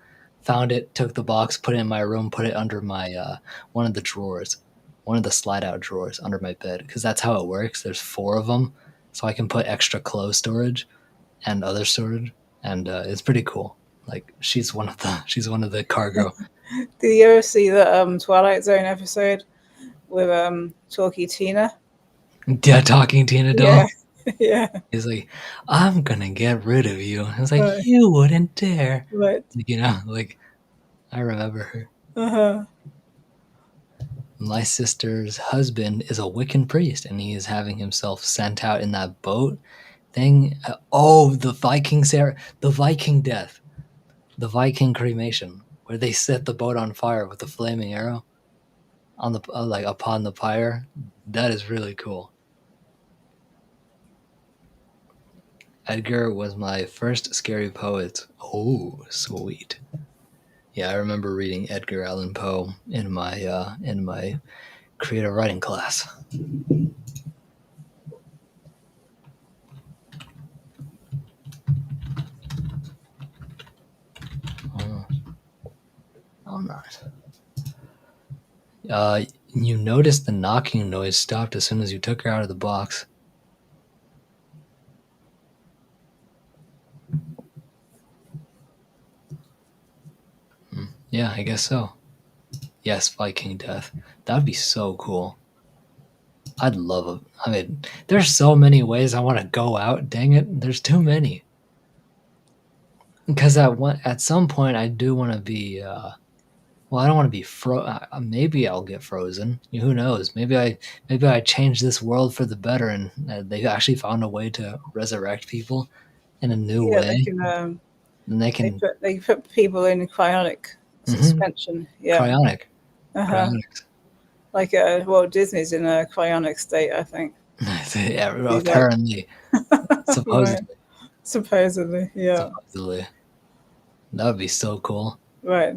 found it, took the box, put it in my room, put it under my one of the drawers, one of the slide-out drawers under my bed, because that's how it works. There's 4 of them, so I can put extra clothes storage and other storage, and it's pretty cool. Like she's one of the cargo.
Did you ever see the Twilight Zone episode with Talkie Tina?
Yeah, talking Tina doll.
Yeah. Yeah.
He's like, I'm gonna get rid of you. I was like, you wouldn't dare.
Right.
Like I remember her.
Uh-huh.
My sister's husband is a Wiccan priest, and he is having himself sent out in that boat thing. The Viking death, the Viking cremation, where they set the boat on fire with the flaming arrow on the upon the pyre. That is really cool. Edgar was my first scary poet. Oh, sweet. Yeah, I remember reading Edgar Allan Poe in my creative writing class. I'm not. You noticed the knocking noise stopped as soon as you took her out of the box. Yeah, I guess so. Yes, Viking death. That'd be so cool. I'd love it. I mean, there's so many ways I want to go out. Dang it, there's too many. Because at some point I do want to be. Well, I don't want to be maybe I'll get frozen. Who knows? Maybe I change this world for the better, and they've actually found a way to resurrect people in a new way.
They put people in cryonic suspension. Yeah.
Cryonic.
Uh-huh. Like Walt Disney's in a cryonic state, I think.
Yeah, apparently. Supposedly.
Supposedly, yeah.
Supposedly. That would be so cool.
Right.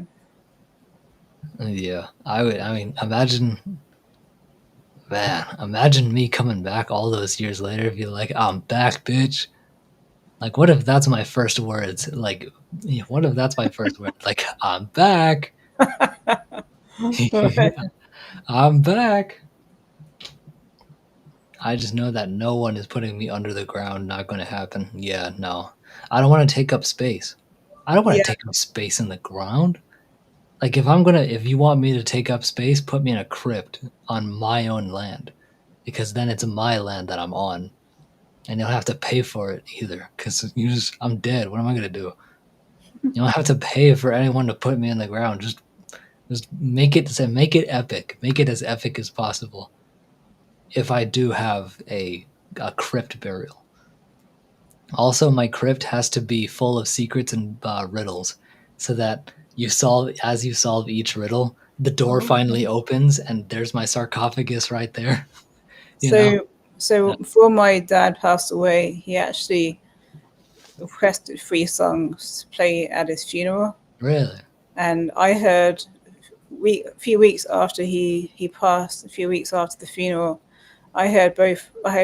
Yeah. Imagine me coming back all those years later, be like, I'm back, bitch. Like, what if that's my first words? Like, what if that's my first word? Like, I'm back. Yeah, I'm back. I just know that no one is putting me under the ground. Not going to happen. Yeah, no. I don't want to take up space. I don't want to take up space in the ground. Like, if you want me to take up space, put me in a crypt on my own land. Because then it's my land that I'm on. and you don't have to pay for it either, because I'm dead. What am I gonna do? You don't have to pay for anyone to put me in the ground. Just make it epic. Make it as epic as possible. If I do have a crypt burial. Also, my crypt has to be full of secrets and riddles, so that you solve each riddle, the door finally opens, and there's my sarcophagus right there. You know?
So before my dad passed away, he actually requested 3 songs to play at his funeral.
Really?
And I heard a few weeks after he passed, a few weeks after the funeral, I heard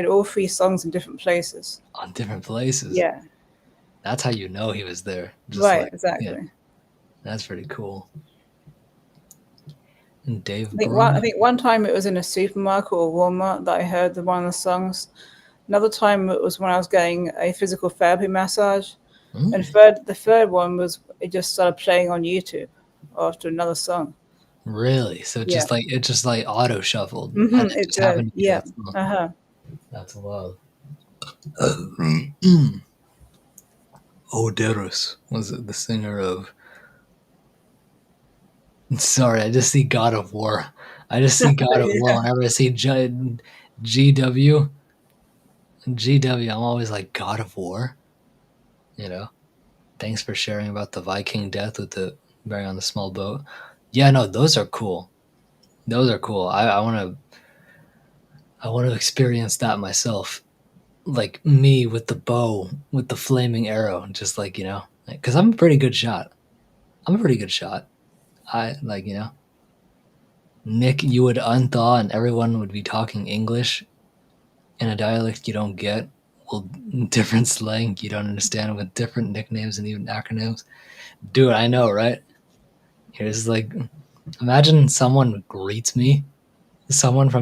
all 3 songs in different places.
On different places?
Yeah.
That's how you know he was there.
Right, exactly.
Yeah, that's pretty cool. And Dave
I think one time it was in a supermarket or Walmart that I heard one of the songs. Another time it was when I was getting a physical therapy massage. And the third one was it just started playing on YouTube after another song.
Really? So it just like auto shuffled.
Mm-hmm,
And it just happened to be
yeah.
that song.
Uh-huh.
That's wild. Oderus was the singer of. Sorry, I just see God of War. I just see God of War. Whenever I see GW, I'm always like, God of War. You know? Thanks for sharing about the Viking death with the bearing on the small boat. Yeah, no, those are cool. Those are cool. I want to experience that myself. Like me with the bow, with the flaming arrow, just like, because I'm a pretty good shot. I like, Nick, you would unthaw and everyone would be talking English in a dialect you don't get, well, different slang you don't understand, with different nicknames and even acronyms. Dude, I know, right? Here's like, imagine someone from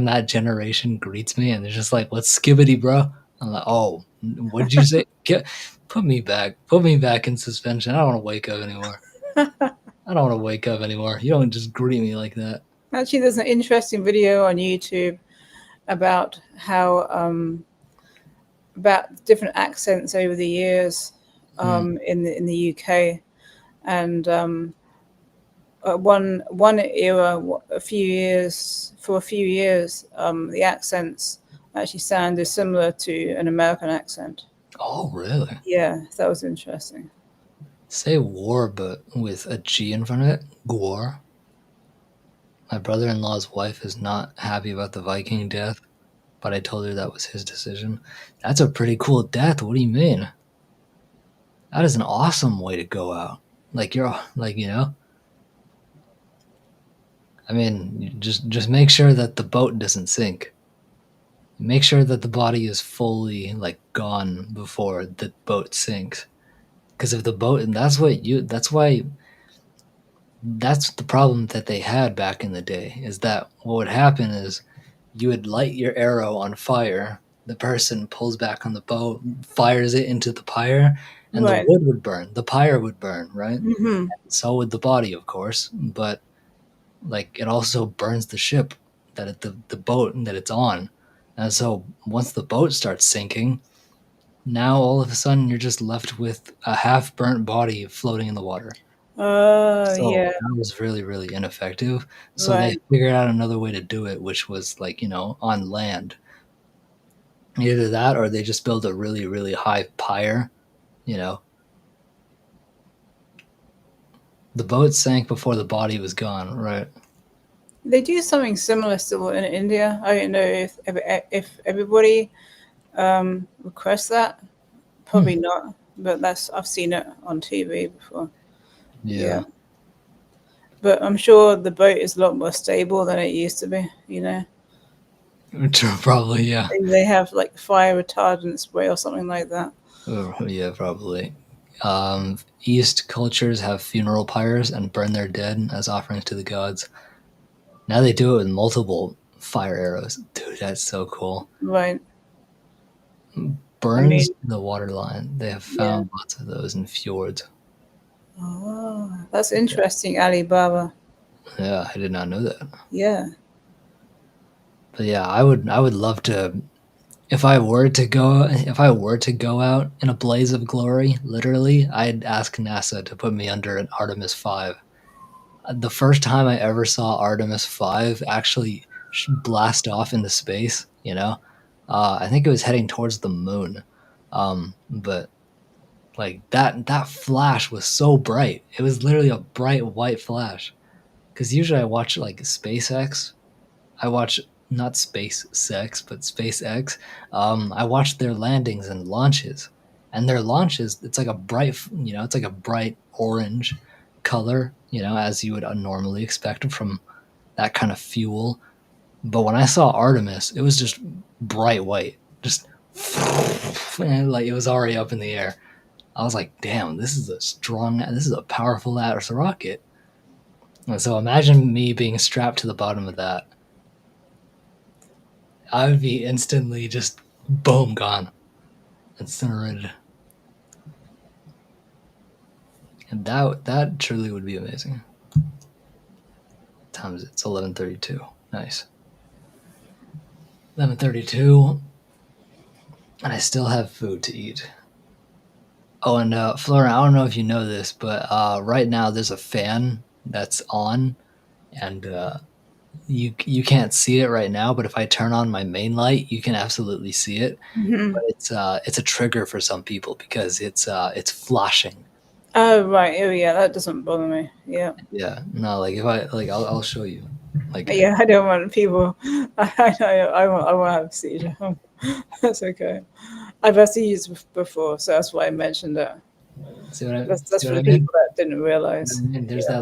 that generation greets me, and they're just like, "What's skibbity, bro?" I'm like, "Oh, what did you say? Put me back in suspension. I don't want to wake up anymore. You don't just greet me like that."
Actually, there's an interesting video on YouTube about how about different accents over the years in the UK, and one era, for a few years, the accents actually sounded similar to an American accent.
Oh, really?
Yeah, that was interesting.
Say war, but with a G in front of it. Gwar. My brother-in-law's wife is not happy about the Viking death, but I told her that was his decision. That's a pretty cool death. What do you mean? That is an awesome way to go out. Like, you're like, I mean, just make sure that the boat doesn't sink. Make sure that the body is fully like gone before the boat sinks. Because if the boat, and that's the problem that they had back in the day, is that what would happen is you would light your arrow on fire, the person pulls back on the boat, fires it into the pyre, and the wood would burn, the pyre would burn, right?
Mm-hmm.
So would the body, of course, but like it also burns the ship, the boat that it's on. And so once the boat starts sinking, now all of a sudden you're just left with a half burnt body floating in the water.
Yeah.
That was really, really ineffective. So they figured out another way to do it, which was like, on land. Either that or they just build a really, really high pyre, The boat sank before the body was gone, right?
They do something similar still in India. I don't know if everybody requests that. Probably not, but I've seen it on TV before. Yeah. But I'm sure the boat is a lot more stable than it used to be,
True, probably, yeah.
They have like fire retardant spray or something like that.
Oh, yeah, probably. East cultures have funeral pyres and burn their dead as offerings to the gods. Now they do it with multiple fire arrows. Dude, that's so cool.
Right.
Burns the waterline. They have found lots of those in fjords.
Oh, that's interesting, Alibaba.
Yeah, I did not know that.
Yeah.
But yeah, I would love to if I were to go out in a blaze of glory, literally, I'd ask NASA to put me under an Artemis 5. The first time I ever saw Artemis 5 actually blast off into space, I think it was heading towards the moon. But like that flash was so bright. It was literally a bright white flash. Because usually I watch like SpaceX. I watch not SpaceX, but SpaceX. I watch their landings and launches, and their launches. It's like a bright, it's like a bright orange color, as you would normally expect from that kind of fuel. But when I saw Artemis, it was just bright white, just like it was already up in the air. I was like, damn, this is a powerful Atlas rocket. And so imagine me being strapped to the bottom of that. I would be instantly just boom, gone, incinerated. And that truly would be amazing. What time is it? It's 11:32. Nice. 11:32, and I still have food to eat. Oh, and Flora, I don't know if you know this, but right now there's a fan that's on, and you can't see it right now. But if I turn on my main light, you can absolutely see it.
Mhm.
But it's a trigger for some people because it's flashing.
Oh right, oh yeah, that doesn't bother me. Yeah,
Yeah, no, like if I like, I'll show you. Like,
yeah, I don't want people. I won't have a seizure. That's okay. I've had seizures before, so that's why I mentioned that.
see what I
That's
see
for
what
the
I mean?
people that didn't realize.
There's
Yeah.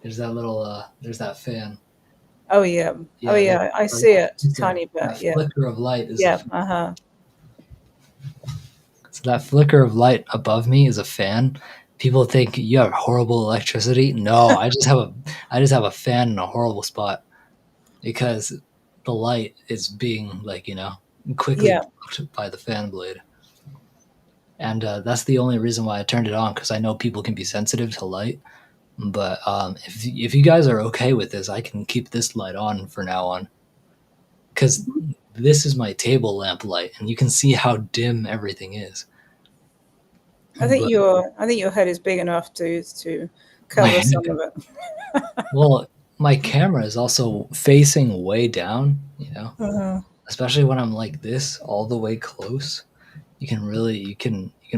there's that fan.
Oh yeah. Oh
Yeah,
yeah. I see it
it's
tiny
that
bit. Yeah.
flicker of light is
Yeah. Uh-huh.
so that flicker of light above me is a fan. People think you have horrible electricity. No, I just have a fan in a horrible spot because the light is being like, quickly
Yeah.
blocked by the fan blade. And that's the only reason why I turned it on, because I know people can be sensitive to light. But if you guys are okay with this, I can keep this light on for now on, because this is my table lamp light, and you can see how dim everything is.
I think
But
your head is big enough to
my
cover some of it.
well, my camera is also facing way down,
Uh-huh.
especially when I'm like this, all the way close. You can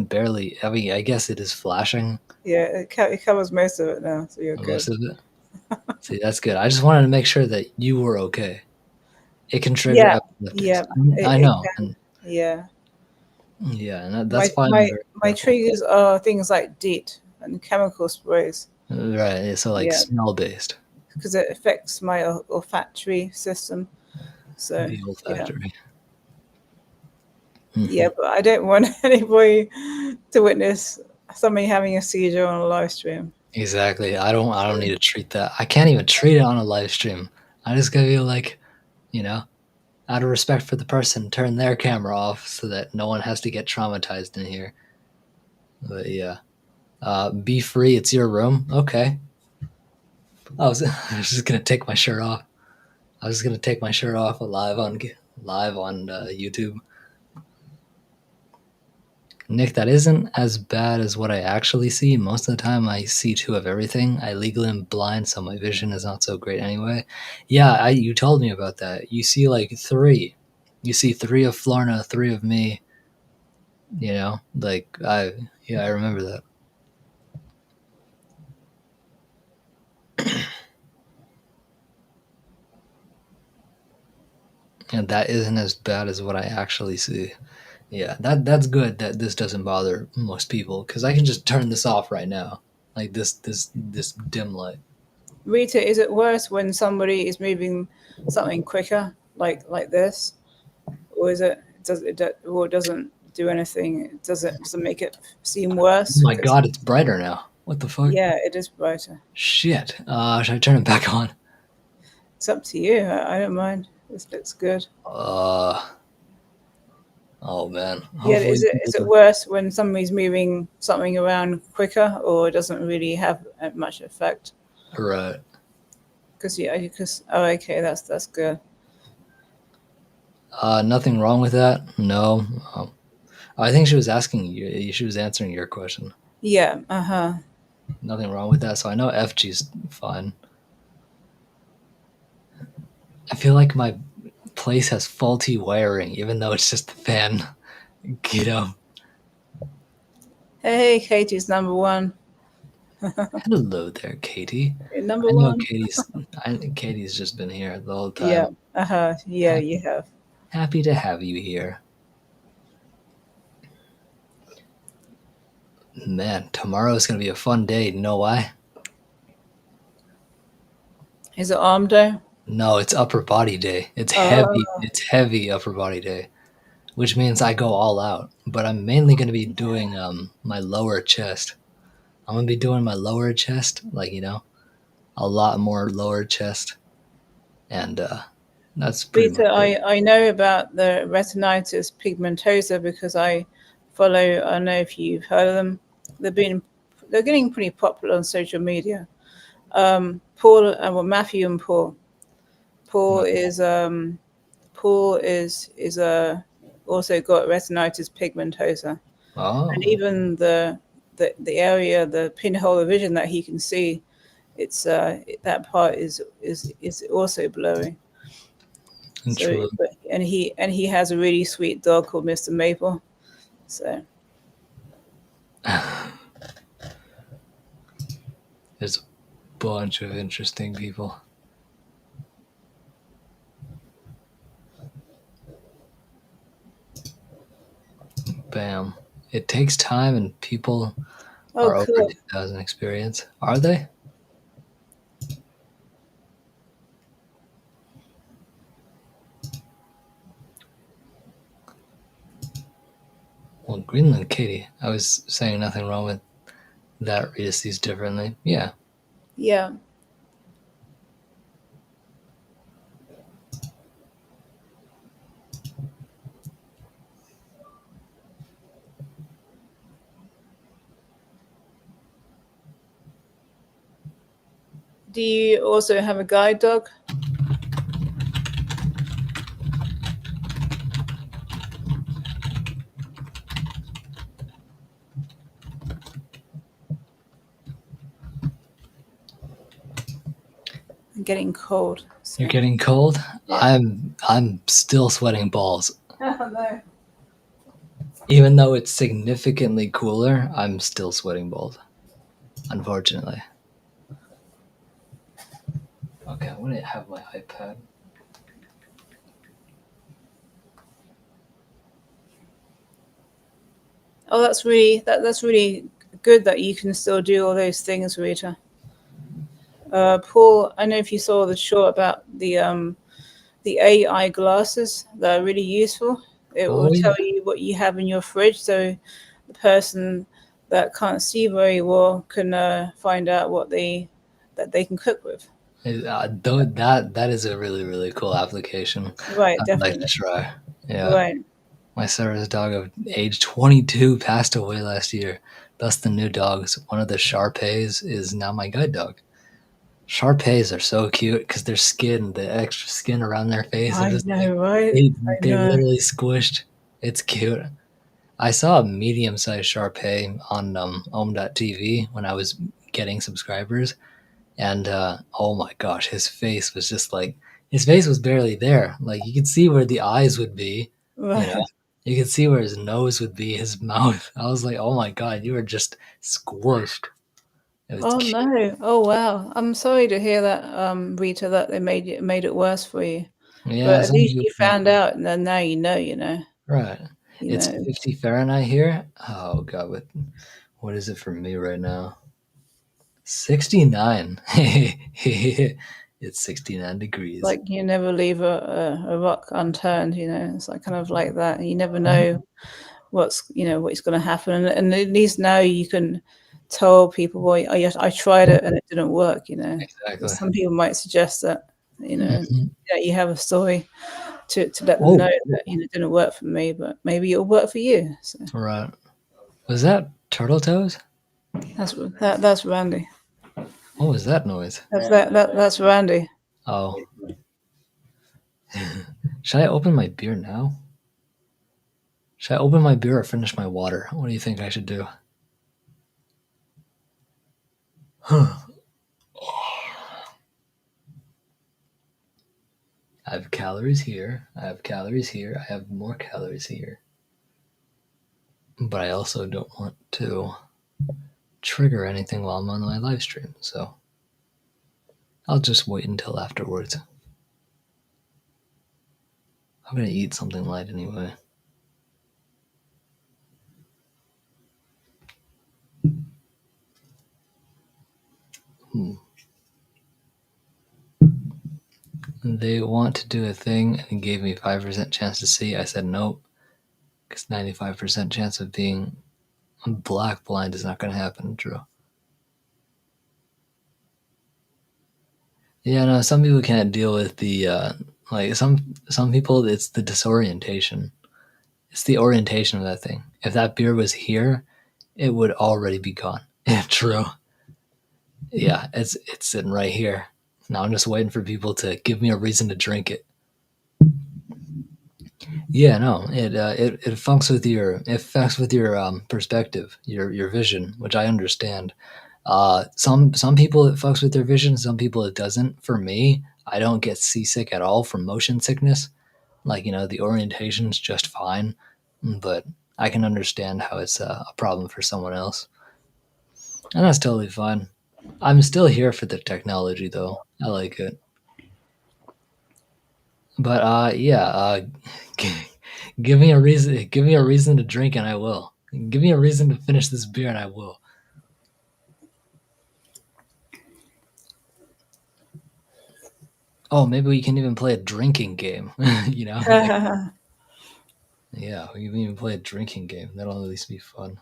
barely. I mean, I guess it is flashing
Yeah, it covers most of it now, so you're good.
most of it. See, that's good. I just wanted to make sure that you were okay. It can trigger
Yeah.
epileptics.
Yeah.
I
It
know,
can.
and
Yeah.
yeah, and that's
My
why I'm
my
very
my
careful.
triggers are things like DEET and chemical sprays.
Right, so like
Yeah,
smell based,
because it affects my olfactory system. So
the
yeah,
olfactory.
yeah,
Hmm.
but I don't want anybody to witness somebody having a seizure on a live stream.
Exactly. I don't need to treat that. I can't even treat it on a live stream. I just gotta be like, you know, out of respect for the person, turn their camera off so that no one has to get traumatized in here. But yeah, be free. It's your room. Okay. I was just gonna take my shirt off. I was just gonna take my shirt off live on YouTube. Nick, that isn't as bad as what I actually see. Most of the time, I see two of everything. I legally am blind, so my vision is not so great anyway. Yeah, you told me about that. You see like three. You see three of Florna, three of me. I remember that. And that isn't as bad as what I actually see. Yeah, that's good that this doesn't bother most people, because I can just turn this off right now, like this dim light.
Rita, is it worse when somebody is moving something quicker, like this, or is it or it doesn't do anything? Does it make it seem
Oh
worse?
my
'Cause,
god, it's brighter now. What the fuck?
yeah, it is brighter.
Shit. Should I turn it back on?
It's up to you. I don't mind. This looks good.
Uh. Oh man.
Yeah,
Hopefully
is
people
it
don't.
worse when somebody's moving something around quicker, or it doesn't really have much effect?
Right.
Because oh, okay, that's good.
Nothing wrong with that. No. I think she was asking you. She was answering your question.
Yeah.
Nothing wrong with that. So I know FG's fine. I feel like my place has faulty wiring, even though it's just the fan. You know.
Hey, Katie's number one.
Hello there, Katie.
Number
I know
one.
Katie's just been here the whole time.
Yeah. Yeah, you have.
Happy to have you here. Man, tomorrow's gonna be a fun day. You know why?
Is it arm day?
No, it's upper body day. It's heavy. It's heavy upper body day, which means I go all out. But I'm mainly gonna be doing my lower chest. I'm gonna be doing my lower chest, like a lot more lower chest, and that's pretty much
Rita,
it.
I know about the retinitis pigmentosa because I follow. I don't know if you've heard of them. They're getting pretty popular on social media. Paul and Matthew and Paul. Paul is also got retinitis pigmentosa,
Oh,
and even the area, the pinhole of vision that he can see, it's that part is also blurry. So,
true.
and he has a really sweet dog called Mr. Maple. So
There's a bunch of interesting people. Bam. It takes time, and people are over
cool.
2,000 experience. Are they? Well, Greenland Katie, I was saying nothing wrong with that. Rita sees differently. Yeah.
Yeah. Do you also have a guide dog? I'm getting cold. So.
You're getting cold?
Yeah.
I'm still sweating balls.
Oh, no.
Even though it's significantly cooler, I'm still sweating balls. Unfortunately. Okay, I'm gonna have my iPad.
Oh, that's really good that you can still do all those things, Rita. Paul, I don't know if you saw the short about the AI glasses that are really useful. It will tell you what you have in your fridge, so the person that can't see very well can find out what that they can cook with.
That is a really, really cool application.
Right,
I'd
definitely.
like to try. Yeah.
Right.
My service dog of age 22 passed away last year. Thus, the new dogs, one of the Shar-Peis, is now my guide dog. Shar-Peis are so cute because their skin, the extra skin around their face,
I know, right?
they're literally squished. It's cute. I saw a medium-sized Shar-Pei on Om.tv when I was getting subscribers, and oh my gosh, his face was just like, his face was barely there. Like, you could see where the eyes would be,
Right.
you could see where his nose would be, his mouth. I was like, oh my god, you were just squished. It was cute.
No! Oh wow! I'm sorry to hear that, Rita. That they made it worse for you.
Yeah,
But at least you found out, and then now you know.
right.
You
It's
know.
50 Fahrenheit here. Oh god, what is it for me right now? 69. It's 69 degrees.
Like you never leave a rock unturned. It's like kind of like that. You never know what's going to happen, and at least now you can tell people, well, I tried it and it didn't work.
Exactly.
Some people might suggest that
Mhm.
that you have a story to let them know that it didn't work for me, but maybe it'll work for you. So.
Right. Was that turtle toes?
That's Randy.
What was that noise?
That's Randy.
Oh. Should I open my beer now? Should I open my beer or finish my water? What do you think I should do? I have calories here. I have calories here. I have more calories here. But I also don't want to trigger anything while I'm on my live stream, so I'll just wait until afterwards. I'm gonna eat something light anyway. They want to do a thing and gave me 5% chance to see. I said nope, because 95% chance of being black blind is not going to happen, Drew. Yeah, no, some people can't deal with the, like, some people, it's the disorientation. It's the orientation of that thing. If that beer was here, it would already be gone. True. Yeah, it's sitting right here. Now I'm just waiting for people to give me a reason to drink it. Yeah, no, it fucks with your perspective, your vision, which I understand. Some people it fucks with their vision, some people it doesn't. For me, I don't get seasick at all from motion sickness. Like, the orientation's just fine, but I can understand how it's a problem for someone else, and that's totally fine. I'm still here for the technology, though. I like it. But yeah, give me a reason. Give me a reason to drink, and I will. Give me a reason to finish this beer, and I will. Oh, maybe we can even play a drinking game. Like, yeah, we can even play a drinking game. That'll at least be fun.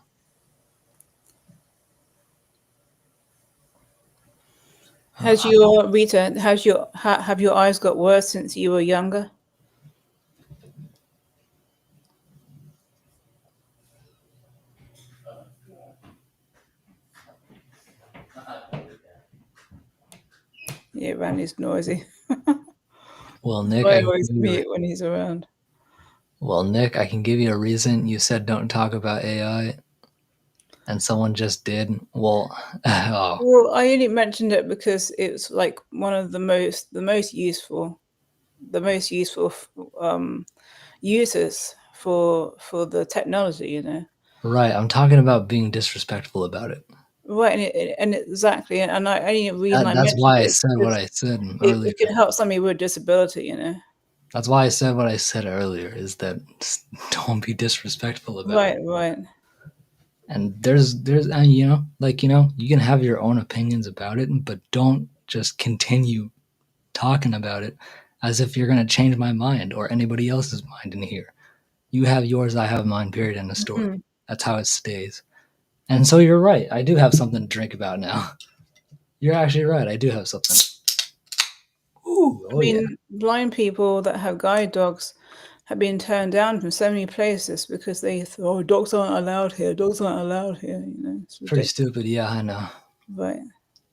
Has your Rita? Have your eyes got worse since you were younger? Yeah, Randy's noisy.
Well, Nick,
I always mute when he's around.
Well, Nick, I can give you a reason. You said don't talk about AI, and someone just did. Well, oh.
Well, I only mentioned it because it's like one of the most useful uses for the technology.
Right, I'm talking about being disrespectful about it.
Right, and exactly, and I only reason I
That's
mentioned
why I
it
said what I said earlier.
it can help somebody with disability.
That's why I said what I said earlier. Is that don't be disrespectful about it.
Right.
And there's and you can have your own opinions about it, but don't just continue talking about it as if you're going to change my mind or anybody else's mind in here. You have yours, I have mine, period, end of story.
Mm-hmm.
That's how it stays. And so you're right. I do have something to drink about now. You're actually right. I do have something. Ooh,
I mean, blind people that have guide dogs have been turned down from so many places because they thought, dogs aren't allowed here. Dogs aren't allowed here. It's
pretty stupid. Yeah, I know.
Right.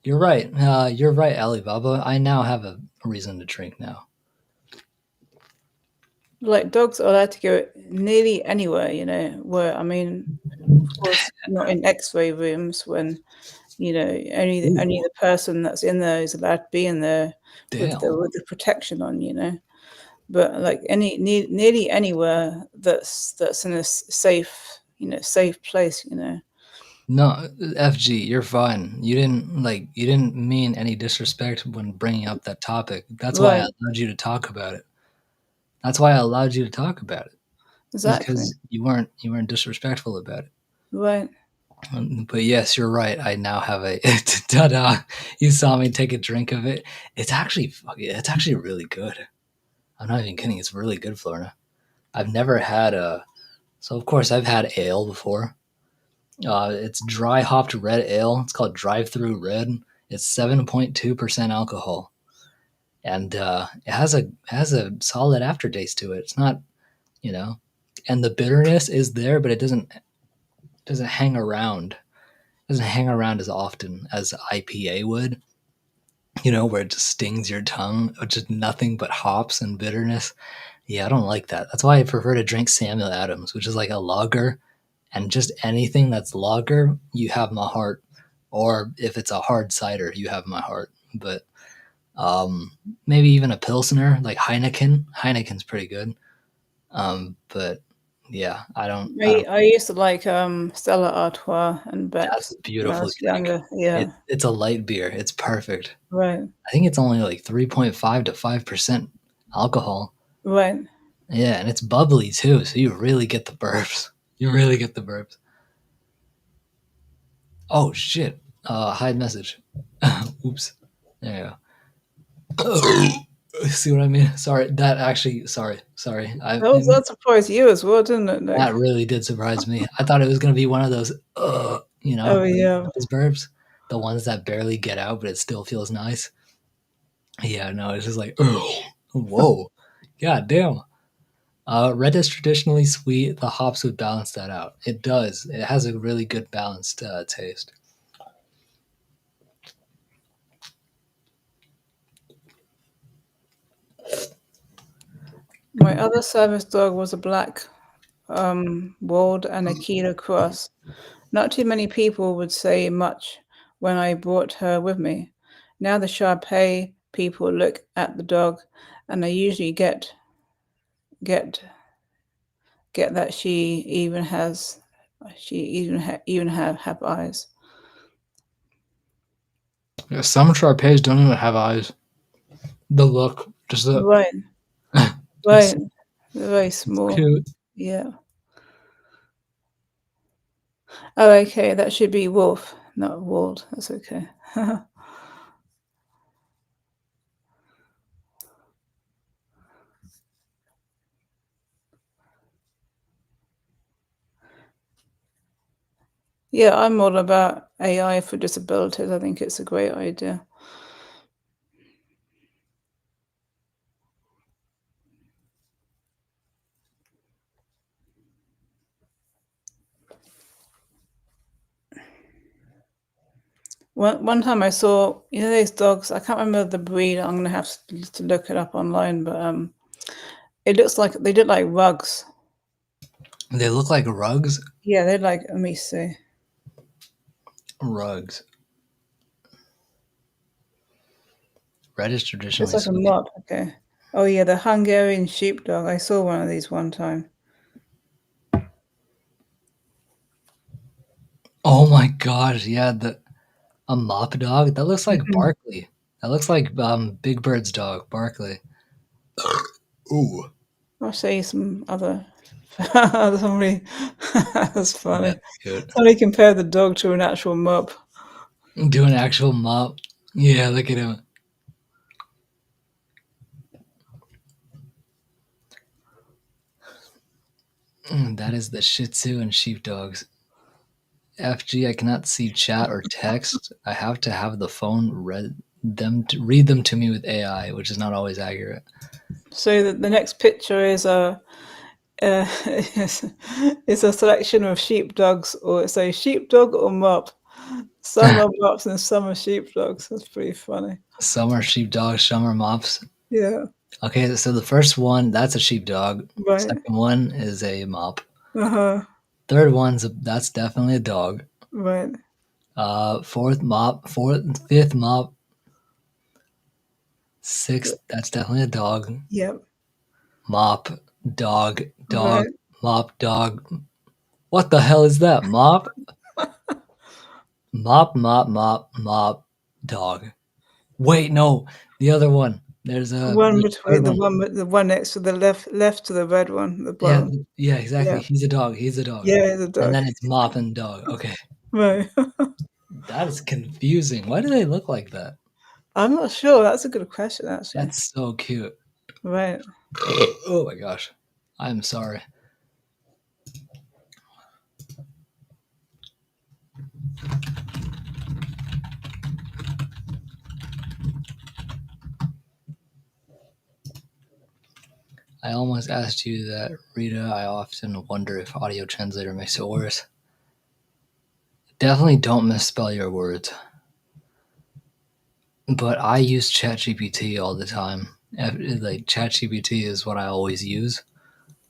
You're right. You're right, Alibaba. I now have a reason to drink now.
Like, dogs are allowed to go nearly anywhere, where, I mean, of course, not in x-ray rooms when, only the person that's in there is allowed to be in there with the protection on. But like nearly anywhere that's in a safe place.
No, FG, you're fine. You didn't mean any disrespect when bringing up that topic. That's why I allowed you to talk about it. Exactly. Because you weren't disrespectful about it.
Right.
But yes, you're right. I now have a ta-da. You saw me take a drink of it. It's actually really good. I'm not even kidding. It's really good, Florida. I've never had so of course I've had ale before. It's dry hopped red ale. It's called Drive-Through Red. It's 7.2% alcohol, and it has a solid aftertaste to it. It's not, and the bitterness is there, but it doesn't hang around. It doesn't hang around as often as IPA would. Where it just stings your tongue, just nothing but hops and bitterness. Yeah, I don't like that. That's why I prefer to drink Samuel Adams, which is like a lager, and just anything that's lager, you have my heart. Or if it's a hard cider, you have my heart. But maybe even a Pilsner, like Heineken. Heineken's pretty good. But yeah, I don't.
I used to like Stella Artois and
That's
Beck's
a
when I
beautiful
was
drink.
younger. Yeah,
It's a light beer. It's perfect.
right,
I think it's only like 3.5 to 5% alcohol.
right.
Yeah, and it's bubbly too, so you really get the burps. You really get the burps. Oh shit! Hide message. Oops. There you go. See what I mean? Sorry. That actually. Sorry.
That surprised you as well, didn't it, Nick?
That really did surprise me. I thought it was gonna be one of those,
Oh yeah.
those burps, the ones that barely get out, but it still feels nice. Yeah, no, it's just like, oh, whoa, god damn. Red is traditionally sweet. The hops would balance that out. It does. It has a really good balanced taste.
My other service dog was a black World and Akita cross. Not too many people would say much when I brought her with me. Now the Shar-Pei people look at the dog, and I usually get that she even have eyes.
Yeah, some Sharpays don't even have eyes. The look, just the
Right,
it's,
right. Very
it's
small.
cute.
Yeah. Oh, okay. That should be wolf, not walled. That's okay. Yeah, I'm all about AI for disabilities. I think it's a great idea. One time I saw, those dogs, I can't remember the breed. I'm gonna have to look it up online, but it looks like they look like rugs.
They look like rugs.
Yeah, they're like, let me see.
Rugs. Red is
It's
traditionally
like a
sweet.
mop. Okay. Oh yeah, the Hungarian sheepdog. I saw one of these one time.
Oh my gosh, yeah, a mop dog? That looks like
Mhm.
Barkley. That looks like Big Bird's dog, Barkley. Ooh.
I'll say some other. Somebody. That's
Yeah,
funny.
cute.
Somebody compared the dog to an actual mop.
Do an actual mop. Yeah, look at him. That is the Shih Tzu and sheepdogs. FG, I cannot see chat or text. I have to have the phone read them to me with AI, which is not always accurate.
So the next picture is it's a selection of sheepdogs, or it's a sheepdog or mop. Some are mops and some are sheepdogs. That's pretty funny.
Some are sheepdogs, some are mops.
Yeah.
Okay, so the first one, that's a sheepdog.
Right.
Second one is a mop.
Uh-huh.
Third that's definitely a dog.
Right.
Fifth mop, sixth, that's definitely a dog.
Yep.
Mop, dog,
Right.
mop, dog. What the hell is that? Mop, mop, dog. Wait, no, the other one. There's
One
the third
between
one.
the one next to the left to the red one, the
Yeah,
bottom.
yeah, exactly.
Yeah.
He's a dog. He's a dog.
Yeah, the
And
dog.
then it's mop and dog. Okay,
Right.
that is confusing. Why do they look like that?
I'm not sure. That's a good question, actually.
That's so cute.
Right.
Oh my gosh, I'm sorry. I almost asked you that, Rita. I often wonder if audio translator makes it worse. Definitely don't misspell your words. But I use ChatGPT all the time. Like ChatGPT is what I always use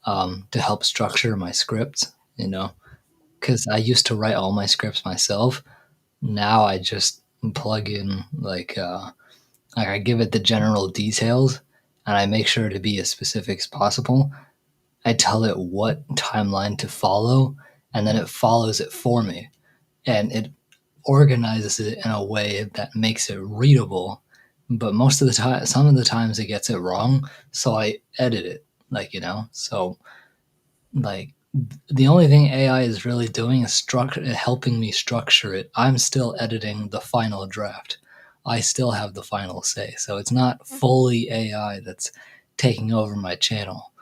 to help structure my scripts. Because I used to write all my scripts myself. Now I just plug in like I give it the general details, and I make sure to be as specific as possible. I tell it what timeline to follow, and then it follows it for me, and it organizes it in a way that makes it readable. But most of the time, some of the times it gets it wrong, so I edit it. So like the only thing AI is really doing is helping me structure it. I'm still editing the final draft. I still have the final say. So it's not fully AI that's taking over my channel.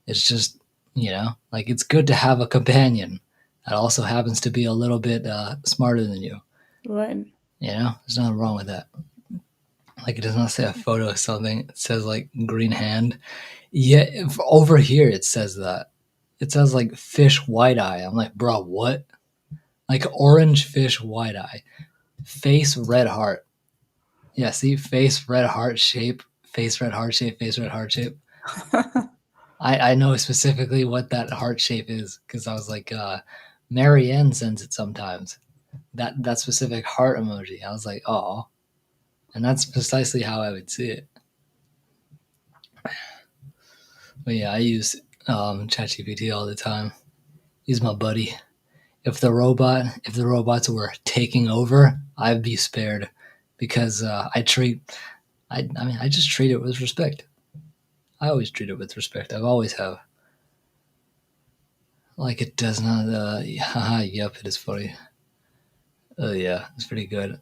It's just, like it's good to have a companion that also happens to be a little bit smarter than you.
Right.
There's nothing wrong with that. Like it does not say a photo of something. It says like green hand. Yeah, over here it says that. It says like fish white eye. I'm like, bro, what? Like orange fish white eye. Face red heart. Yeah, see? Face red heart shape. Face red heart shape. Face red heart shape. I know specifically what that heart shape is because I was like, Marianne sends it sometimes. That specific heart emoji. I was like, oh. And that's precisely how I would see it. But yeah, I use ChatGPT all the time. He's my buddy. If the robots were taking over, I'd be spared because I just treat it with respect. I always treat it with respect. I've always have. Like it does not. Yep, it is funny. Yeah, it's pretty good.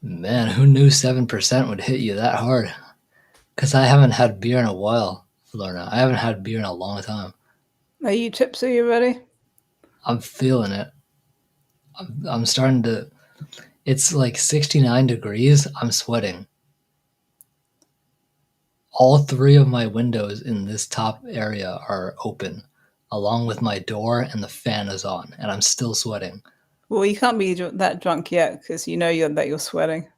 Man, who knew 7% would hit you that hard? Because I haven't had beer in a while, Lorna. I haven't had beer in a long time.
Are you tipsy already?
I'm feeling it. I'm starting to. It's like 69 degrees. I'm sweating. All 3 of my windows in this top area are open, along with my door, and the fan is on, and I'm still sweating.
Well, you can't be that drunk yet because that you're sweating.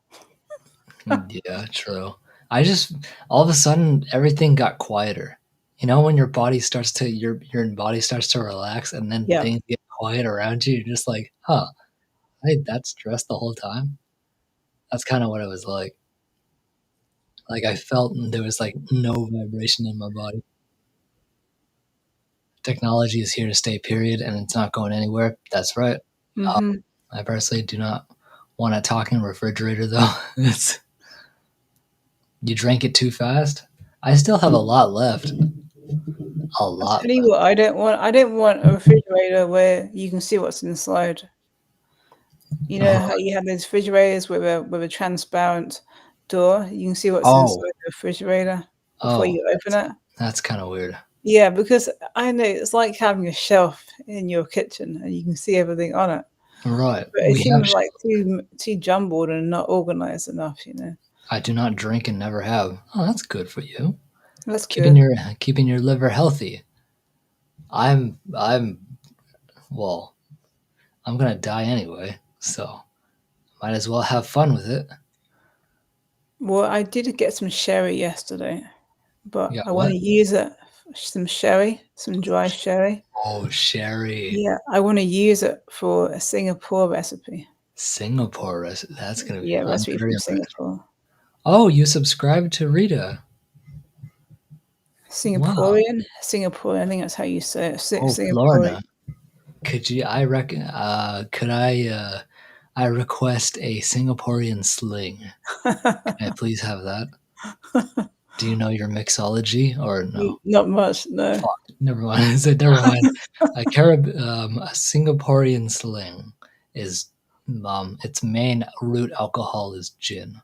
Yeah, true. I just all of a sudden everything got quieter. When your body starts to your body starts to relax, and then things get quiet around you. You're just like, huh, I had that stress the whole time. That's kind of what it was like. Like I felt there was like no vibration in my body. Technology is here to stay, period, and it's not going anywhere. That's right.
Mm-hmm.
I personally do not want a talking refrigerator, though. You drank it too fast. I still have a lot left. A lot.
I'll tell you what, I don't want a refrigerator where you can see what's inside. You know how you have those refrigerators with a transparent door? You can see what's inside the refrigerator before you open it.
That's kind of weird.
Yeah, because I know it's like having a shelf in your kitchen and you can see everything on it.
Right.
But it seems like too jumbled and not organized enough,
I do not drink and never have. Oh, that's good for you.
That's
keeping
good.
Keeping your liver healthy. I'm gonna die anyway, so might as well have fun with it.
Well, I did get some sherry yesterday, but I
what?
want to use it. Some sherry, some dry sherry.
Oh, sherry.
Yeah, I want to use it for a Singapore recipe.
Singapore recipe. That's gonna be
recipe from Singapore.
Oh, you subscribe to Rita.
Singaporean? Wow. Singaporean, I think that's how you say it. Singaporean.
Lorna. Could you? Could I request a Singaporean sling? Can I please have that? Do you know your mixology or no?
Not much, no.
Fuck, never mind. Never mind. A Singaporean sling is its main root alcohol is gin.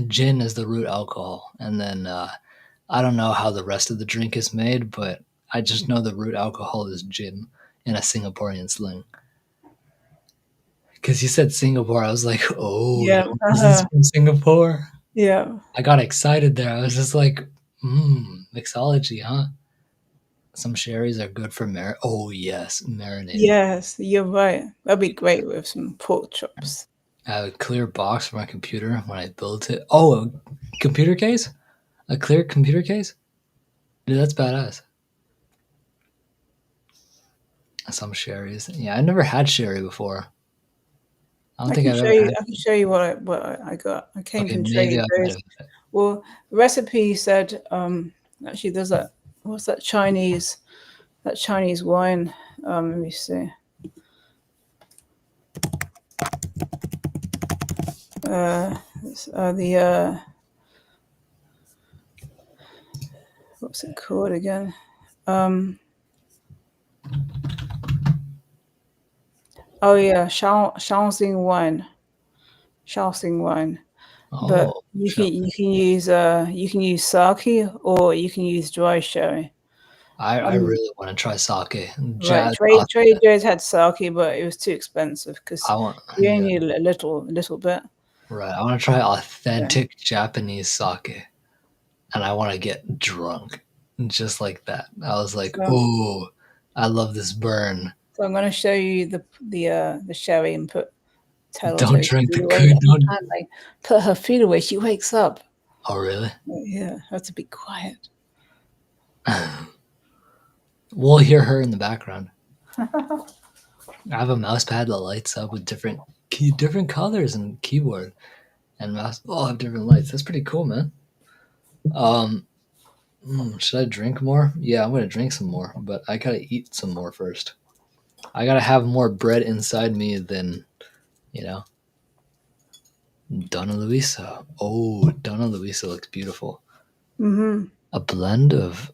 Gin is the root alcohol, and then I don't know how the rest of the drink is made, but I just know the root alcohol is gin in a Singaporean sling. Because you said Singapore, I was like, oh,
yeah,
this is from Singapore.
Yeah.
I got excited there. I was just like, mixology, huh? Some sherries are good for Oh yes, marinating.
Yes, you're right. That'd be great with some pork chops.
I have a clear box for my computer when I built it. Oh, a computer case? A clear computer case? Dude, that's badass. Some sherries. Yeah, I never had sherry before. I don't think I've ever had.
I can show you what I got. I came
Okay,
from
maybe
Trader
I might
Joe's.
have.
Well, the recipe said actually there's that what's that Chinese wine. Let me see. The what's it called again? Oh yeah, Shaoxing wine. Shaoxing wine. But
Oh,
you can use sake or you can use dry sherry.
I really want to try sake.
Right,
Jazz sake.
Trader Joe's had sake, but it was too expensive because
I want,
you only
yeah,
need a little bit.
right. I want to try
Yeah.
authentic Japanese sake, and I want to get drunk, just like that. I was like,
So,
oh, I love this burn.
so I'm going to show you the sherry and tell her
Don't
to
drink
feed
the
away.
good. Don't.
And like put her feet away. She wakes up.
Oh, really?
Yeah, have to be quiet.
We'll hear her in the background. I have a mouse pad that lights up with different colors and keyboard and mouse all have different lights. That's pretty cool, man. Um, should I drink more? Yeah, I'm gonna drink some more, but I gotta eat some more first. I gotta have more bread inside me than you know. Donna Luisa. Oh, Donna Luisa looks beautiful.
Mm-hmm.
A blend of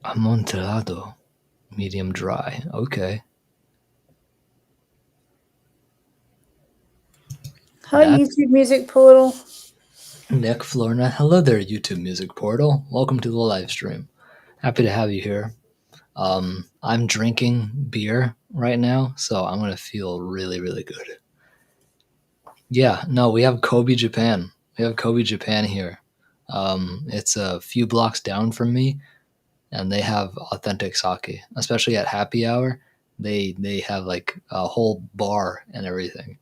amontillado, medium dry. Okay,
Hi,
that
YouTube Music Portal.
Nick Florna. Hello there, YouTube Music Portal. Welcome to the live stream. Happy to have you here. I'm drinking beer right now, so I'm gonna feel really, really good. Yeah, no, we have Kobe, Japan. We have Kobe, Japan here. It's a few blocks down from me, and they have authentic sake, especially at happy hour. They have like a whole bar and everything.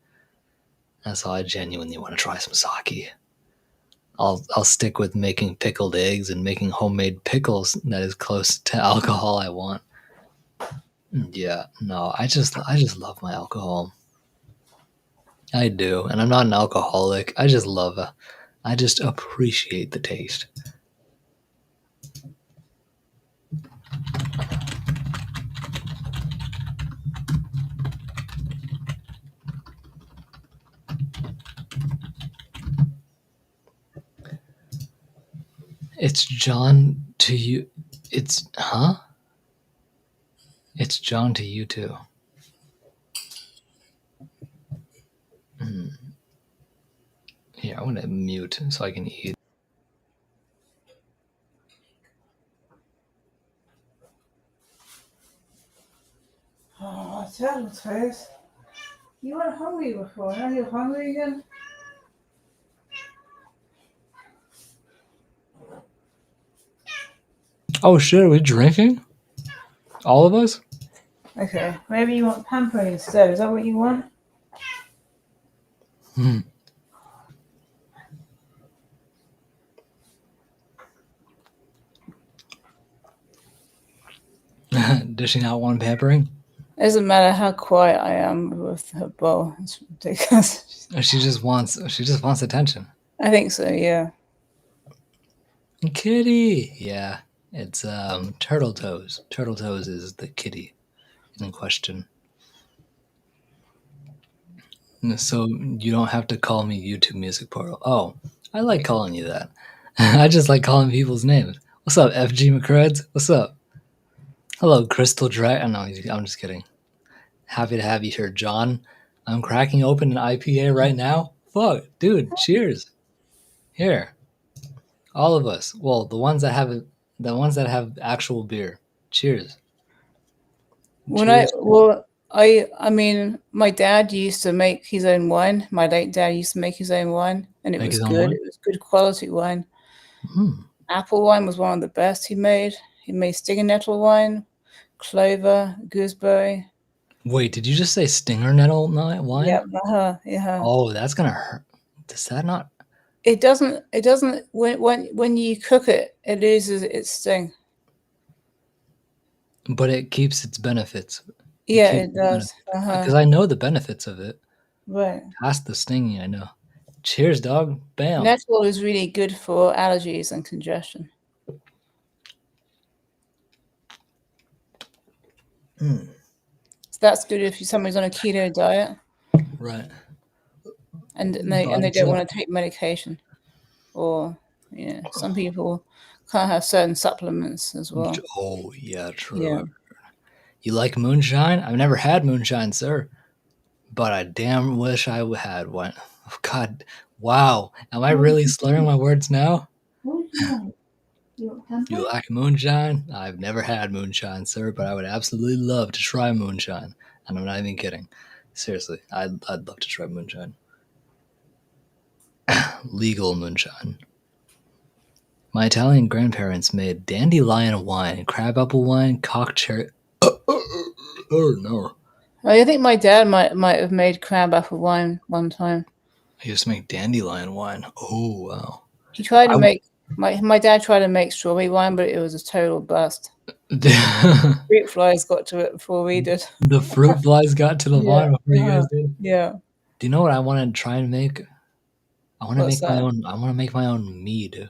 And so I genuinely want to try some sake. I'll stick with making pickled eggs and making homemade pickles that is close to alcohol I want. Yeah, no, I just love my alcohol. I do, and I'm not an alcoholic. I just appreciate the taste. It's John to you. It's huh? It's John to you too. Hmm. Here, I'm gonna mute so I can eat.
Oh, terrible face. You weren't hungry before. Now you're hungry again?
Oh shit, are we drinking? All of us?
Okay, maybe you want pampering instead. Is that what you want?
Hmm. Dishing out one pampering?
It doesn't matter how quiet I am with her bowl. It's ridiculous.
She just wants attention.
I think so, yeah.
Kitty. Yeah. It's Turtle Toes. Turtle Toes is the kitty in question. So you don't have to call me YouTube Music Portal. Oh, I like calling you that. I just like calling people's names. What's up, FG McCruds? What's up? Hello, Crystal Dragon. No, I'm just kidding. Happy to have you here, John. I'm cracking open an IPA right now. Fuck, dude, cheers. Here. All of us. Well, the ones that have actual beer. Cheers. Cheers.
I mean, my dad used to make his own wine. My late dad used to make his own wine, and
Make his own
good.
wine.
It was good quality wine.
Mm.
Apple wine was one of the best he made. He made stinger nettle wine, clover, gooseberry.
Wait, did you just say stinger nettle wine?
Yeah, yeah.
Oh, that's gonna hurt. Does that not?
It doesn't. It doesn't. When you cook it, it loses its sting.
But it keeps its benefits.
Yeah, it does.
Because I know the benefits of it.
Right.
Past the stinging, I know. Cheers, dog. Bam.
Nettle is really good for allergies and congestion.
Mm.
So that's good if somebody's on a keto diet.
Right.
And they don't want to take medication, or some people can't have certain supplements as well.
Oh yeah, true.
Yeah.
You like moonshine? I've never had moonshine, sir, but I damn wish I had one. Oh, God, wow! Am I really slurring my words now? You like moonshine? I've never had moonshine, sir, but I would absolutely love to try moonshine, and I'm not even kidding. Seriously, I'd love to try moonshine. Legal moonshine. My Italian grandparents made dandelion wine, crabapple wine, cock cherry. Oh no!
I think my dad might have made crabapple wine one time.
I used to make dandelion wine. Oh wow!
He tried to make my dad tried to make strawberry wine, but it was a total bust. Fruit flies got to it before we did.
The fruit flies got to the wine before you guys did.
Yeah.
Do you know what I want to try and make? I want to make my own. I want to make my own mead.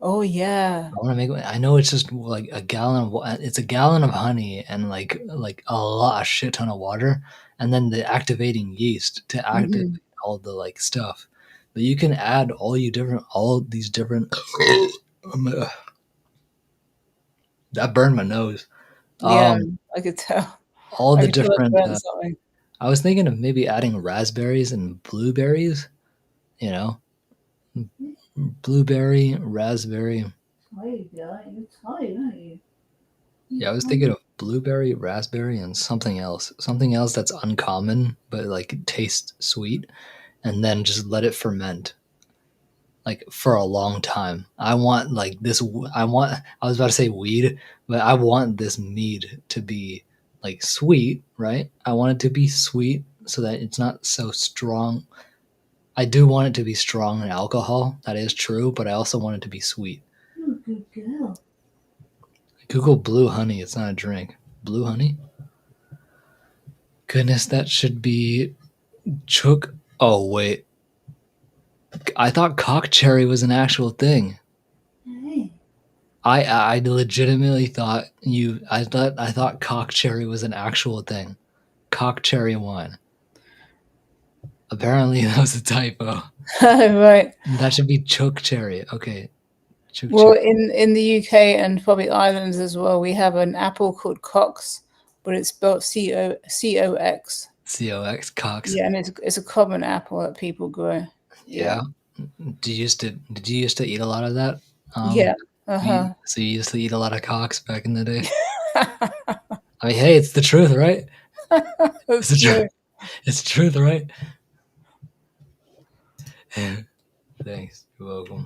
Oh yeah.
I want to make. I know it's just like a gallon of. It's a gallon of honey and like a shit ton of water, and then the activating yeast to activate all the like stuff. But you can add all these different. That burned my nose.
Yeah, I could tell.
All the different. I was thinking of maybe adding raspberries and blueberries. You know, blueberry, raspberry.
You're tired, aren't you?
Yeah, I was thinking of blueberry, raspberry, and something else that's uncommon but like tastes sweet, and then just let it ferment like for a long time. I want like this. I was about to say weed, but I want this mead to be like sweet, right? I want it to be sweet so that it's not so strong. I do want it to be strong in alcohol. That is true, but I also want it to be sweet.
Oh, good girl.
Google blue honey. It's not a drink. Blue honey? Goodness, that should be chook. Oh, wait. I thought cock cherry was an actual thing.
Hey.
I legitimately thought I thought cock cherry was an actual thing. Cock cherry wine. Apparently that was a typo.
Right.
That should be chook cherry. Okay.
Well, in the UK and probably Ireland as well, we have an apple called Cox, but it's spelled Cox.
Cox, Cox.
Yeah, and it's a common apple that people grow.
Yeah. Did you used to eat a lot of that?
Yeah.
So you used to eat a lot of cocks back in the day? I mean, hey, it's the truth, right? It's the truth. It's the truth, right? Thanks. You're welcome.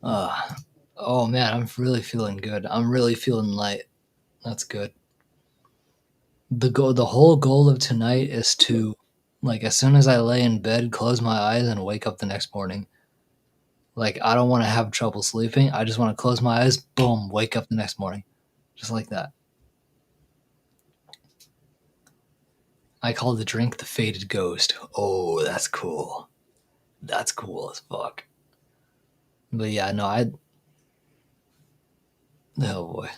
Oh man, I'm really feeling good. I'm really feeling light. That's good. The whole goal of tonight is to, like, as soon as I lay in bed, close my eyes and wake up the next morning. Like, I don't want to have trouble sleeping. I just want to close my eyes, boom, wake up the next morning. Just like that. I call the drink the Faded Ghost. Oh, that's cool. That's cool as fuck. But yeah, no, oh boy.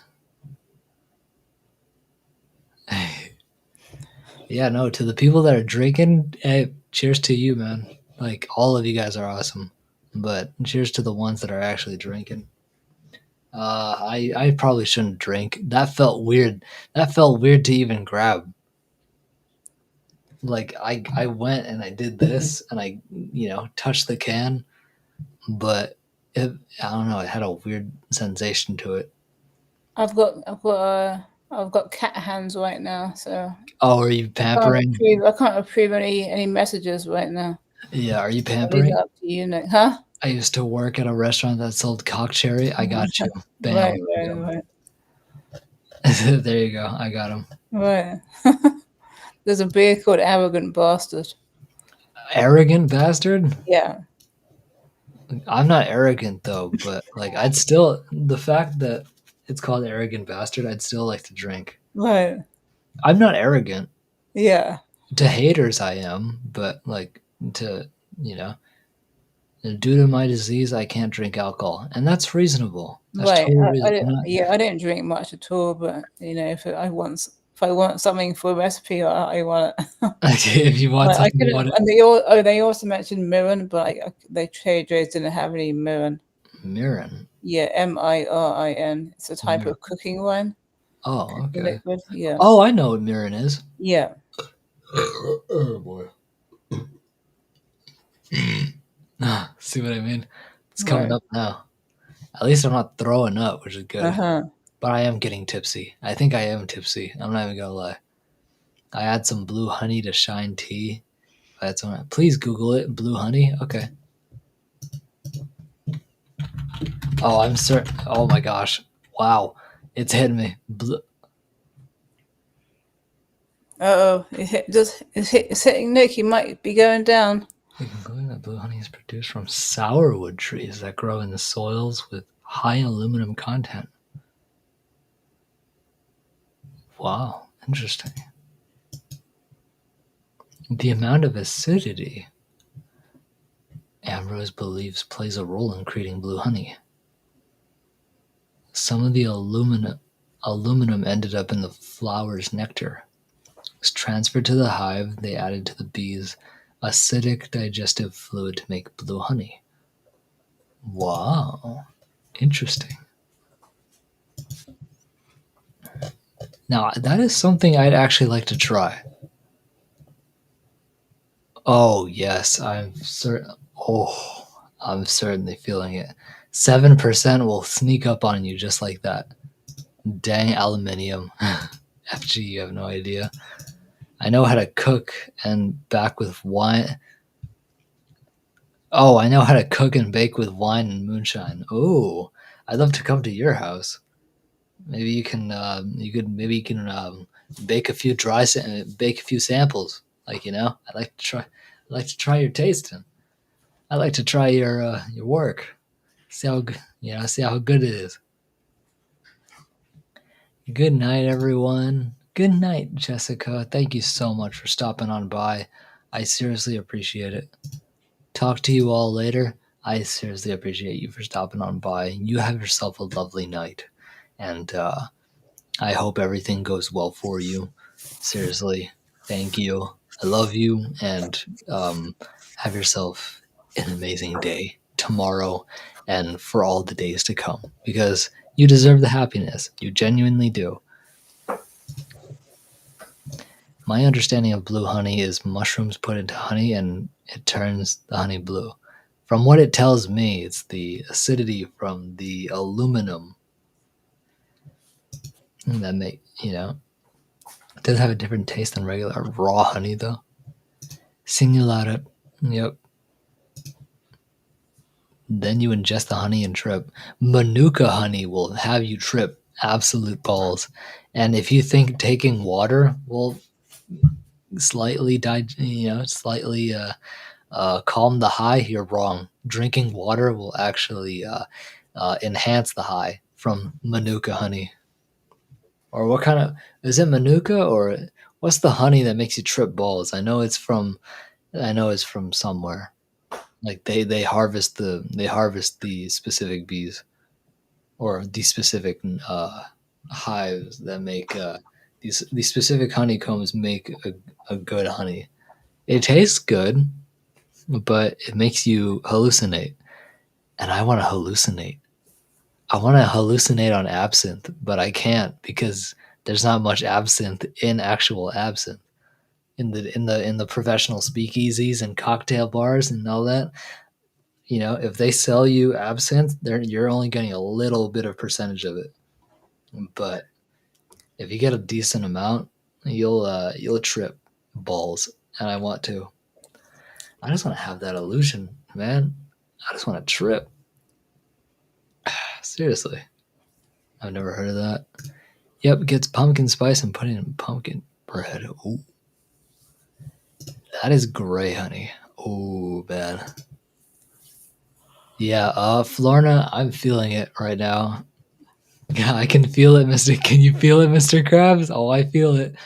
Yeah, no, to the people that are drinking, hey, cheers to you, man. Like, all of you guys are awesome. But cheers to the ones that are actually drinking. I probably shouldn't drink. That felt weird. That felt weird to even grab. Like, I went and I did this and I, touched the can, but I don't know, it had a weird sensation to it.
I've got cat hands right now, so.
Oh, are you pampering?
I can't approve any messages right now.
Yeah, are you pampering?
Up to you, Nick. Huh?
I used to work at a restaurant that sold cock cherry. I got you. Bam.
Right.
There you go. I got him.
Right. There's a beer called Arrogant Bastard.
Arrogant bastard?
Yeah.
I'm not arrogant though, but like I'd still the fact that it's called arrogant bastard, I'd still like to drink.
Right.
I'm not arrogant.
Yeah.
To haters I am, but like to you know, due to my disease I can't drink alcohol. And that's reasonable. That's
Right.
totally reasonable.
I don't drink much at all, but if I want something for a recipe, I want it.
If you want
I
something
could,
you want it.
and they also mentioned Mirren, but they Trader Joe's didn't have any Mirren.
Mirren.
Yeah, Mirin. It's a type of cooking wine.
Oh, okay.
Liquid. Yeah.
Oh, I know what Mirren is.
Yeah.
Oh boy. See what I mean? It's coming
Right.
up now. At least I'm not throwing up, which is good.
Uh-huh.
But I am getting tipsy. I think I am tipsy. I'm not even gonna lie. I add some blue honey to shine tea. Please Google it. Blue honey. Okay. Oh, I'm certain. Oh my gosh! Wow, it's hitting me.
Uh-oh. It's hitting Nick. He might be going down.
We conclude that blue honey is produced from sourwood trees that grow in the soils with high aluminum content. Wow, interesting. The amount of acidity Ambrose believes plays a role in creating blue honey. Some of the aluminum ended up in the flower's nectar. It was transferred to the hive. They added to the bees acidic digestive fluid to make blue honey. Wow, interesting. Now, that is something I'd actually like to try. Oh, yes, I'm certain. Oh, I'm certainly feeling it. 7% will sneak up on you just like that. Dang aluminium. FG, you have no idea. I know how to cook and bake with wine. Oh, I know how to cook and bake with wine and moonshine. Oh, I'd love to come to your house. Maybe you can. Bake a few bake a few samples. I'd like to try. I'd like to try your tasting. I'd like to try your work. See how good it is. Good night, everyone. Good night, Jessica. Thank you so much for stopping on by. I seriously appreciate it. Talk to you all later. I seriously appreciate you for stopping on by. You have yourself a lovely night. And I hope everything goes well for you. Seriously, thank you. I love you. And have yourself an amazing day tomorrow and for all the days to come. Because you deserve the happiness. You genuinely do. My understanding of blue honey is mushrooms put into honey and it turns the honey blue. From what it tells me, it's the acidity from the aluminum that it does have a different taste than regular raw honey though. Singular. Yep. Then you ingest the honey and trip. Manuka honey will have you trip absolute balls. And if you think taking water will slightly calm the high, you're wrong. Drinking water will actually enhance the high from Manuka honey. Or what kind of is it Manuka or what's the honey that makes you trip balls? I know it's from somewhere. Like they harvest the specific bees or the specific hives that make these specific honeycombs make a good honey. It tastes good, but it makes you hallucinate. And I want to hallucinate. I want to hallucinate on absinthe, but I can't because there's not much absinthe in actual absinthe. In the professional speakeasies and cocktail bars and all that, if they sell you absinthe, you're only getting a little bit of percentage of it. But if you get a decent amount, you'll trip balls, and I want to. I just want to have that illusion, man. I just want to trip. Seriously. I've never heard of that. Yep, gets pumpkin spice and put it in pumpkin bread. Ooh. That is gray, honey. Oh, man. Yeah, Florna, I'm feeling it right now. Yeah, I can feel it, Mr. Can you feel it, Mr. Krabs? Oh, I feel it.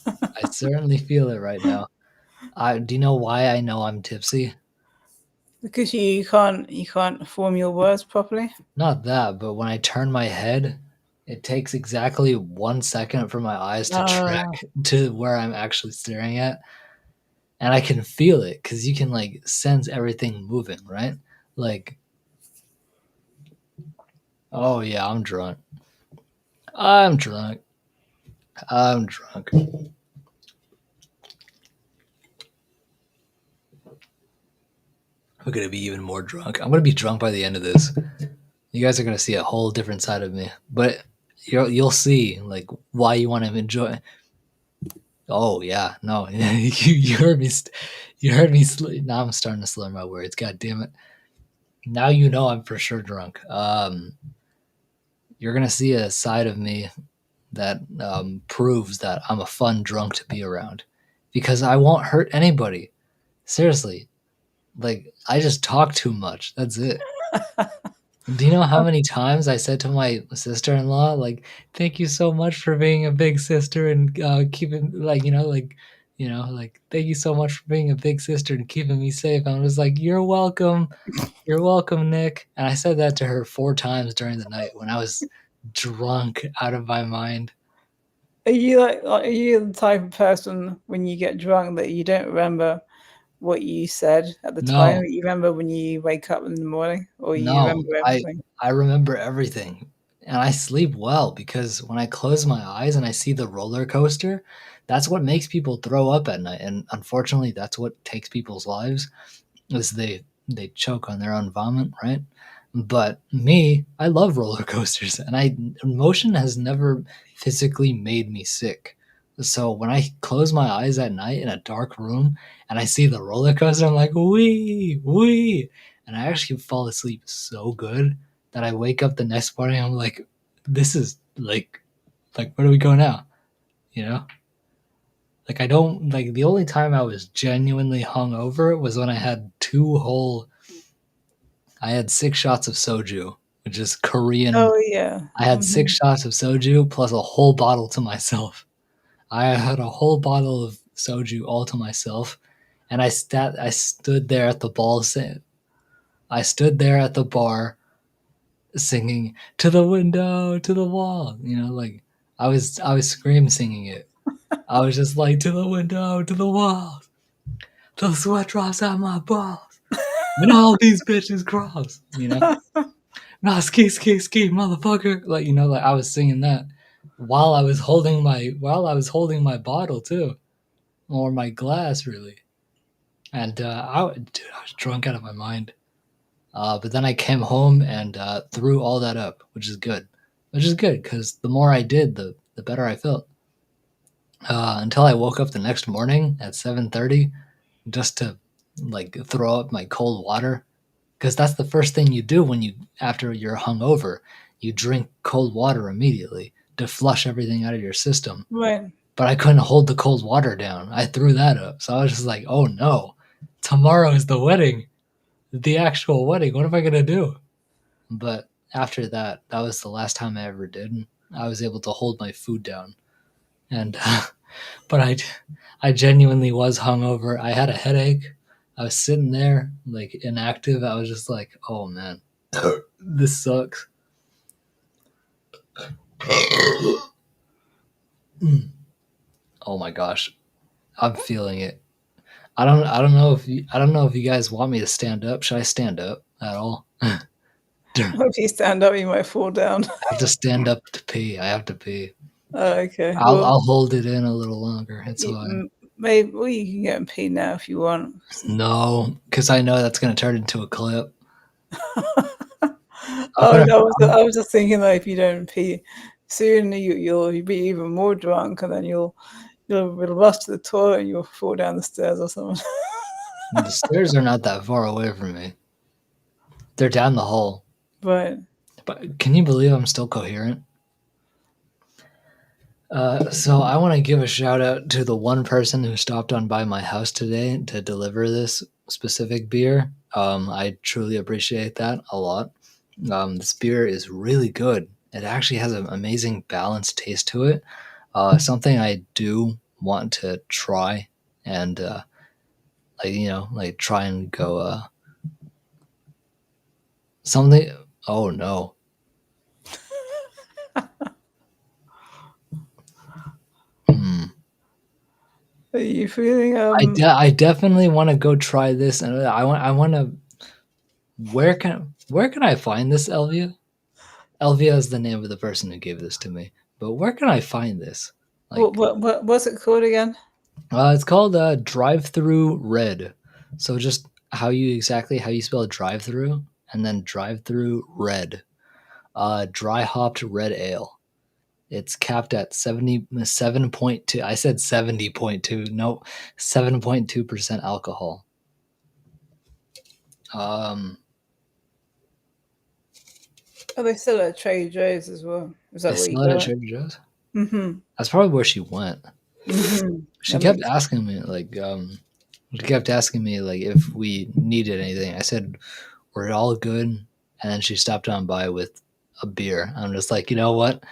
I certainly feel it right now. Do you know why I know I'm tipsy?
Because you can't form your words properly.
Not that, but when I turn my head, it takes exactly 1 second for my eyes to track to where I'm actually staring at. And I can feel it because you can like sense everything moving, right? Like, oh yeah, I'm drunk. I'm drunk. I'm drunk. I'm gonna be even more drunk. I'm gonna be drunk by the end of this. You guys are gonna see a whole different side of me, but you'll see like why you want to enjoy. Oh yeah, no, you heard me. You heard me. Now I'm starting to slur my words. God damn it! Now you know I'm for sure drunk. You're gonna see a side of me that proves that I'm a fun drunk to be around, because I won't hurt anybody. Seriously, like I just talk too much. That's it. Do you know how many times I said to my sister-in-law, like, "Thank you so much for being a big sister and keeping, like, like, thank you so much for being a big sister and keeping me safe." I was like, "You're welcome, Nick." And I said that to her 4 times during the night when I was drunk out of my mind.
Are you the type of person when you get drunk that you don't remember what you said at the
No,
time? You remember when you wake up in the morning, or you
no,
remember everything?
I remember everything, and I sleep well because when I close my eyes and I see the roller coaster, that's what makes people throw up at night, and unfortunately, that's what takes people's lives, is they choke on their own vomit, right? But me, I love roller coasters, and motion has never physically made me sick. So when I close my eyes at night in a dark room and I see the roller coaster, I'm like, wee, wee. And I actually fall asleep so good that I wake up the next morning and I'm like, this is like where do we go now? You know? Like I don't like the only time I was genuinely hungover was when I had I had 6 shots of soju, which is Korean.
Oh yeah.
I had 6 shots of soju plus a whole bottle to myself. I had a whole bottle of soju all to myself, and I stood there at the I stood there at the bar singing "To the window, to the wall." Like I was scream singing it. I was just like, "To the window, to the wall, till the sweat drops out my balls, and all these bitches cross." Nah, ski, ski, ski, motherfucker. Like, like I was singing that while I was holding my bottle too, or my glass really. And I was drunk out of my mind. But then I came home and threw all that up, which is good. Because the more I did, the better I felt. Until I woke up the next morning at 7:30, just to like throw up my cold water, because that's the first thing you do after you're hungover. You drink cold water immediately to flush everything out of your system.
Right.
But I couldn't hold the cold water down. I threw that up. So I was just like, oh no, tomorrow is the wedding, the actual wedding. What am I going to do? But after that, that was the last time I ever did. I was able to hold my food down. And, but I genuinely was hungover. I had a headache. I was sitting there like inactive. I was just like, oh man, this sucks. Oh my gosh, I'm feeling it. I don't know if you guys want me to stand up. Should I stand up at all?
If you stand up, you might fall down.
I have to stand up to pee. I have to pee.
Oh, okay.
I'll hold it in a little longer. It's fine.
Maybe you can get and pee now if you want.
No, because I know that's going to turn into a clip.
Oh no! I was just thinking that if you don't pee soon, you'll be even more drunk, and then you'll rush to the toilet and you'll fall down the stairs or something.
The stairs are not that far away from me. They're down the hall.
Right.
But can you believe I'm still coherent? So I want to give a shout out to the one person who stopped on by my house today to deliver this specific beer. I truly appreciate that a lot. This beer is really good. It actually has an amazing balanced taste to it. Something I do want to try and like try and go something. Oh no. Hmm.
Are you feeling
I definitely want to go try this, and I want to. Where can I find this, Elvia? Elvia is the name of the person who gave this to me. But where can I find this? Like,
what's it called again?
it's called drive-through red. So just how you spell drive-through, and then drive-through red. Dry hopped red ale. It's capped at 77.2. I said 70.2. No, 7.2% alcohol.
Oh, they sell it at Trader Joe's as well. Is that
They
where you
sell it
got
at
it?
Trader Joe's.
Mm-hmm.
That's probably where she went.
Mm-hmm.
She kept asking me if we needed anything. I said we're all good, and then she stopped on by with a beer. I'm just like, you know what?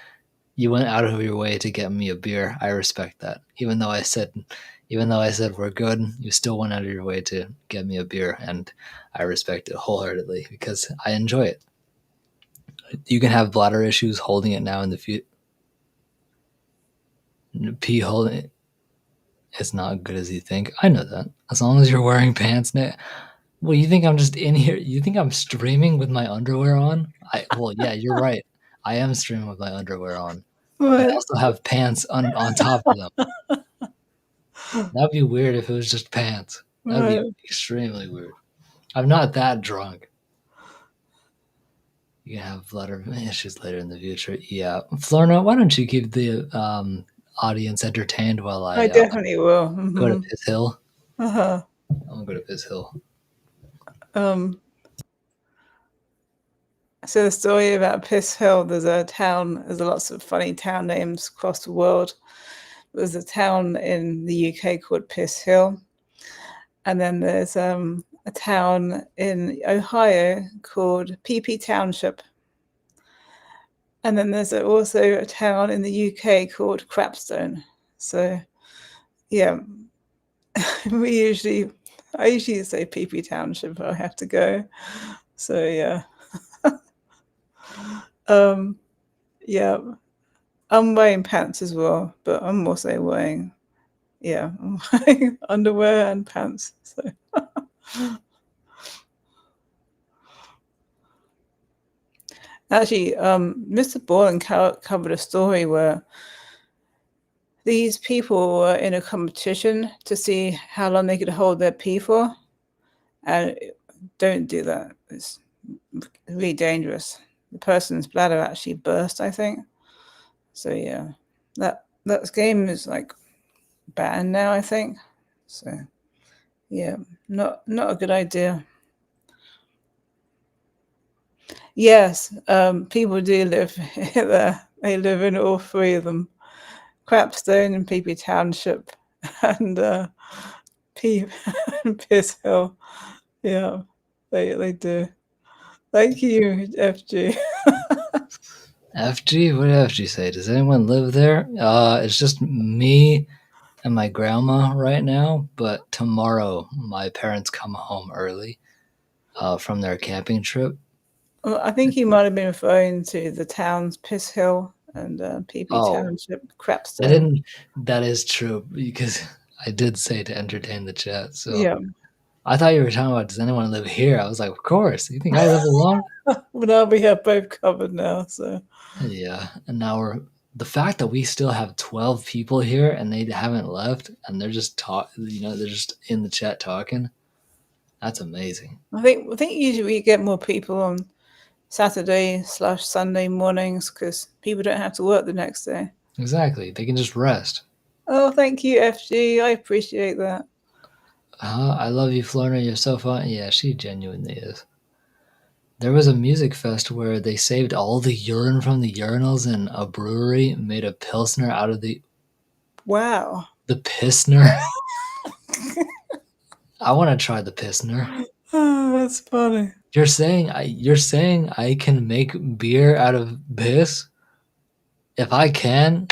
You went out of your way to get me a beer. I respect that. Even though I said we're good, you still went out of your way to get me a beer, and I respect it wholeheartedly because I enjoy it. You can have bladder issues holding it now in the future. Pee holding it. It's not as good as you think. I know that. As long as you're wearing pants now. Well, you think I'm just in here? You think I'm streaming with my underwear on? Yeah, you're right. I am streaming with my underwear on. But I
Right.
also have pants on top of them. That'd be weird if it was just pants. That'd be
Right.
extremely weird. I'm not that drunk. You can have bladder issues later in the future. Yeah. Florna, why don't you keep the audience entertained while
I
I
definitely will.
go to
Mm-hmm.
Piss Hill?
Uh-huh.
I'm gonna go to Piss Hill.
So the story about Piss Hill, there's lots of funny town names across the world. There's a town in the UK called Piss Hill. And then there's a town in Ohio called PP Township. And then there's also a town in the UK called Crapstone. So, yeah, I usually say PP Township, but I have to go. So, yeah. Yeah, I'm wearing pants as well, but I'm also wearing underwear and pants. So actually, Mr. Bourne covered a story where these people were in a competition to see how long they could hold their pee for, and don't do that. It's really dangerous. The person's bladder actually burst, I think. So yeah, that game is like banned now, I think. So yeah, not a good idea. Yes, people do live there. They live in all three of them: Crapstone and PP Township, and Pierce Hill. Yeah, they do. Thank you, FG.
FG? What did FG say? Does anyone live there? It's just me and my grandma right now, but tomorrow my parents come home early from their camping trip.
Well, I think you might have been referring to the towns Piss Hill and PP
Oh,
Township,
I
Crapstone.
didn't. That is true because I did say to entertain the chat. So
Yeah.
I thought you were talking about does anyone live here? I was like, of course. You think I live alone?
But now we have both covered now, so
Yeah. And now the fact that we still have 12 people here and they haven't left and they're just they're just in the chat talking. That's amazing.
I think usually we get more people on Saturday/Sunday mornings because people don't have to work the next day.
Exactly. They can just rest.
Oh, thank you, FG. I appreciate that.
I love you, Florna. You're so fun. Yeah, she genuinely is. There was a music fest where they saved all the urine from the urinals in a brewery, made a pilsner out of the
Wow.
pissner. I want to try the pissner.
Oh, that's funny.
You're saying I can make beer out of piss? If I can.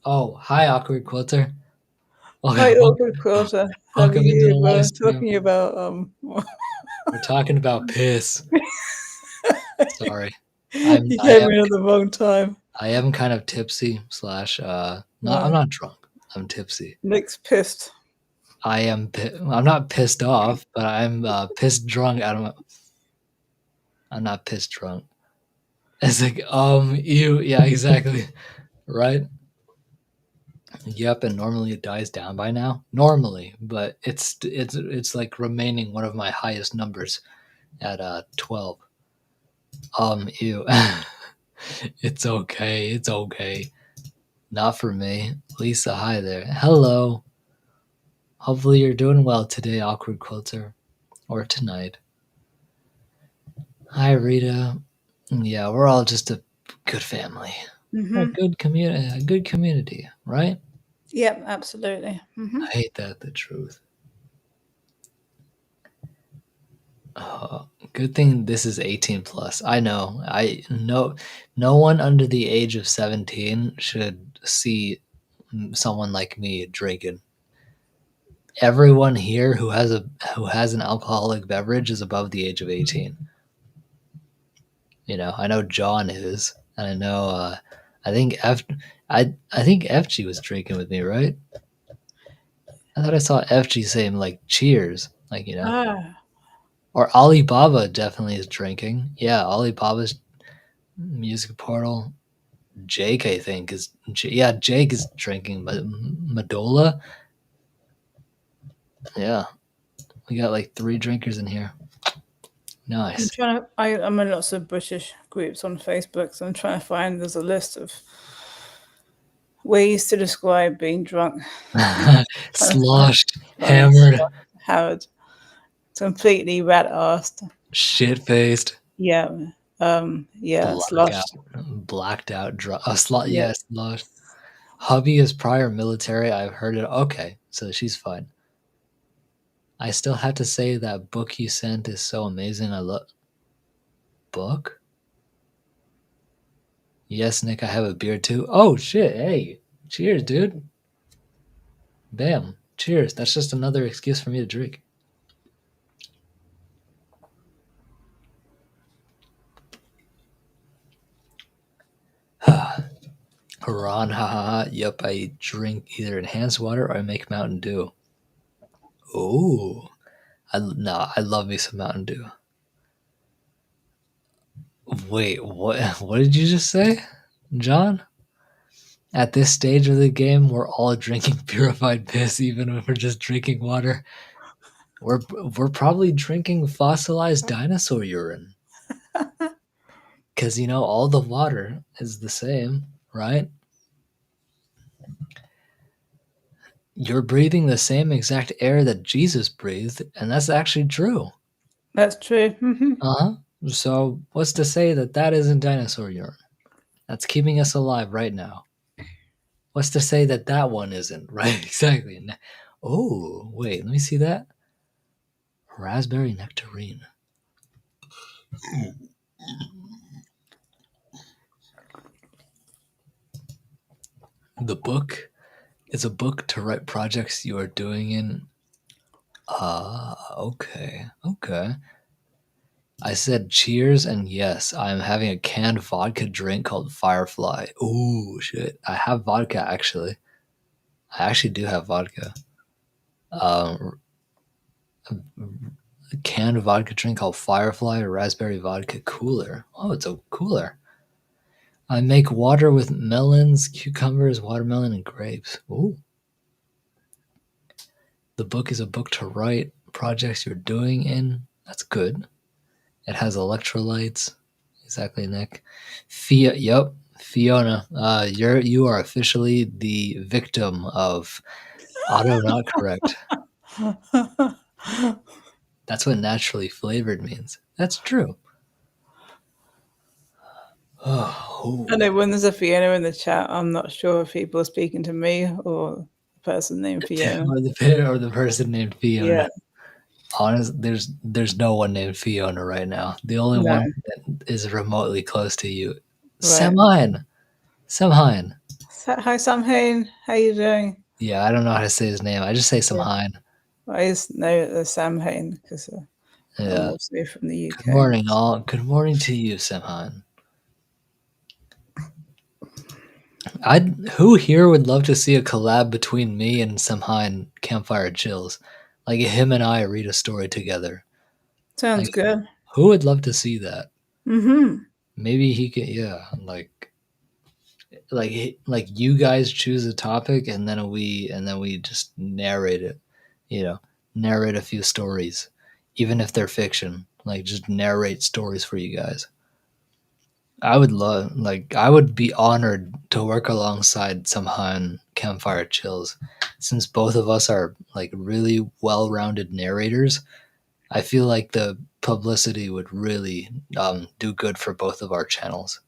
Oh, hi, awkward quilter.
Hi, awkward quarter. How are
Welcome into the
you?
live
We're
stream.
talking about
We're talking about piss. Sorry,
you came in at the wrong time.
I am kind of tipsy / I'm not drunk. I'm tipsy.
Nick's pissed.
I'm not pissed off, but I'm pissed drunk out of my. I'm not pissed drunk. It's like you yeah, exactly. Right? Yep, and normally it dies down by now. Normally, but it's like remaining one of my highest numbers at 12. Ew. It's okay. It's okay. Not for me. Lisa, hi there. Hello. Hopefully you're doing well today, awkward quilter. Or tonight. Hi, Rita. Yeah, we're all just a good family. A good community, right?
Yep, absolutely.
I hate that, the truth. Good thing this is 18 plus. I know. No one under the age of 17 should see someone like me drinking. Everyone here who has an alcoholic beverage is above the age of 18. You know, I know John is, and I know I think FG was drinking with me, right? I thought I saw FG saying like cheers, like, you know.
Ah,
Or Alibaba definitely is drinking. Yeah, Alibaba's music portal. Jake, I think, is Jake is drinking. But Madola, yeah, we got like 3 drinkers in here. Nice.
I'm in lots of British groups on Facebook, so I'm trying to find. There's a list of ways to describe being drunk.
Sloshed, hammered,
completely rat-assed,
shit-faced.
Yeah. Sloshed.
Blacked out, yeah, sloshed. Hubby is prior military. I've heard it. Okay, so she's fine. I still have to say that book you sent is so amazing. I love book. Yes, Nick, I have a beer too. Oh shit! Hey, cheers, dude. Bam, cheers. That's just another excuse for me to drink. Ron, haha. Yep, I drink either enhanced water or I make Mountain Dew. Oh, I love me some Mountain Dew. Wait, what? What did you just say, John? At this stage of the game, we're all drinking purified piss, even if we're just drinking water. We're probably drinking fossilized dinosaur urine. Because, you know, all the water is the same, right? You're breathing the same exact air that Jesus breathed, and that's actually true.
That's true.
So what's to say that isn't dinosaur urine? That's keeping us alive right now. What's to say that one isn't, right? Exactly. Oh, wait, let me see that. Raspberry nectarine. The book is a book to write projects you are doing in. Okay. I said cheers, and yes, I'm having a canned vodka drink called Firefly. Ooh, shit. I have vodka, actually. I actually do have vodka. A canned vodka drink called Firefly, a raspberry vodka cooler. Oh, it's a cooler. I make water with melons, cucumbers, watermelon, and grapes. Ooh. The book is a book to write projects you're doing in. That's good. It has electrolytes. Exactly, Nick. Yep, Fiona. You are officially the victim of auto not correct. That's what naturally flavored means. That's true. Oh,
I know when there's a Fiona in the chat, I'm not sure if people are speaking to me or the person named Fiona.
or the person named Fiona.
Yeah.
Honest, there's no one named Fiona right now. The only
No.
one that is remotely close to you,
Right.
Samhain. Samhain.
Hi, Sam Hain. How you doing?
Yeah, I don't know how to say his name. I just say Samhain.
I just know the Sam Hain because I'm
Yeah.
also from the UK.
Good morning, all. Good morning to you, Samhain. Who here would love to see a collab between me and Samhain Campfire Chills? Like him and I read a story together.
Sounds
Like,
good.
who would love to see that?
Mm-hmm.
Maybe he could, yeah, like you guys choose a topic and then we just narrate it, narrate a few stories, even if they're fiction. Like just narrate stories for you guys. I would be honored to work alongside Samhan Campfire Chills, since both of us are like really well-rounded narrators. I feel like the publicity would really do good for both of our channels.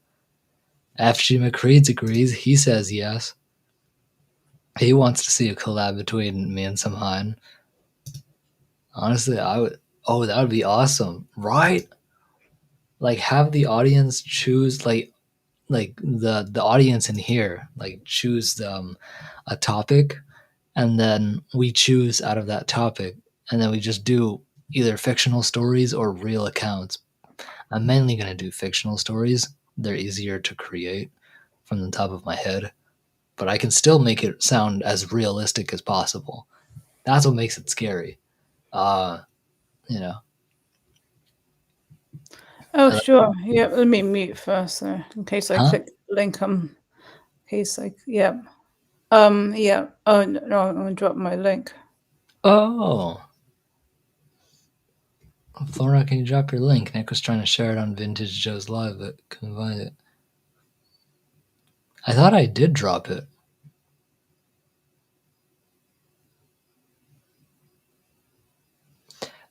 FG McCreeds agrees. He says yes. He wants to see a collab between me and Samhan. Honestly, I would. Oh, that would be awesome, right? Like have the audience choose like the audience in here like choose a topic, and then we choose out of that topic, and then we just do either fictional stories or real accounts. I'm mainly going to do fictional stories. They're easier to create from the top of my head, but I can still make it sound as realistic as possible. That's what makes it scary. uh you know
Oh, sure. Yeah, let me mute first, so in case I
huh
click link in case yeah. Yeah. Oh no, I'm gonna drop my link.
oh, Flora, can you drop your link? Nick was trying to share it on Vintage Joe's Live, but couldn't find it. I thought I did drop it.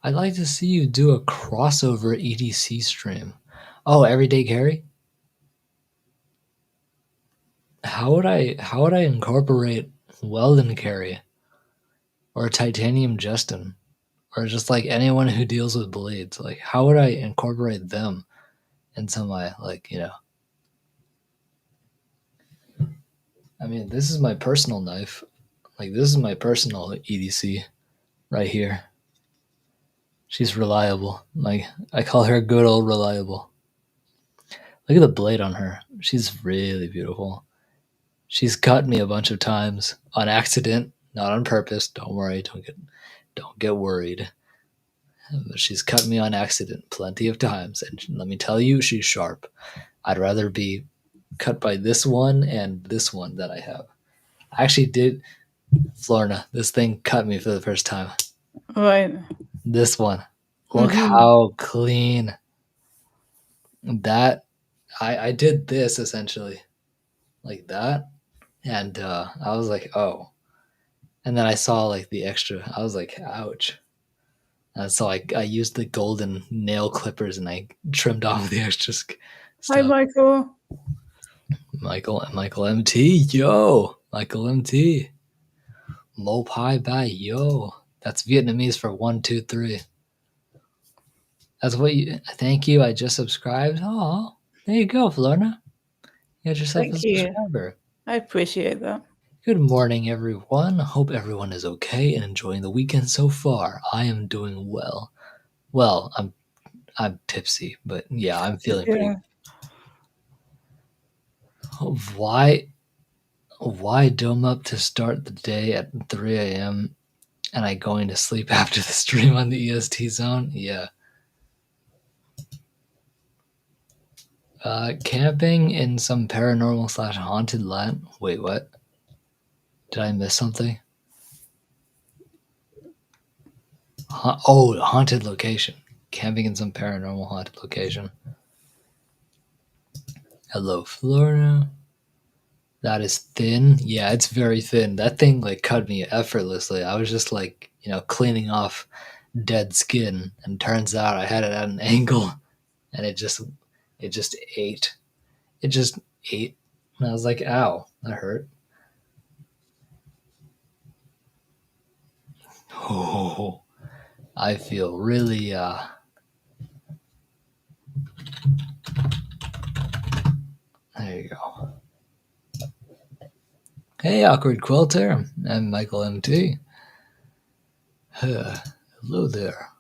I'd like to see you do a crossover EDC stream. Oh, Everyday Carry? How would I incorporate Weldon Carry or Titanium Justin or just like anyone who deals with blades? Like how would I incorporate them into my I mean, this is my personal knife. Like this is my personal EDC right here. She's reliable. Like I call her good old reliable. Look at the blade on her. She's really beautiful. She's cut me a bunch of times on accident, not on purpose. Don't worry. Don't get worried. But she's cut me on accident plenty of times, and let me tell you, she's sharp. I'd rather be cut by this one and this one that I have. I actually did, Florna. This thing cut me for the first time.
Right.
This one. Look how clean. That I did this essentially like that, and I was like, oh, and then I saw like the extra. I was like, ouch. And so I used the golden nail clippers and I trimmed off the extra
Hi,
stuff.
Michael.
Michael MT, yo, Michael MT, Mo Pai Bai, yo. That's Vietnamese for 1, 2, 3. That's what you. Thank you. I just subscribed. Oh, there you go, Florna. You got yourself a
Thank you.
subscriber.
I appreciate that.
Good morning, everyone. Hope everyone is okay and enjoying the weekend so far. I am doing well. Well, I'm tipsy, but yeah, I'm feeling pretty
Yeah.
good. Why dome up to start the day at 3 a.m. and I going to sleep after the stream on the EST zone? Yeah. Camping in some paranormal / haunted land. Wait, what? Did I miss something? Haunted location. Camping in some paranormal haunted location. Hello, Florida. That is thin. Yeah, it's very thin. That thing like cut me effortlessly. I was just like, cleaning off dead skin, and turns out I had it at an angle, and it just ate. It just ate, and I was like, "Ow, that hurt." Oh, I feel really. There you go. Hey, awkward quilter. I'm Michael MT. Hello there.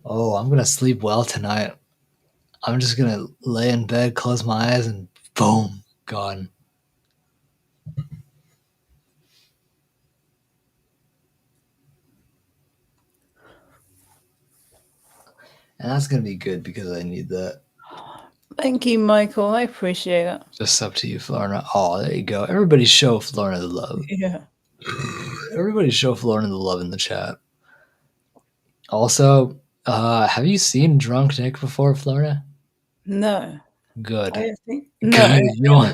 Oh, I'm gonna sleep well tonight. I'm just gonna lay in bed, close my eyes, and boom, gone. And that's gonna be good because I need that.
Thank you, Michael. I appreciate it.
Just up to you, Florina. Oh, there you go. Everybody show Florina the love.
Yeah.
Everybody show Florina the love in the chat. Also, have you seen Drunk Nick before, Florina?
No.
Good.
I don't think.
Good.
No.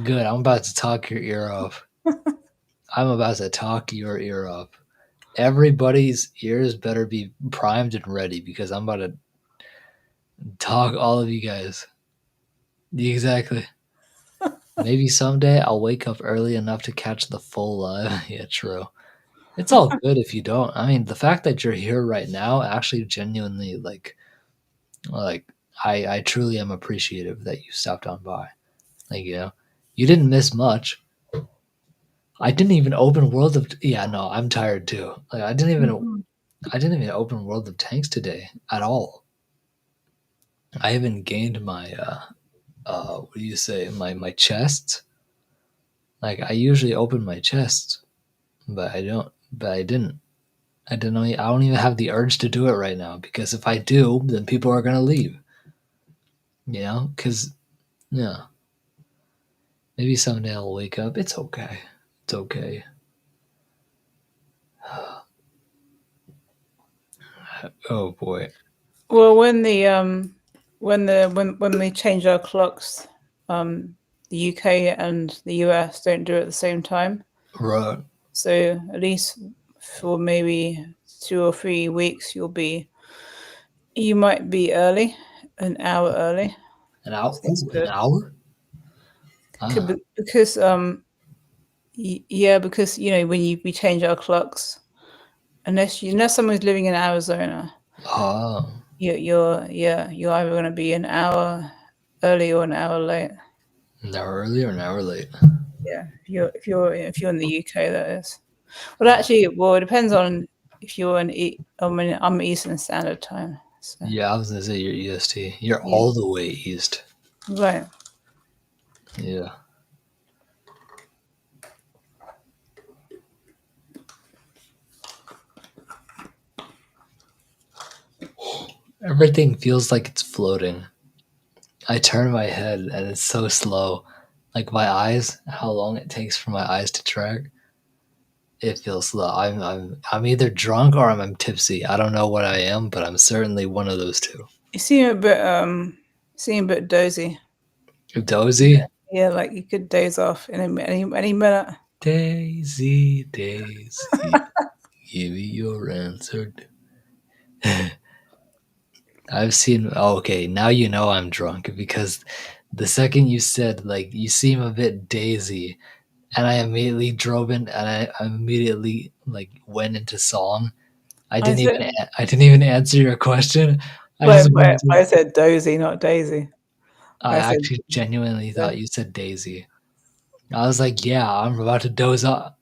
Good. I'm about to talk your ear off. I'm about to talk your ear off. Everybody's ears better be primed and ready because I'm about to talk all of you guys. Exactly. Maybe someday I'll wake up early enough to catch the full live. Yeah, true. It's all good if you don't. I mean, the fact that you're here right now actually genuinely like I truly am appreciative that you stopped on by. Like, you know, you didn't miss much. I didn't even open World of no, I'm tired too. Like I didn't even open World of Tanks today at all. I haven't gained my what do you say, my chests. Like I usually open my chests, but I don't. But I didn't. I don't even have the urge to do it right now because if I do, then people are gonna leave. You know, because yeah, maybe someday I'll wake up. It's okay. It's okay. Oh boy.
Well, when we change our clocks, the UK and the US don't do it at the same time.
Right.
So at least for maybe 2 or 3 weeks, you might be early, an hour early.
An hour?
That's
Ooh, an
good.
hour? Ah.
Because yeah, because when we change our clocks, unless someone's living in Arizona,
Oh.
you're either going to be an hour early or an hour late.
An hour early or an hour late?
Yeah, if you're in the UK, that is. Well, actually, it depends on if you're I'm Eastern Standard Time. So.
Yeah, I was gonna say you're EST. You're
Yeah.
all the way east.
Right.
Yeah. Everything feels like it's floating. I turn my head and it's so slow. Like my eyes, how long it takes for my eyes to track. It feels slow. I'm either drunk or I'm tipsy. I don't know what I am, but I'm certainly one of those two.
You seem a bit dozy.
Dozy?
Yeah, like you could daze off in any minute.
Daisy, Daisy, give me your answer. I've seen. Oh, okay, now you know I'm drunk because the second you said like you seem a bit daisy, and I immediately drove in and I immediately like went into song. I didn't even answer your question.
I said dozy, not daisy.
I actually genuinely thought you said daisy. I was like, yeah, I'm about to doze off.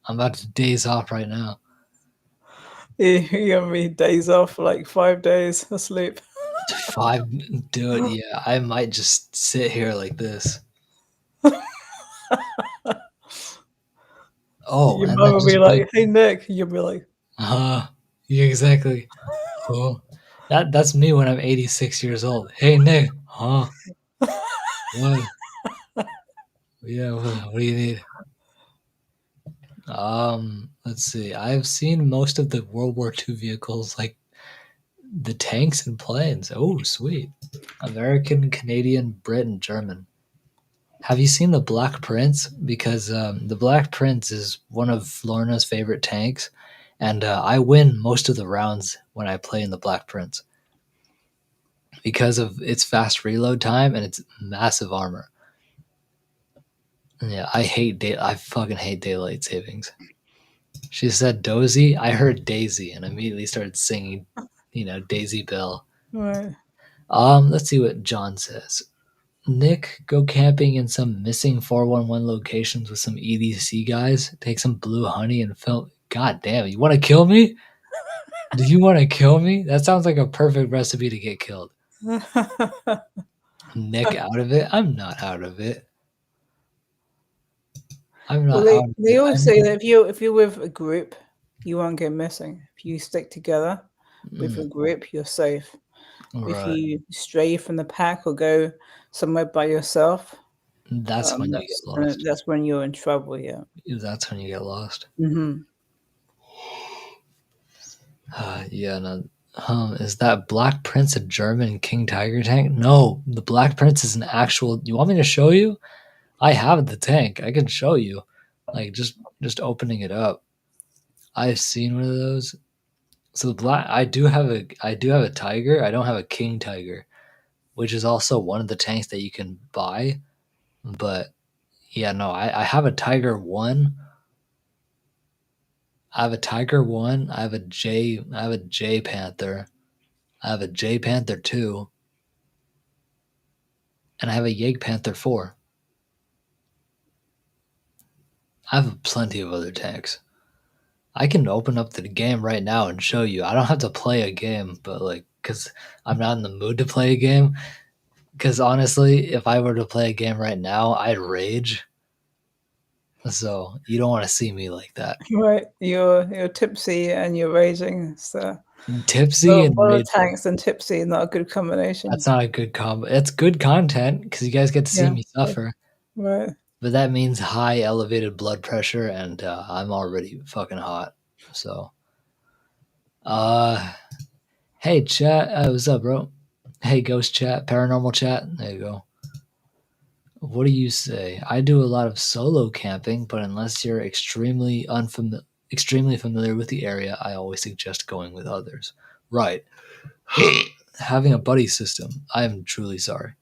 I'm about to daze off right now.
You're gonna be days off, like 5 days asleep.
5, dude. Yeah, I might just sit here like this. Oh,
Your
and
mum
then
will be
just
like, "Hey Nick," you'll be like,
yeah, exactly. Oh, that's me when I'm 86 years old. Hey Nick, what? Yeah, what do you need? Let's see. I've seen most of the World War II vehicles, like the tanks and planes. Oh, sweet. American, Canadian, Brit, and German. Have you seen the Black Prince? Because the Black Prince is one of Lorna's favorite tanks, and I win most of the rounds when I play in the Black Prince because of its fast reload time and its massive armor. Yeah, I fucking hate daylight savings. She said Dozy. I heard Daisy and immediately started singing, Daisy Bell.
Right.
Let's see what John says. Nick, go camping in some missing 411 locations with some EDC guys. Take some blue honey and film. God damn, you want to kill me? Do you want to kill me? That sounds like a perfect recipe to get killed. Nick out of it? I'm not out of it. I'm not
Well,
out of
they
it.
always say that if you're with a group, you won't go missing. If you stick together with a group, you're safe. If
Right.
you stray from the pack or go somewhere by yourself,
That's when you get lost.
that's when you're in trouble. Yeah.
That's when you get lost.
Mm-hmm.
Yeah, no. Is that Black Prince a German King Tiger tank? No, the Black Prince is an actual. You want me to show you? I have the tank. I can show you. Like just opening it up. I've seen one of those. So the black. I do have a tiger. I don't have a King Tiger, which is also one of the tanks that you can buy. But yeah, no, I have a Tiger 1. I have a Tiger 1. I have a J Panther. I have a J Panther 2. And I have a Yeg Panther 4. I have plenty of other tanks. I can open up the game right now and show you. I don't have to play a game, but because I'm not in the mood to play a game. Because honestly, if I were to play a game right now, I'd rage. So you don't want to see me like that.
Right. You're tipsy and you're raging. So
Tipsy and
World of
raging.
Tanks and tipsy is not a good combination.
That's not a good combo. It's good content because you guys get to see me suffer.
Right.
But that means high elevated blood pressure, and I'm already fucking hot. So, hey chat, what's up, bro? Hey ghost chat, paranormal chat. There you go. What do you say? I do a lot of solo camping, but unless you're extremely familiar with the area, I always suggest going with others. Right. Having a buddy system. I am truly sorry.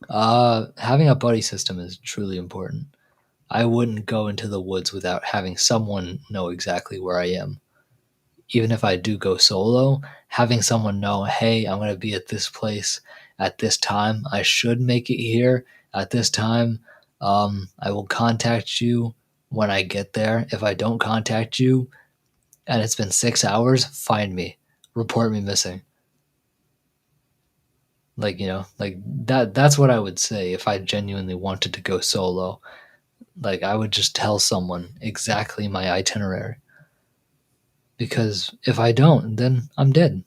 Having a buddy system is truly important. I wouldn't go into the woods without having someone know exactly where I am. Even if I do go solo, having someone know, hey, I'm going to be at this place at this time. I should make it here at this time. I will contact you when I get there. If I don't contact you and it's been 6 hours, find me. Report me missing. That's what I would say if I genuinely wanted to go solo. I would just tell someone exactly my itinerary. Because if I don't, then I'm dead.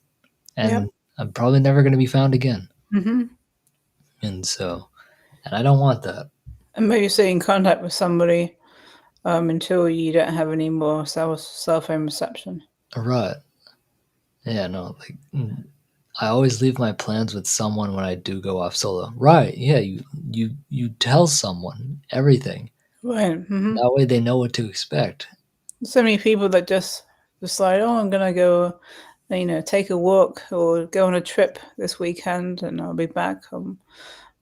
And I'm probably never going to be found again.
Mm-hmm.
And I don't want that.
And maybe stay in contact with somebody until you don't have any more cell phone reception.
Right. Yeah, no, I always leave my plans with someone when I do go off solo. Right. Yeah, you tell someone everything.
Right. Mm-hmm.
That way they know what to expect.
So many people that just decide, oh, I'm going to go, take a walk or go on a trip this weekend and I'll be back on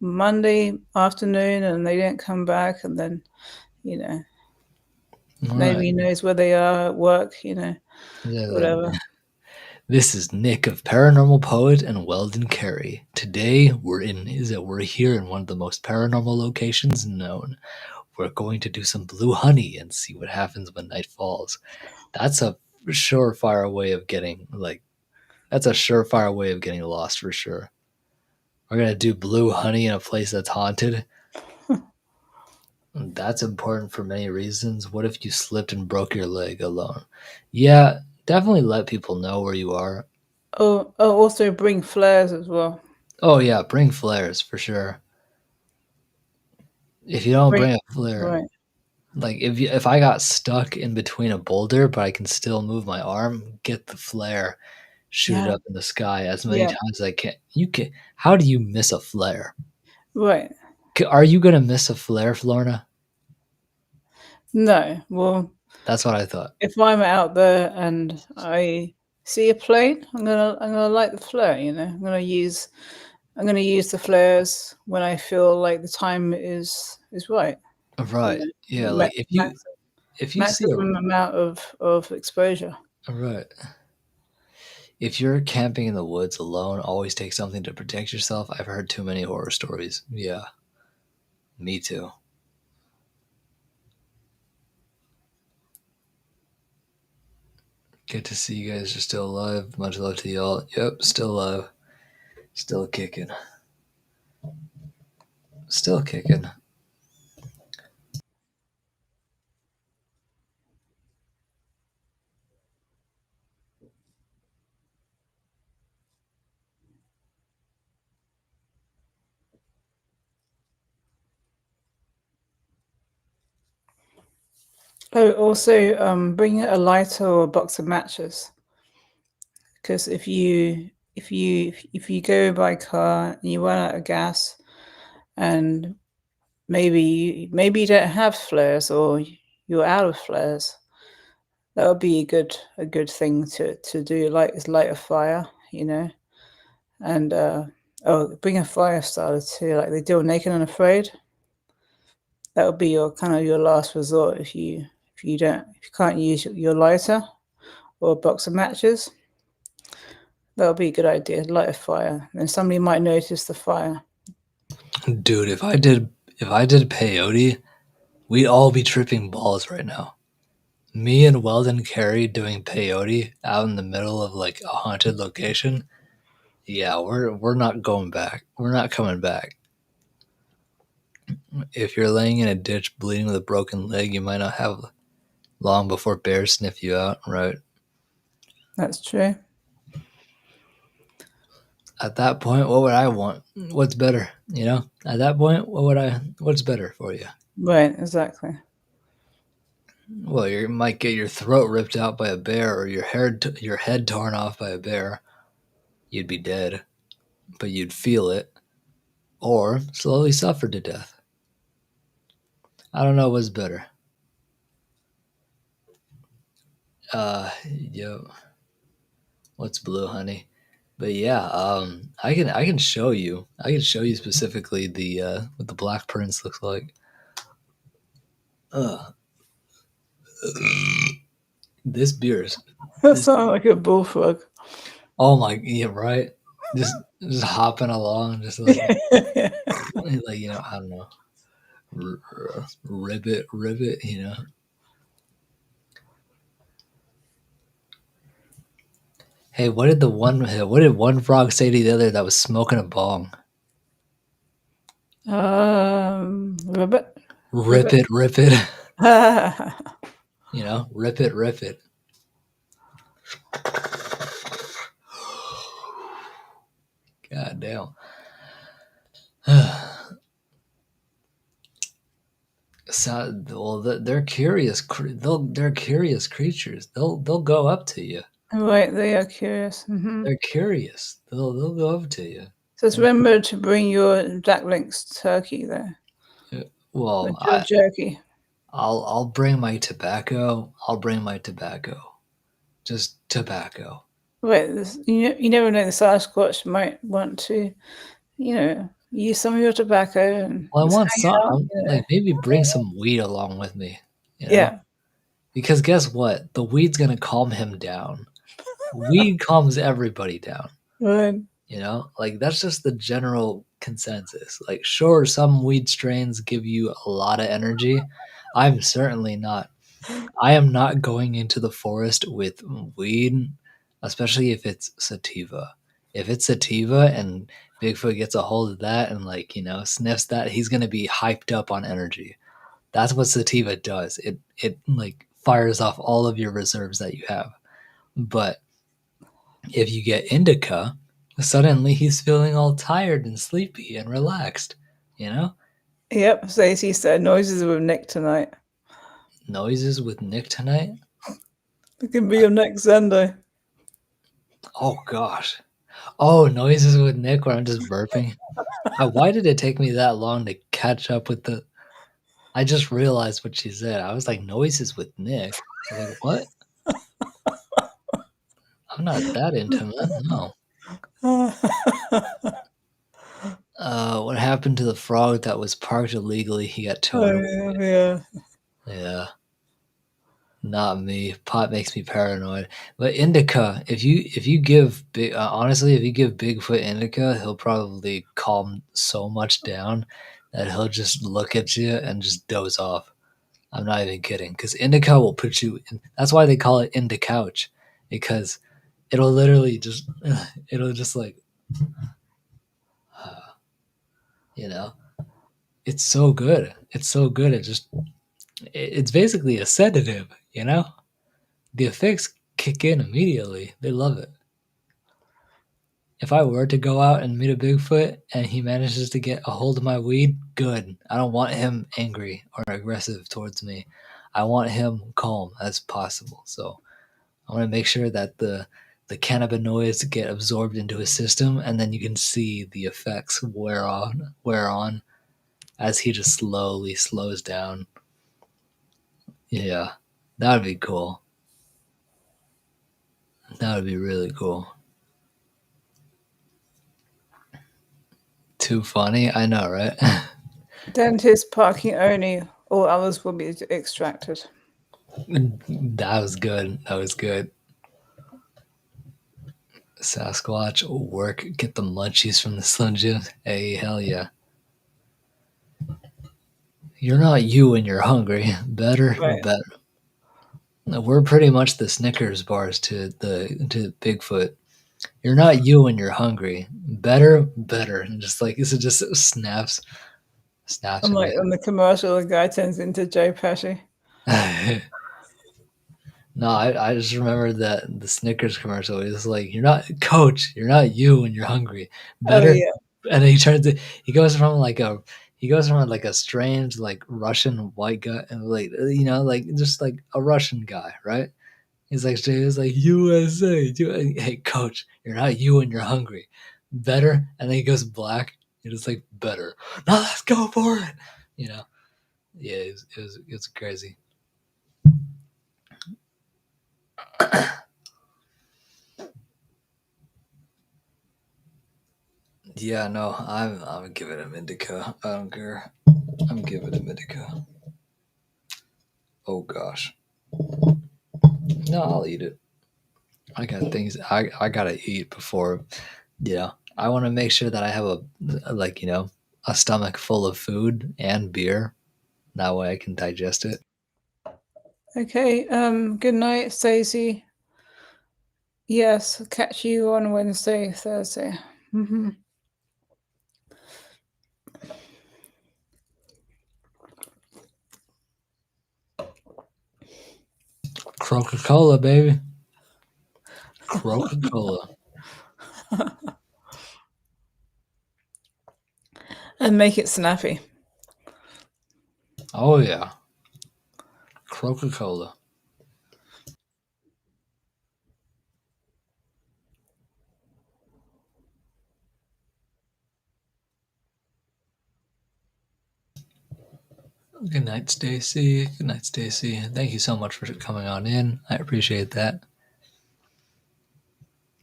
Monday afternoon, and they didn't come back, and then, nobody knows where they are at work, whatever.
This is Nick of Paranormal Poet and Weldon Carey. Today we're here in one of the most paranormal locations known. We're going to do some blue honey and see what happens when night falls. That's a surefire way of getting lost for sure. We're gonna do blue honey in a place that's haunted. That's important for many reasons. What if you slipped and broke your leg alone? Yeah, definitely let people know where you are.
Oh, also bring flares as well.
Oh yeah, bring flares for sure. If you don't bring a flare,
right.
If I got stuck in between a boulder but I can still move my arm, get the flare, shoot it up in the sky as many times as I can. How do you miss a flare?
Right.
Are you gonna miss a flare, Florna?
No. Well,
That's what I thought.
if I'm out there and I see a plane, I'm gonna light the flare. You know, I'm gonna use the flares when I feel like the time is right. You
Right.
know,
Yeah. Like if you see a
maximum amount of exposure.
right. If you're camping in the woods alone, always take something to protect yourself. I've heard too many horror stories. Yeah, me too. Good to see you guys are still alive. Much love to y'all. Yep, still alive. Still kicking. Still kicking.
Oh, also, bring a lighter or a box of matches, because if you go by car and you run out of gas, and maybe you don't have flares or you're out of flares, that would be a good thing to do. Light a fire, you know, and oh, bring a fire starter too, like they do on Naked and Afraid. That would be your kind of your last resort if you can't use your lighter or a box of matches. That would be a good idea. Light a fire, and somebody might notice the fire.
Dude, if I did peyote, we'd all be tripping balls right now. Me and Weldon Carey doing peyote out in the middle of like a haunted location. Yeah, we're not going back. We're not coming back. If you're laying in a ditch bleeding with a broken leg, you might not have long before bears sniff you out, right?
That's true.
At that point, what would I want? What's better? You know, at that point, what's better for you?
Right, exactly.
Well, you might get your throat ripped out by a bear or your head torn off by a bear. You'd be dead, but you'd feel it or slowly suffer to death. I don't know what's better. Yo, what's blue, honey? But yeah, I can show you. I can show you specifically the what the Black Prince looks like. Uh, this beer's
That
this.
sounds like a bullfrog.
Oh my, yeah, right. Just hopping along, just like you know, I don't know, ribbit, you know. Hey, what did one frog say to the other that was smoking a bong?
Ribbit.
Rip it, rip it.
Yeah,
You know, rip it, rip it. God damn. So, well, they're curious. They're curious creatures. They'll go up to you.
right, they are curious.
They're curious. They'll go up to you.
So just remember to bring your Jack Link's turkey there.
Well,
Your jerky.
I'll bring my tobacco. I'll bring my tobacco. Just tobacco.
Right, you never know. The Sasquatch might want to, use some of your tobacco and
Well, I
just
want
hang
some.
out.
Like maybe bring some weed along with me. You know,
Yeah,
because guess what? The weed's gonna calm him down. Weed calms everybody down.
right.
You know, like that's just the general consensus. Like, sure, some weed strains give you a lot of energy. I'm certainly not. I am not going into the forest with weed, especially if it's sativa. If it's sativa and Bigfoot gets a hold of that and like, you know, sniffs that, he's going to be hyped up on energy. That's what sativa does. It like fires off all of your reserves that you have. But if you get indica, suddenly he's feeling all tired and sleepy and relaxed, you know?
Yep, Stacey said noises with Nick tonight.
Noises with Nick tonight?
It can be your next Zendo.
Oh gosh. Oh, noises with Nick where I'm just burping. Why did it take me that long to catch up with the? I just realized what she said. I was like, noises with Nick. I was like, what? I'm not that intimate. No. What happened to the frog that was parked illegally? He got towed away.
Oh, yeah.
Yeah. Not me. Pot makes me paranoid. But indica, if you give honestly, if you give Bigfoot indica, he'll probably calm so much down that he'll just look at you and just doze off. I'm not even kidding, because indica will put you in. That's why they call it indica couch, because it'll literally just it'll just like you know, it's so good. It's so good. It's basically a sedative. The effects kick in immediately. They love it. If I were to go out and meet a Bigfoot and he manages to get a hold of my weed, good. I don't want him angry or aggressive towards me. I want him calm as possible. So I want to make sure that the cannabinoids get absorbed into his system, and then you can see the effects wear on as he just slowly slows down. Yeah, that would be cool. That would be really cool. Too funny? I know, right?
Dentist parking only. All others will be extracted.
That was good. That was good. Sasquatch, work, get the munchies from the Slim Jim. Hey, hell yeah. You're not you when you're hungry. Better,
Right.
better. We're pretty much the Snickers bars to Bigfoot. You're not you when you're hungry. Better, better. And just like this, it just snaps
I'm
in
like on the commercial, the guy turns into Joe Pesci.
my. No, I just remember that the Snickers commercial. It was like, "You're not Coach. You're not you when you're hungry.
Oh
Better."
yeah.
And then he goes from like a strange like Russian white guy and like like just like a Russian guy, right? He's like USA. Hey, Coach, you're not you when you're hungry. Better. And then he goes black. You're just like better. Now let's go for it. You know. Yeah, it was crazy. Yeah, no, I'm giving him indica. I don't care. I'm giving him indica. Oh gosh. No, I'll eat it. I got things I gotta eat before. I want to make sure that I have a stomach full of food and beer. That way I can digest it.
Okay. Good night, Stacey. Yes. Catch you on Wednesday, Thursday. Mm-hmm.
Coca-Cola, baby. Coca-Cola.
And make it snappy.
Oh yeah. Coca-Cola. Good night, Stacy. Good night, Stacy. Thank you so much for coming on in. I appreciate that.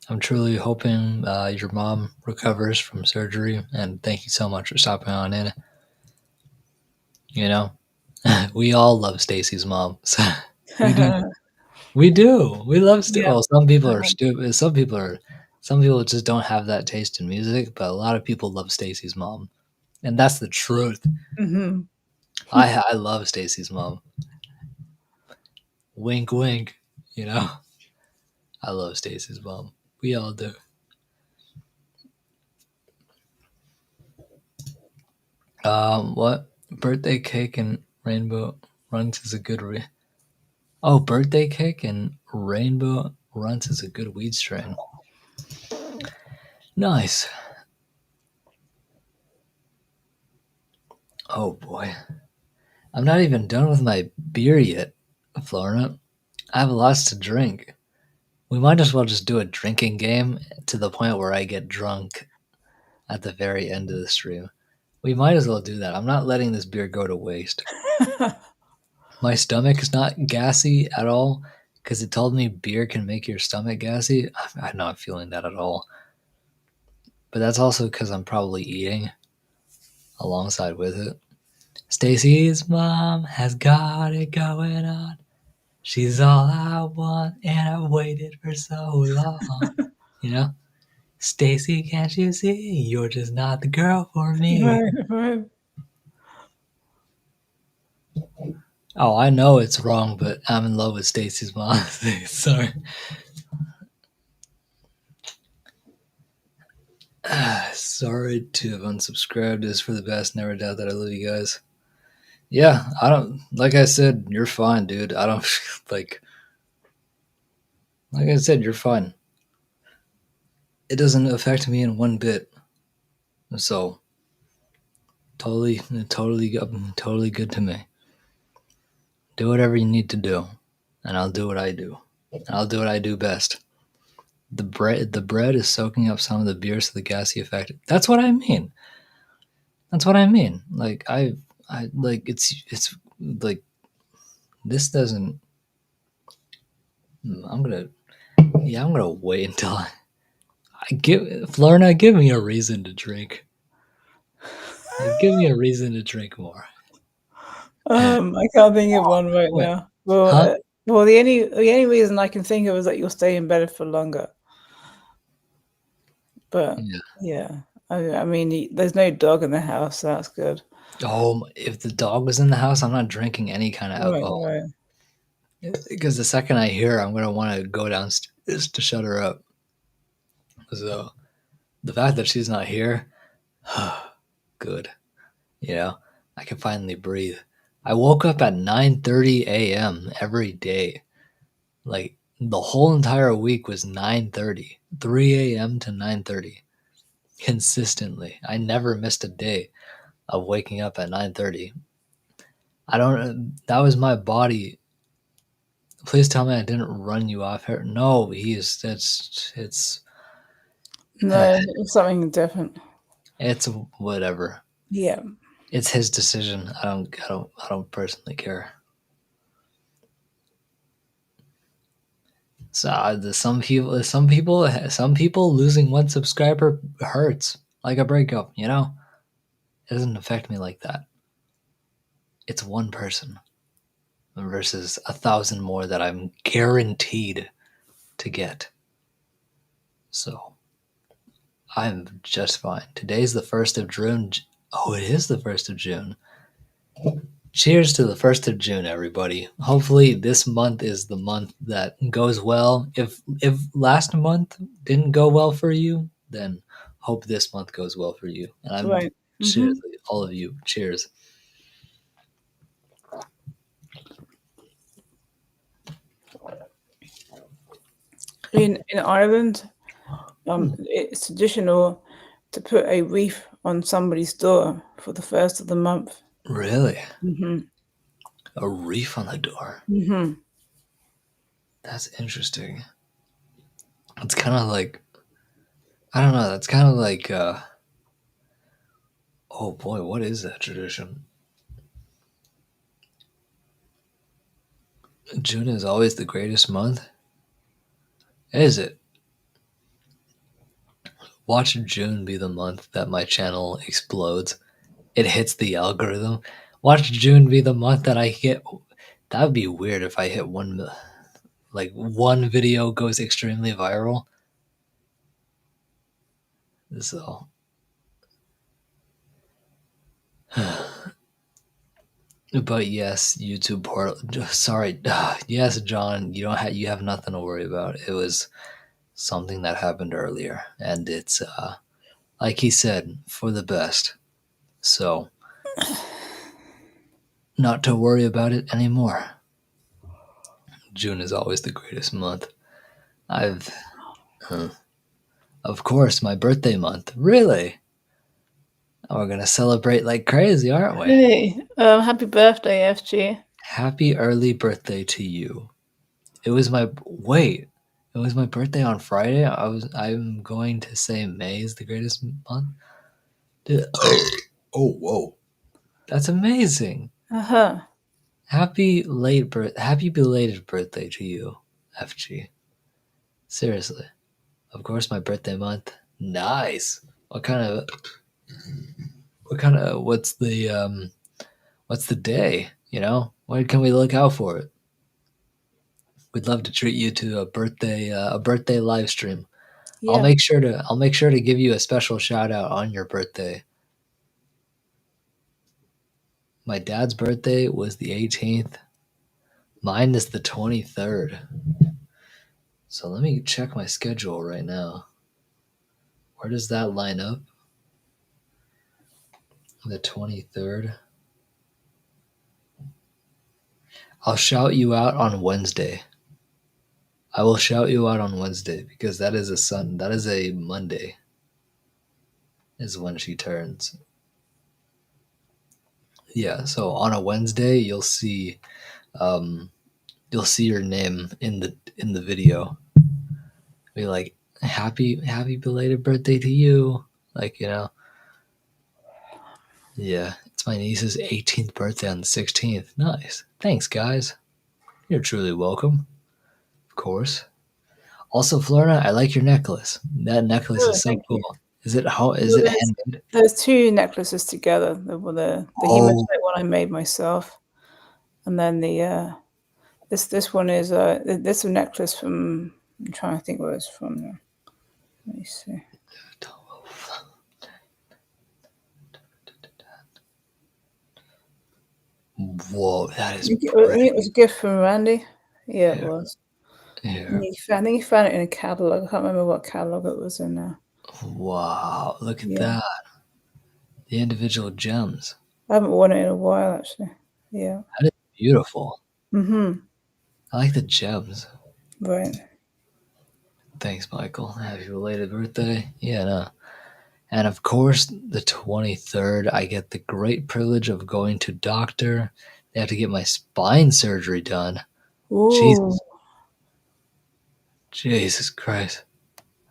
I'm truly hoping your mom recovers from surgery, and thank you so much for stopping on in. We all love Stacy's mom. So we do. We do. We love.
Yeah.
Well, some people are stupid. Some people just don't have that taste in music. But a lot of people love Stacy's mom, and that's the truth.
Mm-hmm.
I love Stacy's mom. Wink, wink. I love Stacy's mom. We all do. What birthday cake and rainbow runs is a good birthday cake and rainbow runs is a good weed strain. Nice. Oh boy, I'm not even done with my beer yet, Florina. I have lots to drink. We might as well just do a drinking game to the point where I get drunk at the very end of the stream. We might as well do that. I'm not letting this beer go to waste. My stomach is not gassy at all because it told me beer can make your stomach gassy. I'm not feeling that at all. But that's also because I'm probably eating alongside with it. Stacy's mom has got it going on. She's all I want, and I waited for so long. You know? Stacy, can't you see? You're just not the girl for me.
Right.
Oh, I know it's wrong, but I'm in love with Stacy's mom. Sorry. Sorry to have unsubscribed. Is for the best. Never doubt that I love you guys. Yeah, I don't. Like I said, you're fine, dude. I don't like. Like I said, you're fine. It doesn't affect me in one bit. So, totally good to me. Do whatever you need to do, and I'll do what I do. I'll do what I do best. The bread is soaking up some of the beer, so the gassy effect. That's what I mean. Like I like it's like this doesn't. I'm gonna wait until I give Florina. Give me a reason to drink. Give me a reason to drink more.
I can't think of one right
Wait,
now. Well,
huh?
well, the only reason I can think of is that you'll stay in bed for longer. But yeah, I mean, there's no dog in the house, so that's good.
Oh, if the dog was in the house, I'm not drinking any kind of alcohol.
Right.
Because the second I hear her, I'm gonna want to go downstairs to shut her up. So the fact that she's not here, good. You know, I can finally breathe. I woke up at 9:30 a.m. every day. Like the whole entire week was 9:30, 3 a.m. to 9:30, consistently. I never missed a day of waking up at 9:30. I don't. That was my body. Please tell me I didn't run you off here. No, it's
No, it's something different.
it's whatever.
Yeah.
It's his decision. I don't personally care. So some people losing one subscriber hurts like a breakup. You know, it doesn't affect me like that. It's one person versus 1,000 more that I'm guaranteed to get. So I'm just fine. Today's the 1st of June. Oh, it is the 1st of June. Cheers to the 1st of June, everybody. Hopefully this month is the month that goes well. If last month didn't go well for you, then hope this month goes well for you. And I'm
Right.
seriously, all of you, cheers.
In Ireland, it's traditional to put a wreath on somebody's door for the 1st of the month.
Really?
Mm-hmm.
A wreath on the door.
Mm-hmm.
That's interesting. It's kind of like, I don't know. That's kind of like, oh boy, what is that tradition? June is always the greatest month. Is it? Watch June be the month that my channel explodes. It hits the algorithm. Watch June be the month that I hit. That would be weird if I hit one video goes extremely viral. So, but yes, YouTube portal. Sorry, yes, John. You have nothing to worry about. It was something that happened earlier, and it's like he said, for the best. So, not to worry about it anymore. June is always the greatest month. Of course, my birthday month. Really? We're gonna celebrate like crazy, aren't we?
Hey, happy birthday, FG.
Happy early birthday to you. It was my It was my birthday on Friday. I'm going to say May is the greatest month. Oh, whoa. That's amazing.
Uh-huh.
Happy belated birthday to you, FG. Seriously. Of course, my birthday month. Nice. What's the day? When can we look out for it? We'd love to treat you to a birthday live stream.
Yeah.
I'll make sure to give you a special shout out on your birthday. My dad's birthday was the 18th. Mine is the 23rd. So let me check my schedule right now. Where does that line up? The 23rd. I'll shout you out on Wednesday. I will shout you out on Wednesday because that is a Monday. Is when she turns. Yeah, so on a Wednesday you'll see your name in the video. Be like, happy belated birthday to you. Yeah, it's my niece's 18th birthday on the 16th. Nice. Thanks, guys. You're truly welcome. Of course. Also, Florida, I like your necklace. That necklace is so cool. Is it handmade?
There's two necklaces together. The hematite one I made myself, and then this one is this necklace from. I'm trying to think where it's from now. Let me see.
Whoa, that is
I think it was a gift from Randy. Yeah, it was.
Here.
I think he found it in a catalog. I can't remember what catalog it was in now.
Wow, look at that. The individual gems.
I haven't worn it in a while, actually. Yeah.
That is beautiful.
Mm-hmm.
I like the gems.
Right.
Thanks, Michael. Happy belated birthday. Yeah, no. And of course, the 23rd, I get the great privilege of going to doctor. They have to get my spine surgery done.
Ooh.
Jesus Christ.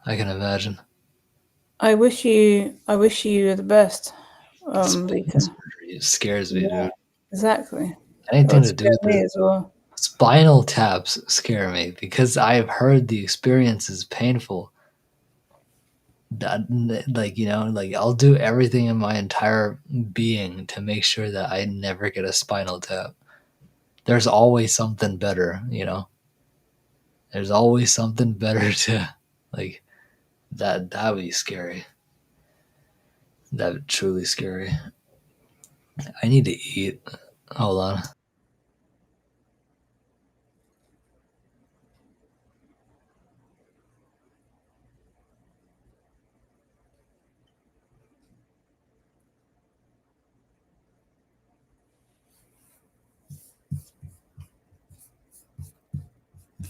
I can imagine.
I wish you the best.
Spine surgery, it scares me, dude.
Exactly.
Anything to do with
me as well.
Spinal taps scare me because I've heard the experience is painful. I'll do everything in my entire being to make sure that I never get a spinal tap. There's always something better, There's always something better to, that would be scary. That would truly scary. I need to eat. Hold on.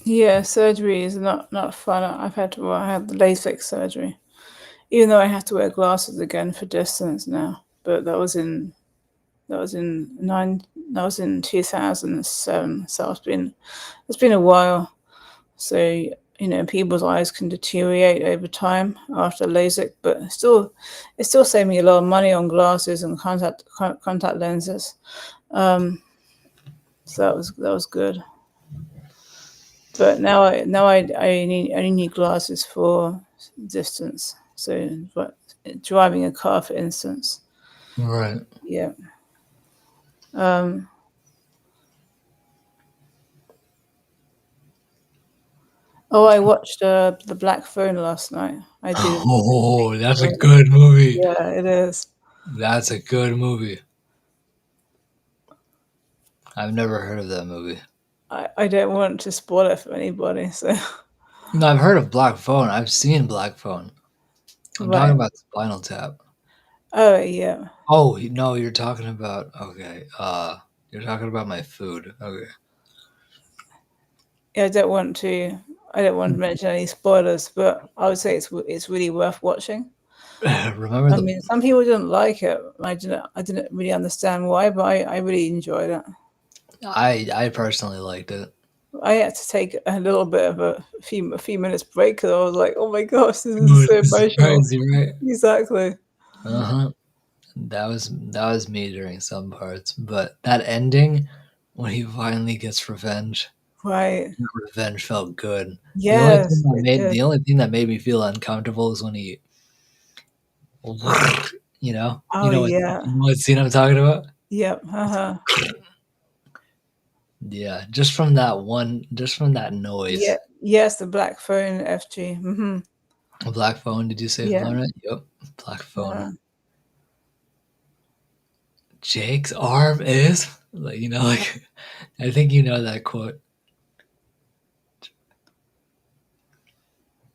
Yeah, surgery is not fun. I had the LASIK surgery, even though I have to wear glasses again for distance now. But that was in 2007. So it's been a while. So people's eyes can deteriorate over time after LASIK, but it still saved me a lot of money on glasses and contact lenses. So that was good. But now I only need glasses for distance. So, driving a car, for instance.
Right.
Yeah. I watched the Black Phone last night. I did.
Oh, that's a good movie.
Yeah, it is.
That's a good movie. I've never heard of that movie.
I don't want to spoil it for anybody. So.
No, I've heard of Black Phone. I've seen Black Phone. I'm talking about Spinal Tap.
Oh yeah.
Oh no, you're talking about you're talking about my food. Okay.
Yeah, I don't want to mention any spoilers, but I would say it's really worth watching.
Remember
I mean, some people didn't like it. I didn't really understand why, but I really enjoyed it.
I personally liked it.
I had to take a little bit of a few minutes break because I was like, "Oh my gosh, this is so emotional."
Crazy, right?
Exactly.
Uh-huh. That was me during some parts, but that ending when he finally gets revenge,
Right.
revenge felt good.
Yes, it did.
The only thing that made me feel uncomfortable is when he,
Oh yeah.
what scene I'm talking about?
Yep. Uh-huh.
Yeah, just from that noise.
Yeah. Yes, the black phone FG. Mm-hmm.
A black phone, did you say
Yeah.
phone right? Yep, black phone.
Uh,
Jake's arm is like I think you know that quote.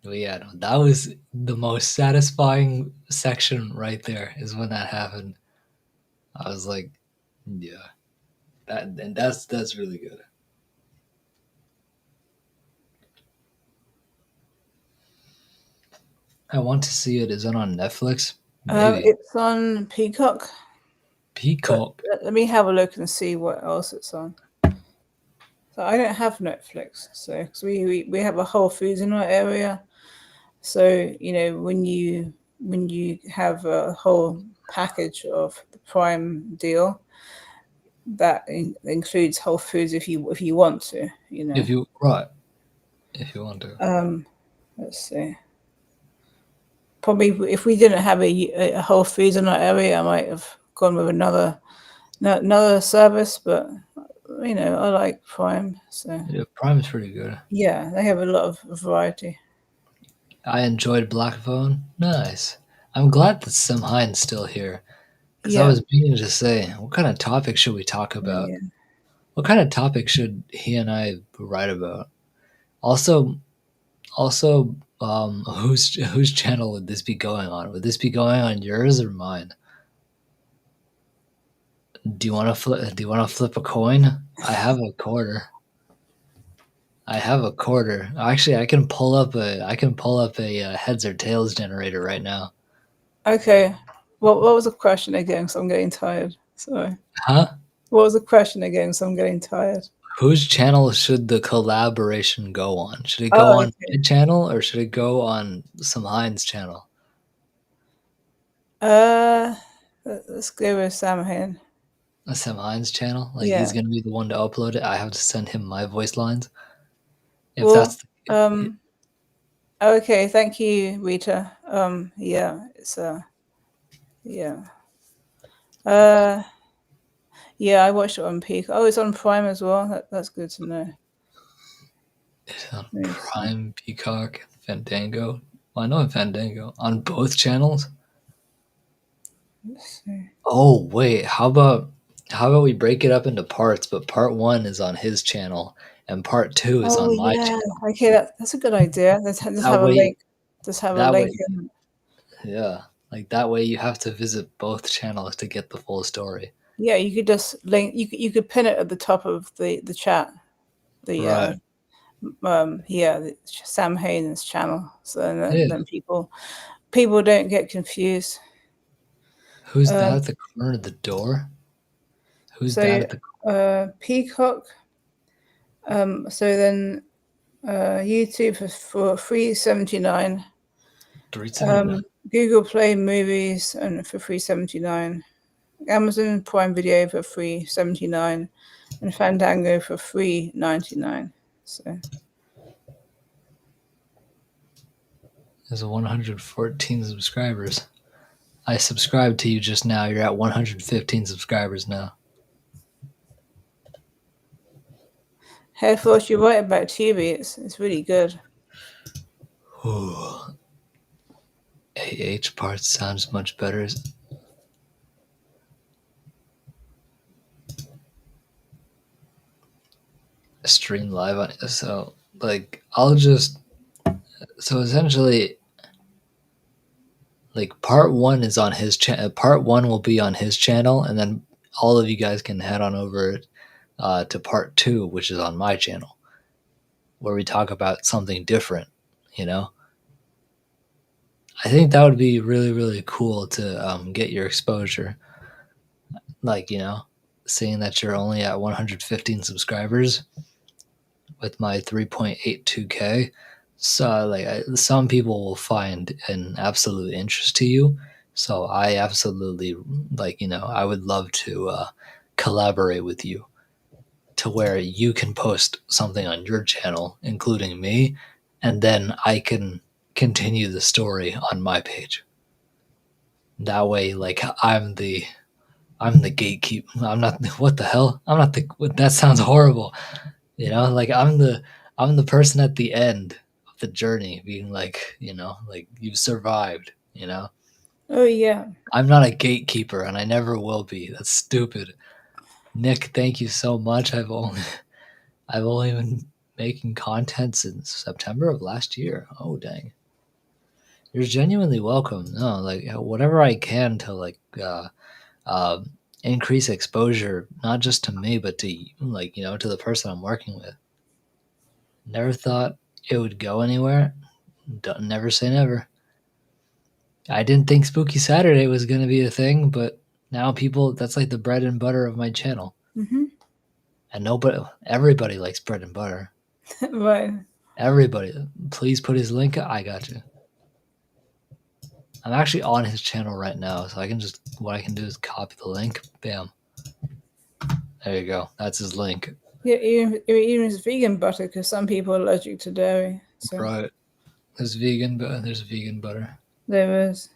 But yeah, no, that was the most satisfying section right there is when that happened. I was like, yeah, that's really good. I want to see it. Is it on Netflix? Maybe.
it's on Peacock, but
Peacock.
let me have a look and see what else it's on. So I don't have Netflix, so cause we have a Whole Foods in our area. So when you have a whole package of the Prime deal, that includes Whole Foods if you want to,
If you right, if you want to.
Let's see. Probably if we didn't have a Whole Foods in our area, I might have gone with another service. But I like Prime, so
Yeah, Prime's pretty good.
yeah, they have a lot of variety.
I enjoyed Black Phone. Nice. I'm glad that Sim Hines still here. Because I
Yeah,
was meaning to say, what kind of topic should we talk about?
yeah.
What kind of topic should he and I write about? Also, whose channel would this be going on? Would this be going on yours or mine? Do you want to flip? Do you want to flip a coin? I have a quarter. I have a quarter. Actually, I can pull up a heads or tails generator right now.
Okay. What was the question again? So I'm getting tired. Sorry.
Huh?
What was the question again? So I'm getting tired.
Whose channel should the collaboration go on? Should it go
Oh,
on
okay.
my channel or should it go on some Heinz channel?
Uh, let's go with Sam Hain.
A Sam Heinz channel? Like he's
Yeah.
gonna be the one to upload it. I have to send him my voice lines. If
Well,
that's
um, okay. Thank you, Rita. Yeah, yeah. Uh, yeah, I watched it on Peak. Oh, it's on Prime as well. That's good to know.
it's on
Let me see.
Prime, Peacock, Fandango. Well, I know Fandango on both channels.
Let's see.
Oh wait, how about we break it up into parts? But part one is on his channel, and part two is
Oh
on my
yeah.
channel.
Okay, that's a good idea. Just
That
have a
way,
link. Just have a
that
link
way,
in.
yeah, like that way you have to visit both channels to get the full story.
Yeah, you could just link. You could pin it at the top of the chat. The
Right.
Sam Hayden's channel. So
Yeah.
then people don't get confused.
Who's that
Um,
at the corner of the door? Who's that
so
at the
Peacock. So then YouTube for $3.79.
379?
Google Play Movies and for $3.79. Amazon Prime Video for $3.79, and Fandango for $3.99. So
There's 114 subscribers. I subscribed to you just now. You're at 115 subscribers now.
hey, I thought you're right about Tubi. It's really good.
Ooh. AH part sounds much better. Stream live on so like I'll just so essentially like part one is on his channel. Part one will be on his channel, and then all of you guys can head on over to part two, which is on my channel, where we talk about something different. You know, I think that would be really really cool to get your exposure. Like seeing that you're only at 115 subscribers with my 3.82K. So like some people will find an absolute interest to you. So I absolutely I would love to collaborate with you to where you can post something on your channel, including me, and then I can continue the story on my page. That way, like I'm the gatekeeper. I'm not what the hell. I'm not the. That sounds horrible. Like I'm the person at the end of the journey, being like, like you've survived.
Oh yeah.
I'm not a gatekeeper, and I never will be. That's stupid. Nick, thank you so much. I've only been making content since September of last year. Oh dang. You're genuinely welcome. No, like whatever I can to uh, increase exposure, not just to me, but to to the person I'm working with. Never thought it would go anywhere. Don't never say never. I didn't think Spooky Saturday was going to be a thing, but now that's like the bread and butter of my channel.
Mm-hmm.
And everybody likes bread and butter.
Right.
Everybody, please put his link. I got you. I'm actually on his channel right now, so what I can do is copy the link. Bam. There you go. That's his link.
Yeah, even his vegan butter, because some people are allergic to dairy. So
Right. There's vegan butter.
there is.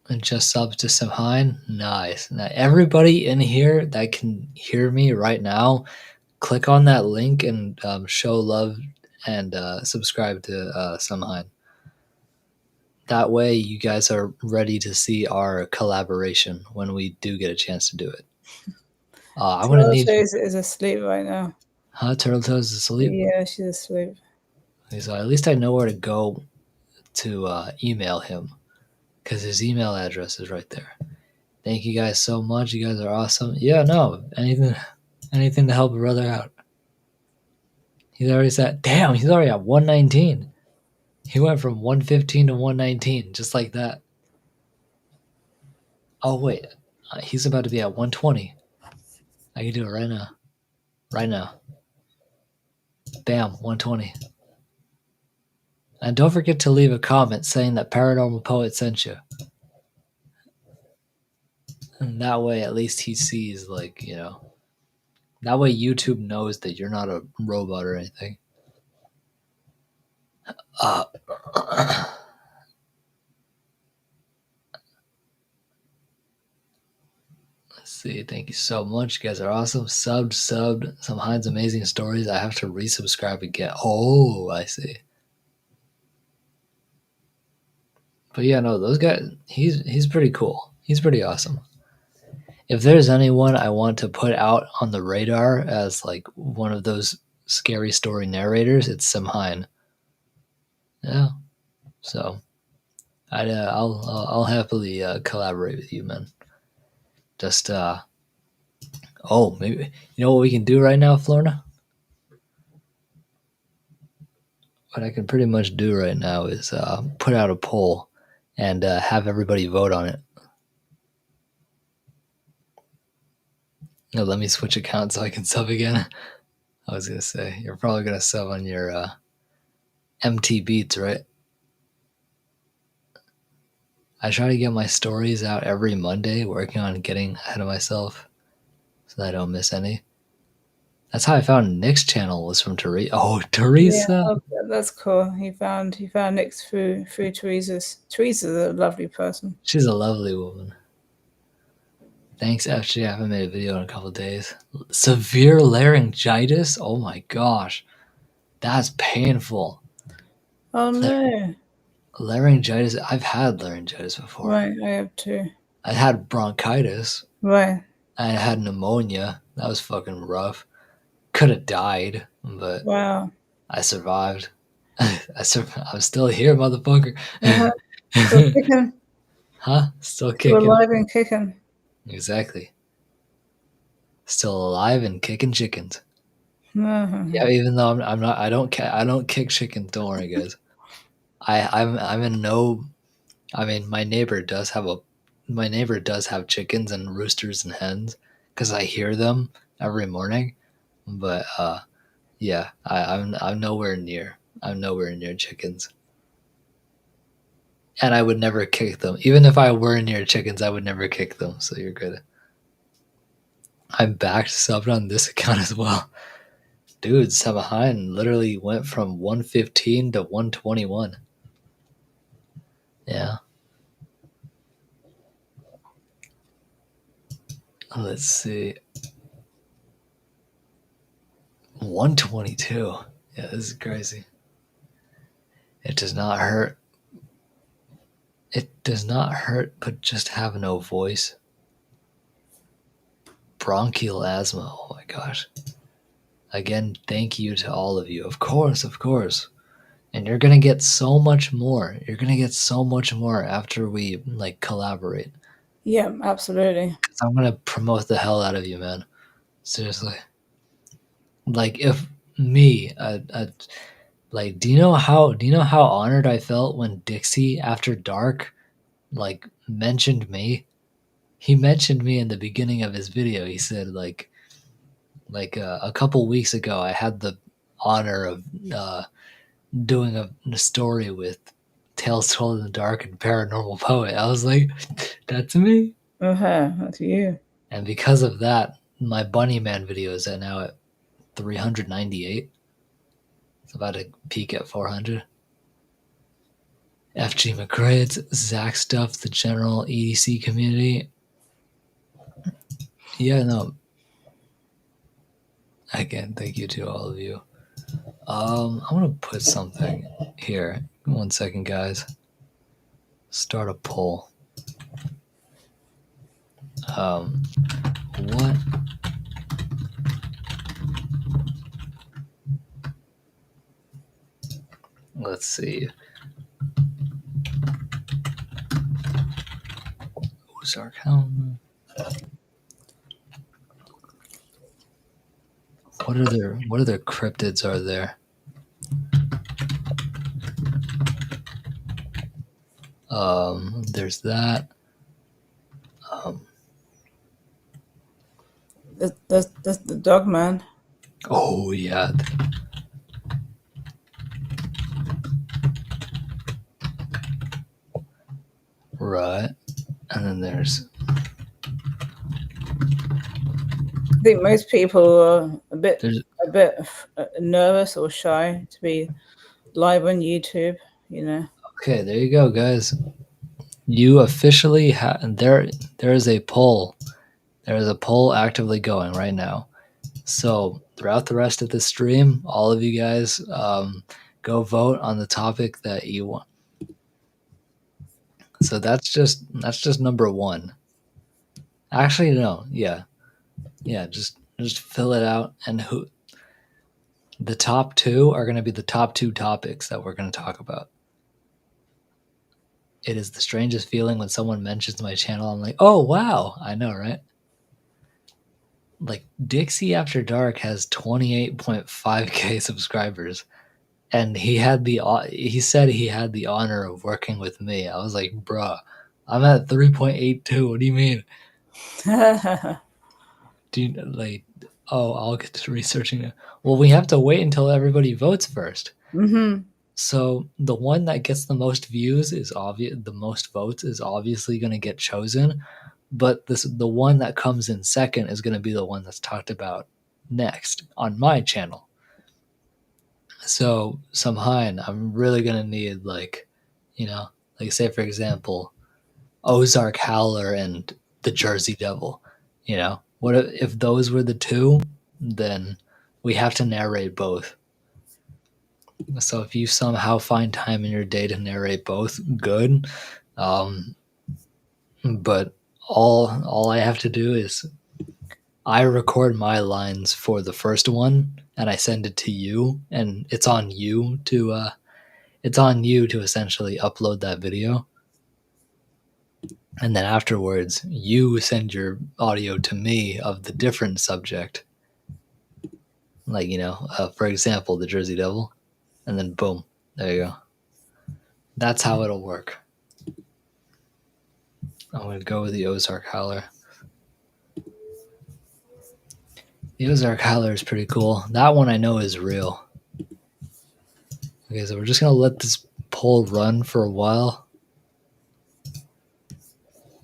And just subs to Samhain. Nice. Now everybody in here that can hear me right now, click on that link and show love and subscribe to Samhain. That way you guys are ready to see our collaboration when we do get a chance to do it. I'm going to need you.
Is asleep right now.
Huh? Turtletoes is asleep?
Yeah, she's asleep.
Okay, so at least I know where to go to email him, because his email address is right there. Thank you guys so much. You guys are awesome. Yeah, no, anything to help a brother out. He's already at 119. He went from 115 to 119, just like that. Oh, wait. He's about to be at 120. I can do it right now. Right now. Bam, 120. And don't forget to leave a comment saying that Paranormal Poet sent you. And that way, at least he sees, that way YouTube knows that you're not a robot or anything. Let's see. Thank you so much. You guys are awesome. Subbed. Some Heinz Amazing Stories. I have to resubscribe again. Oh, I see. But yeah, no, those guys, he's pretty cool. He's pretty awesome. If there's anyone I want to put out on the radar as like one of those scary story narrators, it's Samhain. Yeah. So I'll happily collaborate with you, man. Just maybe you know what we can do right now, Florna? What I can pretty much do right now is put out a poll and have everybody vote on it. No, let me switch accounts so I can sub again. I was gonna say you're probably gonna sub on your MT Beats, right? I try to get my stories out every Monday, working on getting ahead of myself so that I don't miss any. That's how I found Nick's channel, was from Teresa. Oh, Teresa.
Yeah, that's cool. He found Nick's through Teresa's. Teresa's a lovely person.
She's a lovely woman. Thanks, FJ. I haven't made a video in a couple of days. Severe laryngitis? Oh my gosh. That's painful.
Oh no.
Laryngitis. I've had laryngitis before.
Right, I have too.
I had bronchitis.
Right.
I had pneumonia. That was fucking rough. Could have died, but
wow.
I survived. I'm still here, motherfucker.
Still kicking.
Huh? Still kicking.
Still alive and kicking.
Exactly. Still alive and kicking chickens.
Uh-huh.
Yeah, even though I'm not. I don't kick chickens. Don't worry, guys. I'm in no. I mean, my neighbor does have chickens and roosters and hens because I hear them every morning. But Yeah, I'm nowhere near. I'm nowhere near chickens. And I would never kick them. Even if I were near chickens, I would never kick them. So you're good. I'm back subbed on this account as well. Dude, Samahan literally went from 115 to 121. Yeah. Let's see. 122. Yeah, this is crazy. It does not hurt. It does not hurt, but just have no voice. Bronchial asthma. Oh my gosh. Again, thank you to all of you. Of course, of course. And you're gonna get so much more. You're gonna get so much more after we like collaborate.
Yeah, absolutely.
I'm gonna promote the hell out of you, man. Seriously. Like if me, like, do you know how honored I felt when Dixie After Dark like mentioned me? He mentioned me in the beginning of his video. He said like a couple weeks ago, I had the honor of doing a story with Tales Told in the Dark and Paranormal Poet. I was like, that's me.
That's you.
And because of that, my Bunny Man video is now at 398. It's about to peak at 400. FG McGrade's Zach Stuff, the general EDC community. Yeah, no. Again, thank you to all of you. I'm gonna put something here. 1 second, guys. Start a poll. What? Let's see. Ozark Helm. What other cryptids are there? There's that.
There's the dog man.
Oh yeah. Right. And then there's
I think most people are a bit nervous or shy to be live on YouTube, you know.
Okay, there you go, guys. You officially have there is a poll. There is a poll actively going right now. So throughout the rest of the stream, all of you guys go vote on the topic that you want. So that's just number one. Actually, no, yeah, just fill it out, and who the top two are going to be the top two topics that we're going to talk about. It is the strangest feeling when someone mentions my channel. I'm like, oh wow, I know, right? Like Dixie After Dark has 28.5k subscribers, and he said he had the honor of working with me. I was like, bruh, I'm at 3.82. What do you mean? Do you like? Oh, I'll get to researching it. Well, we have to wait until everybody votes first.
Mm-hmm.
So the one that gets the most views is obvious. The most votes is obviously going to get chosen, but the one that comes in second is going to be the one that's talked about next on my channel. So somehow I'm really going to need like say for example, Ozark Howler and the Jersey Devil. What if those were the two? Then we have to narrate both. So if you somehow find time in your day to narrate both, good. But all I have to do is I record my lines for the first one and I send it to you, and it's on you to essentially upload that video. And then afterwards, you send your audio to me of the different subject. Like, for example, the Jersey Devil. And then boom, there you go. That's how it'll work. I'm going to go with the Ozark Howler. The Ozark Howler is pretty cool. That one I know is real. Okay, so we're just gonna let this poll run for a while.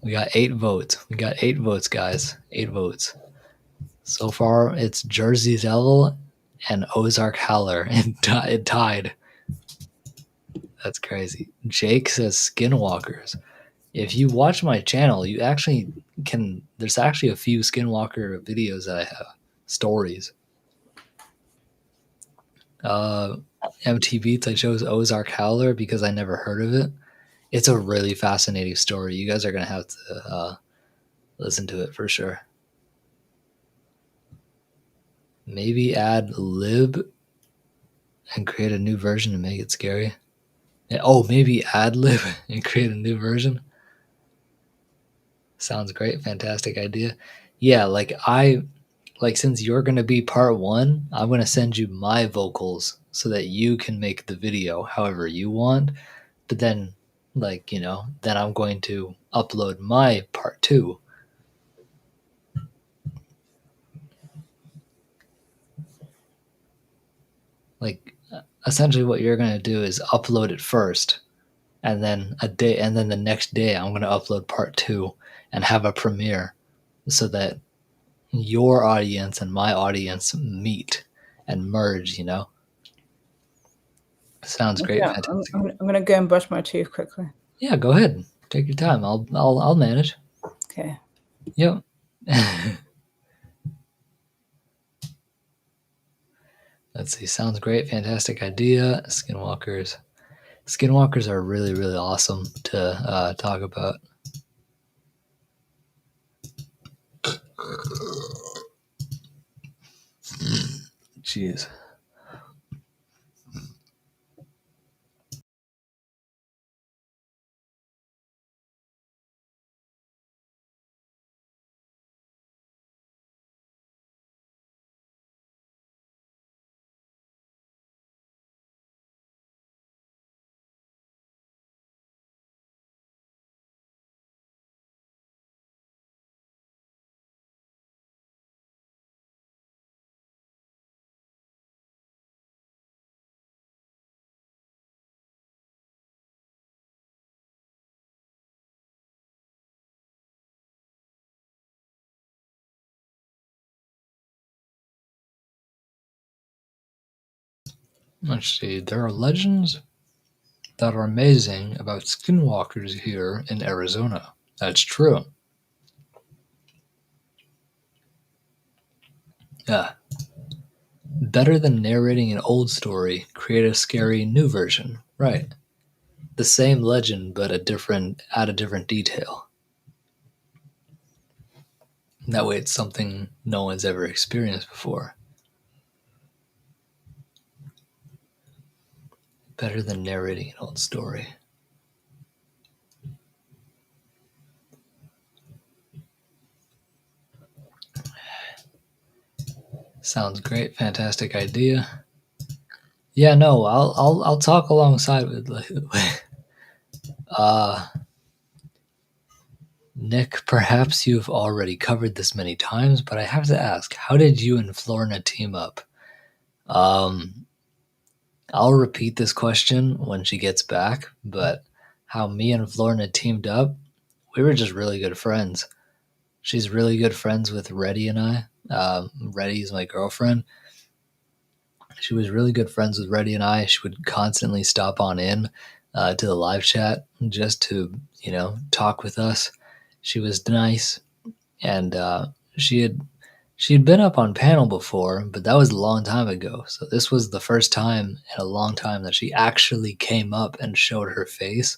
We got 8 votes. We got 8 votes, guys. 8 votes. So far, it's Jersey Devil and Ozark Howler. It tied. That's crazy. Jake says Skinwalkers. If you watch my channel, you actually can. There's actually a few Skinwalker videos that I have. Stories. MT Beats, I chose Ozark Howler because I never heard of it. It's a really fascinating story. You guys are going to have to listen to it for sure. Maybe add lib and create a new version and make it scary. Oh, maybe ad lib and create a new version. Sounds great. Fantastic idea. Yeah, since you're going to be part 1, I'm going to send you my vocals so that you can make the video however you want. But then, then I'm going to upload my part 2. Essentially what you're going to do is upload it first, and then the next day I'm going to upload part 2 and have a premiere so that your audience and my audience meet and merge, Sounds great.
Yeah, I'm going to go and brush my teeth quickly.
Yeah, go ahead. Take your time. I'll manage.
Okay.
Yep. Let's see. Sounds great. Fantastic idea. Skinwalkers. Skinwalkers are really, really awesome to talk about. Jeez. Let's see. There are legends that are amazing about skinwalkers here in Arizona. That's true. Yeah. Better than narrating an old story, create a scary new version. Right. The same legend, but add a different detail. That way it's something no one's ever experienced before. Better than narrating an old story. Sounds great. Fantastic idea. Yeah, no, I'll talk alongside with Nick, perhaps you've already covered this many times, but I have to ask, how did you and Florina team up? I'll repeat this question when she gets back, but how me and Florina teamed up, we were just really good friends. She's really good friends with Reddy and I. Reddy is my girlfriend. She was really good friends with Reddy and I. She would constantly stop on in to the live chat just to, talk with us. She was nice, and she'd been up on panel before, but that was a long time ago. So this was the first time in a long time that she actually came up and showed her face,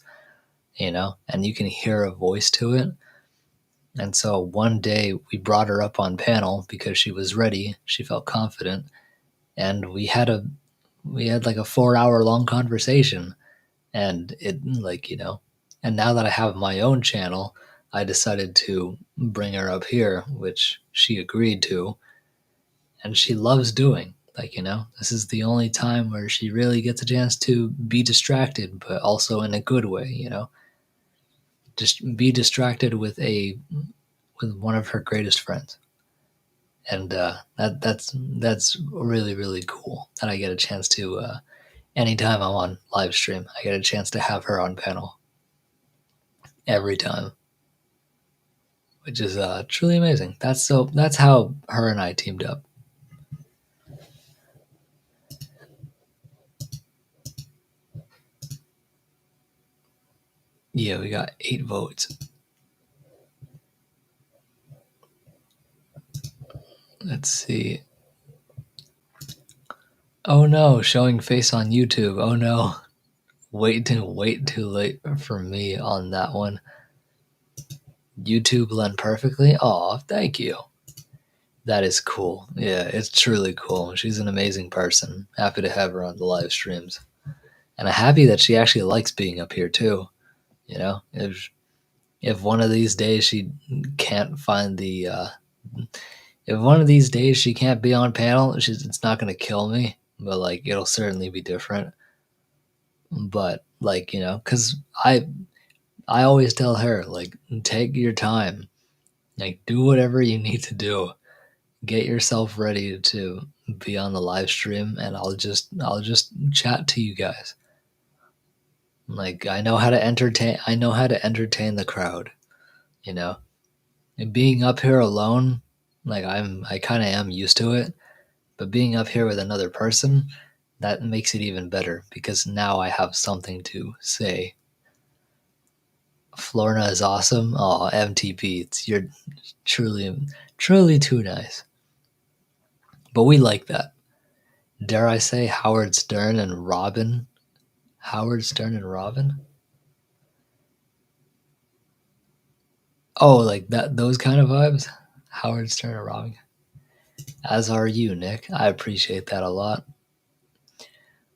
and you can hear a voice to it. And so one day we brought her up on panel because she was ready. She felt confident, and we had like a 4-hour long conversation. And and now that I have my own channel, I decided to bring her up here, which she agreed to, and she loves doing. This is the only time where she really gets a chance to be distracted, but also in a good way. Just be distracted with one of her greatest friends. and that's really really cool that I get a chance to. Anytime I'm on live stream, I get a chance to have her on panel every time, which is truly amazing. That's how her and I teamed up. Yeah, we got 8 votes. Let's see. Oh no, showing face on YouTube. Oh no. Wait too late for me on that one. YouTube blend perfectly. Oh, thank you. That is cool. Yeah, it's truly cool. She's an amazing person. Happy to have her on the live streams. And I'm happy that she actually likes being up here too. You know, if one of these days she can't find the if one of these days she can't be on panel, it's not gonna kill me, but like it'll certainly be different. But like, you know, because I always tell her, like, take your time, like do whatever you need to do, get yourself ready to be on the live stream, and I'll just chat to you guys. Like I know how to entertain the crowd, you know. And being up here alone, like I kind of am used to it, but being up here with another person, that makes it even better because now I have something to say. Florna is awesome. Oh, MTP, you're truly too nice. But we like that. Dare I say Howard Stern and Robin? Howard Stern and Robin? Oh, like that, those kind of vibes? Howard Stern and Robin. As are you, Nick. I appreciate that a lot.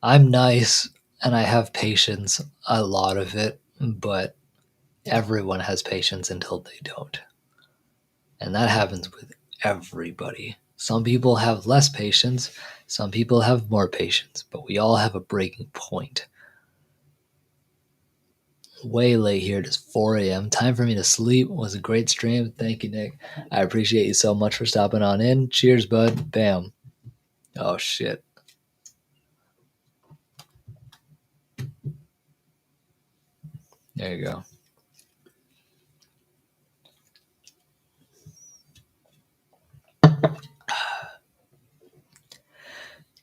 I'm nice and I have patience, a lot of it, but everyone has patience until they don't. And that happens with everybody. Some people have less patience, some people have more patience, but we all have a breaking point. Way late here. It is 4 a.m. Time for me to sleep. It was a great stream. Thank you, Nick. I appreciate you so much for stopping on in. Cheers, bud. Bam. Oh, shit. There you go.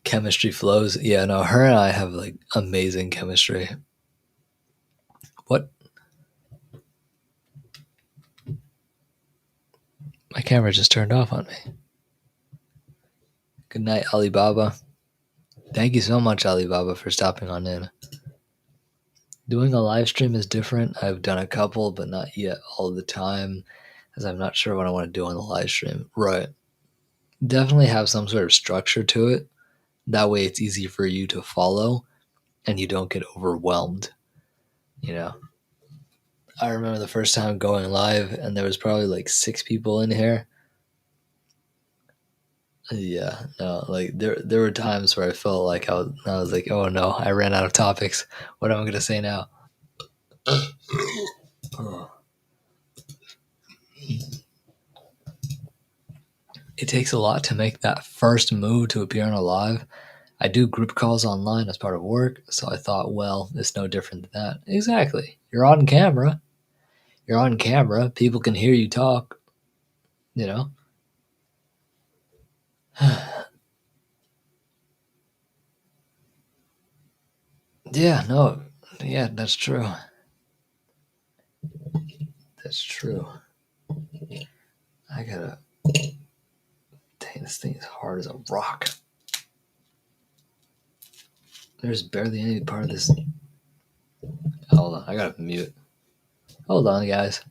Chemistry flows. Yeah, no, her and I have like amazing chemistry. What? My camera just turned off on me. Good night, Alibaba. Thank you so much, Alibaba, for stopping on in. Doing a live stream is different. I've done a couple, but not yet all the time, as I'm not sure what I want to do on the live stream. Right. Definitely have some sort of structure to it. That way it's easy for you to follow and you don't get overwhelmed. You know? I remember the first time going live and there was probably like 6 people in here. Yeah, no, like there were times where I felt like I was like, oh no, I ran out of topics. What am I gonna say now? It takes a lot to make that first move to appear on a live. I do group calls online as part of work, so I thought, well, it's no different than that. Exactly. You're on camera. You're on camera. People can hear you talk, you know? Yeah, no. Yeah, that's true. That's true. I gotta. Dang, this thing is hard as a rock. There's barely any part of this. Hold on, I gotta mute. Hold on, guys.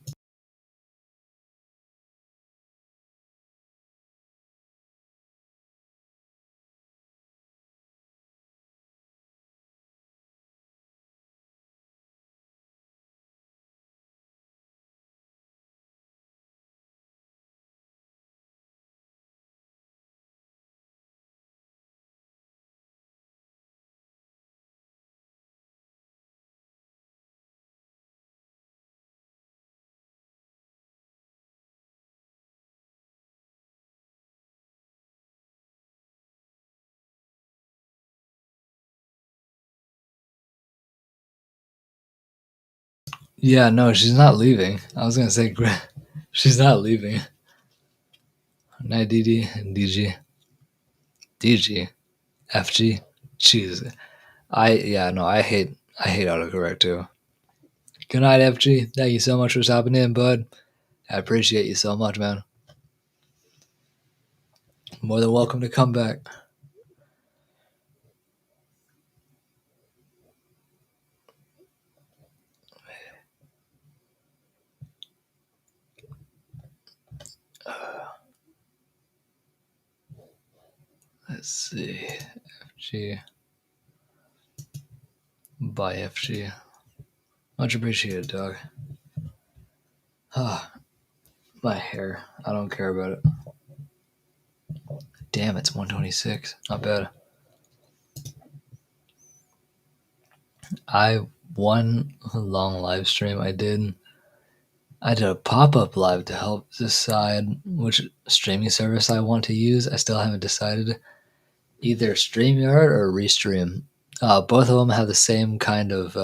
Yeah, no, she's not leaving. I was gonna say, she's not leaving. Night DD and DG. DG. FG. Jeez. I hate autocorrect too. Good night, FG. Thank you so much for stopping in, bud. I appreciate you so much, man. More than welcome to come back. Let's see. FG. Bye, FG. Much appreciated, dog. Ah, my hair. I don't care about it. Damn, it's 126. Not bad. One long live stream I did a pop-up live to help decide which streaming service I want to use. I still haven't decided. Either StreamYard or Restream. Both of them have the same kind of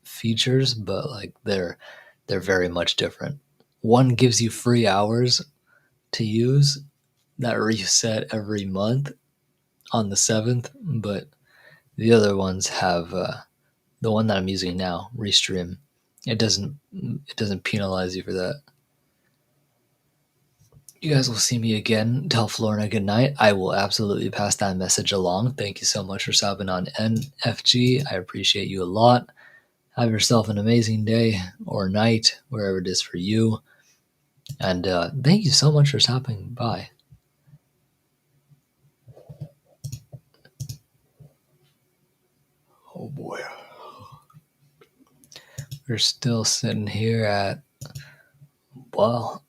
features, but like they're very much different. One gives you free hours to use that reset every month on the 7th, but the other ones have the one that I'm using now, Restream. It doesn't penalize you for that. You guys will see me again. Tell Florina good night. I will absolutely pass that message along. Thank you so much for stopping on NFG. I appreciate you a lot. Have yourself an amazing day or night, wherever it is for you. And thank you so much for stopping by. Oh boy. We're still sitting here at, well,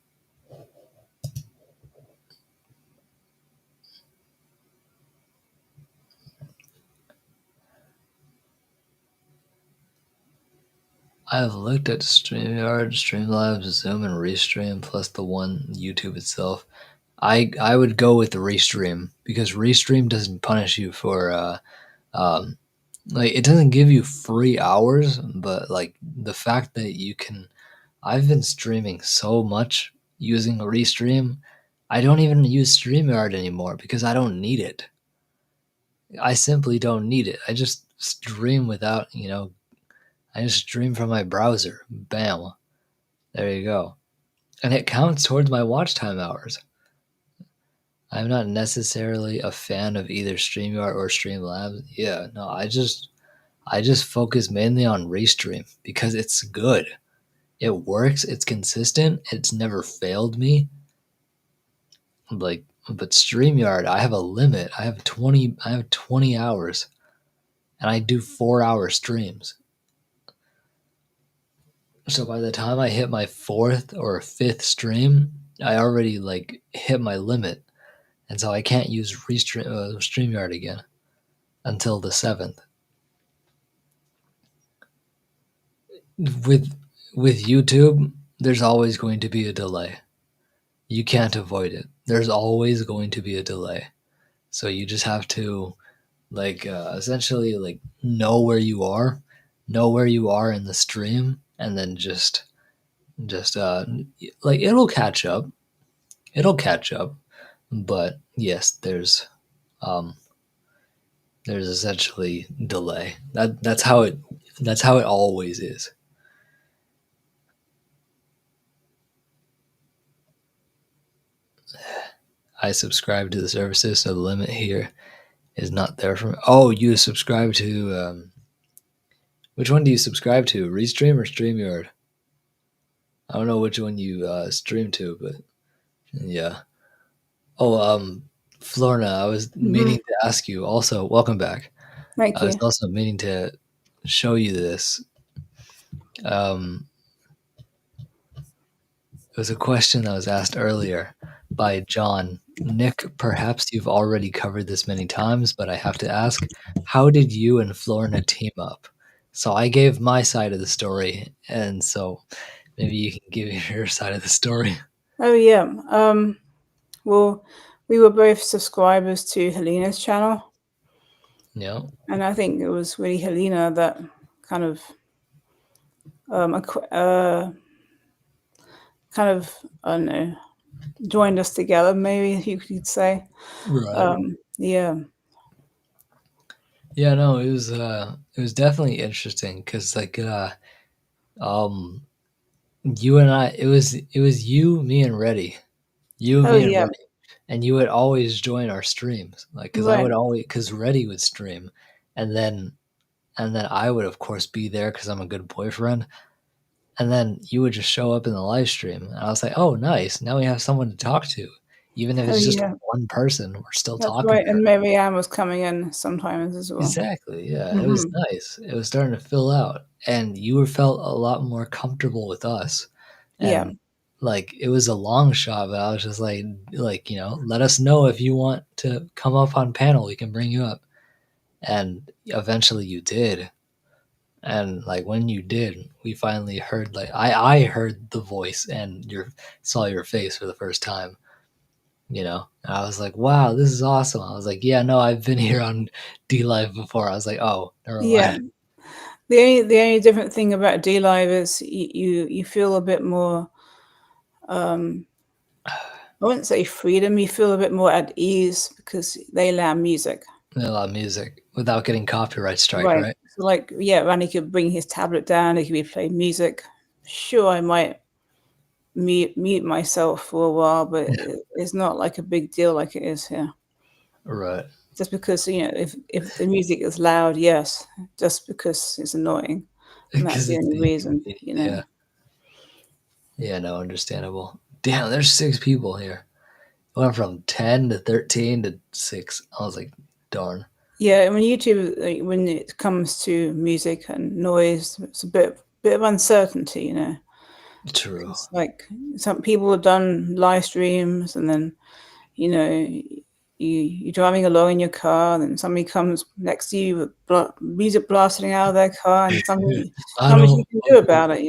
I've looked at StreamYard, Streamlabs, Zoom, and Restream, plus the one YouTube itself. I would go with the Restream because Restream doesn't punish you for like it doesn't give you free hours, but like the fact that you can. I've been streaming so much using Restream. I don't even use StreamYard anymore because I don't need it. I simply don't need it. I just stream without, I just stream from my browser. Bam. There you go. And it counts towards my watch time hours. I'm not necessarily a fan of either StreamYard or Streamlabs. Yeah, no, I just focus mainly on Restream because it's good. It works, it's consistent, it's never failed me. Like, but StreamYard, I have a limit. I have 20 hours and I do 4-hour streams. So by the time I hit my 4th or 5th stream, I already like hit my limit. And so I can't use StreamYard again until the 7th. With YouTube, there's always going to be a delay. You can't avoid it. There's always going to be a delay. So you just have to essentially like know where you are in the stream, and then just like it'll catch up. But yes, there's essentially delay. That's how it always is. I subscribe to the services, so the limit here is not there for me. Oh, you subscribe to which one do you subscribe to? Restream or StreamYard? I don't know which one you stream to, but yeah. Oh, Florna, I was meaning to ask you also, welcome back.
Thank
I was
you.
also meaning to show you this. It was a question that was asked earlier by John. Nick, perhaps you've already covered this many times, but I have to ask, how did you and Florna team up? So I gave my side of the story, and so maybe you can give your side of the story.
Oh yeah. Well, we were both subscribers to Helena's channel.
Yeah.
And I think it was really Helena that kind of kind of, I don't know, joined us together, maybe you could say.
Right.
Yeah.
Yeah, no, it was definitely interesting because like um you and I, it was you, me, and Reddy. You,
Oh
me, and
yeah.
Reddy. And you would always join our streams. Like, cause I
Right.
would always, cause Reddy would stream. And then, and then I would, of course, be there because I'm a good boyfriend. And then you would just show up in the live stream. And I was like, oh, nice. Now we have someone to talk to. Even if
Oh
it's just
yeah.
one person, we're still
That's
talking
right.
to her.
And Mary Ann was coming in sometimes as well.
Exactly. Yeah. It was
Hmm.
nice. It was starting to fill out. And you were felt a lot more comfortable with us.
Yeah.
And like it was a long shot, but I was just like, let us know if you want to come up on panel, we can bring you up. And eventually you did. And like when you did, we finally heard like I heard the voice and saw your face for the first time, And I was like, wow, this is awesome. I was like, yeah, no, I've been here on D Live before. I was like, oh, never
Yeah.
mind.
The only different thing about D Live is you feel a bit more. I wouldn't say freedom. You feel a bit more at ease because they allow music.
A lot of music without getting copyright strike,
Right.
right?
So like, yeah, Randy could bring his tablet down. He could be playing music. Sure, I might mute myself for a while, but it's not like a big deal like it is here.
Right.
Just because if the music is loud, yes. Just because it's annoying, and that's
Because
the
it's
only reason.
yeah. Yeah, no, understandable. Damn, there's 6 people here. Went from 10 to 13 to 6. I was like, darn.
Yeah, when YouTube, like, when it comes to music and noise, it's a bit of uncertainty.
True.
It's like some people have done live streams, and then you're driving along in your car, and then somebody comes next to you with music blasting out of their car, and something
I
not much you
don't
can
fuck
do
with
about it.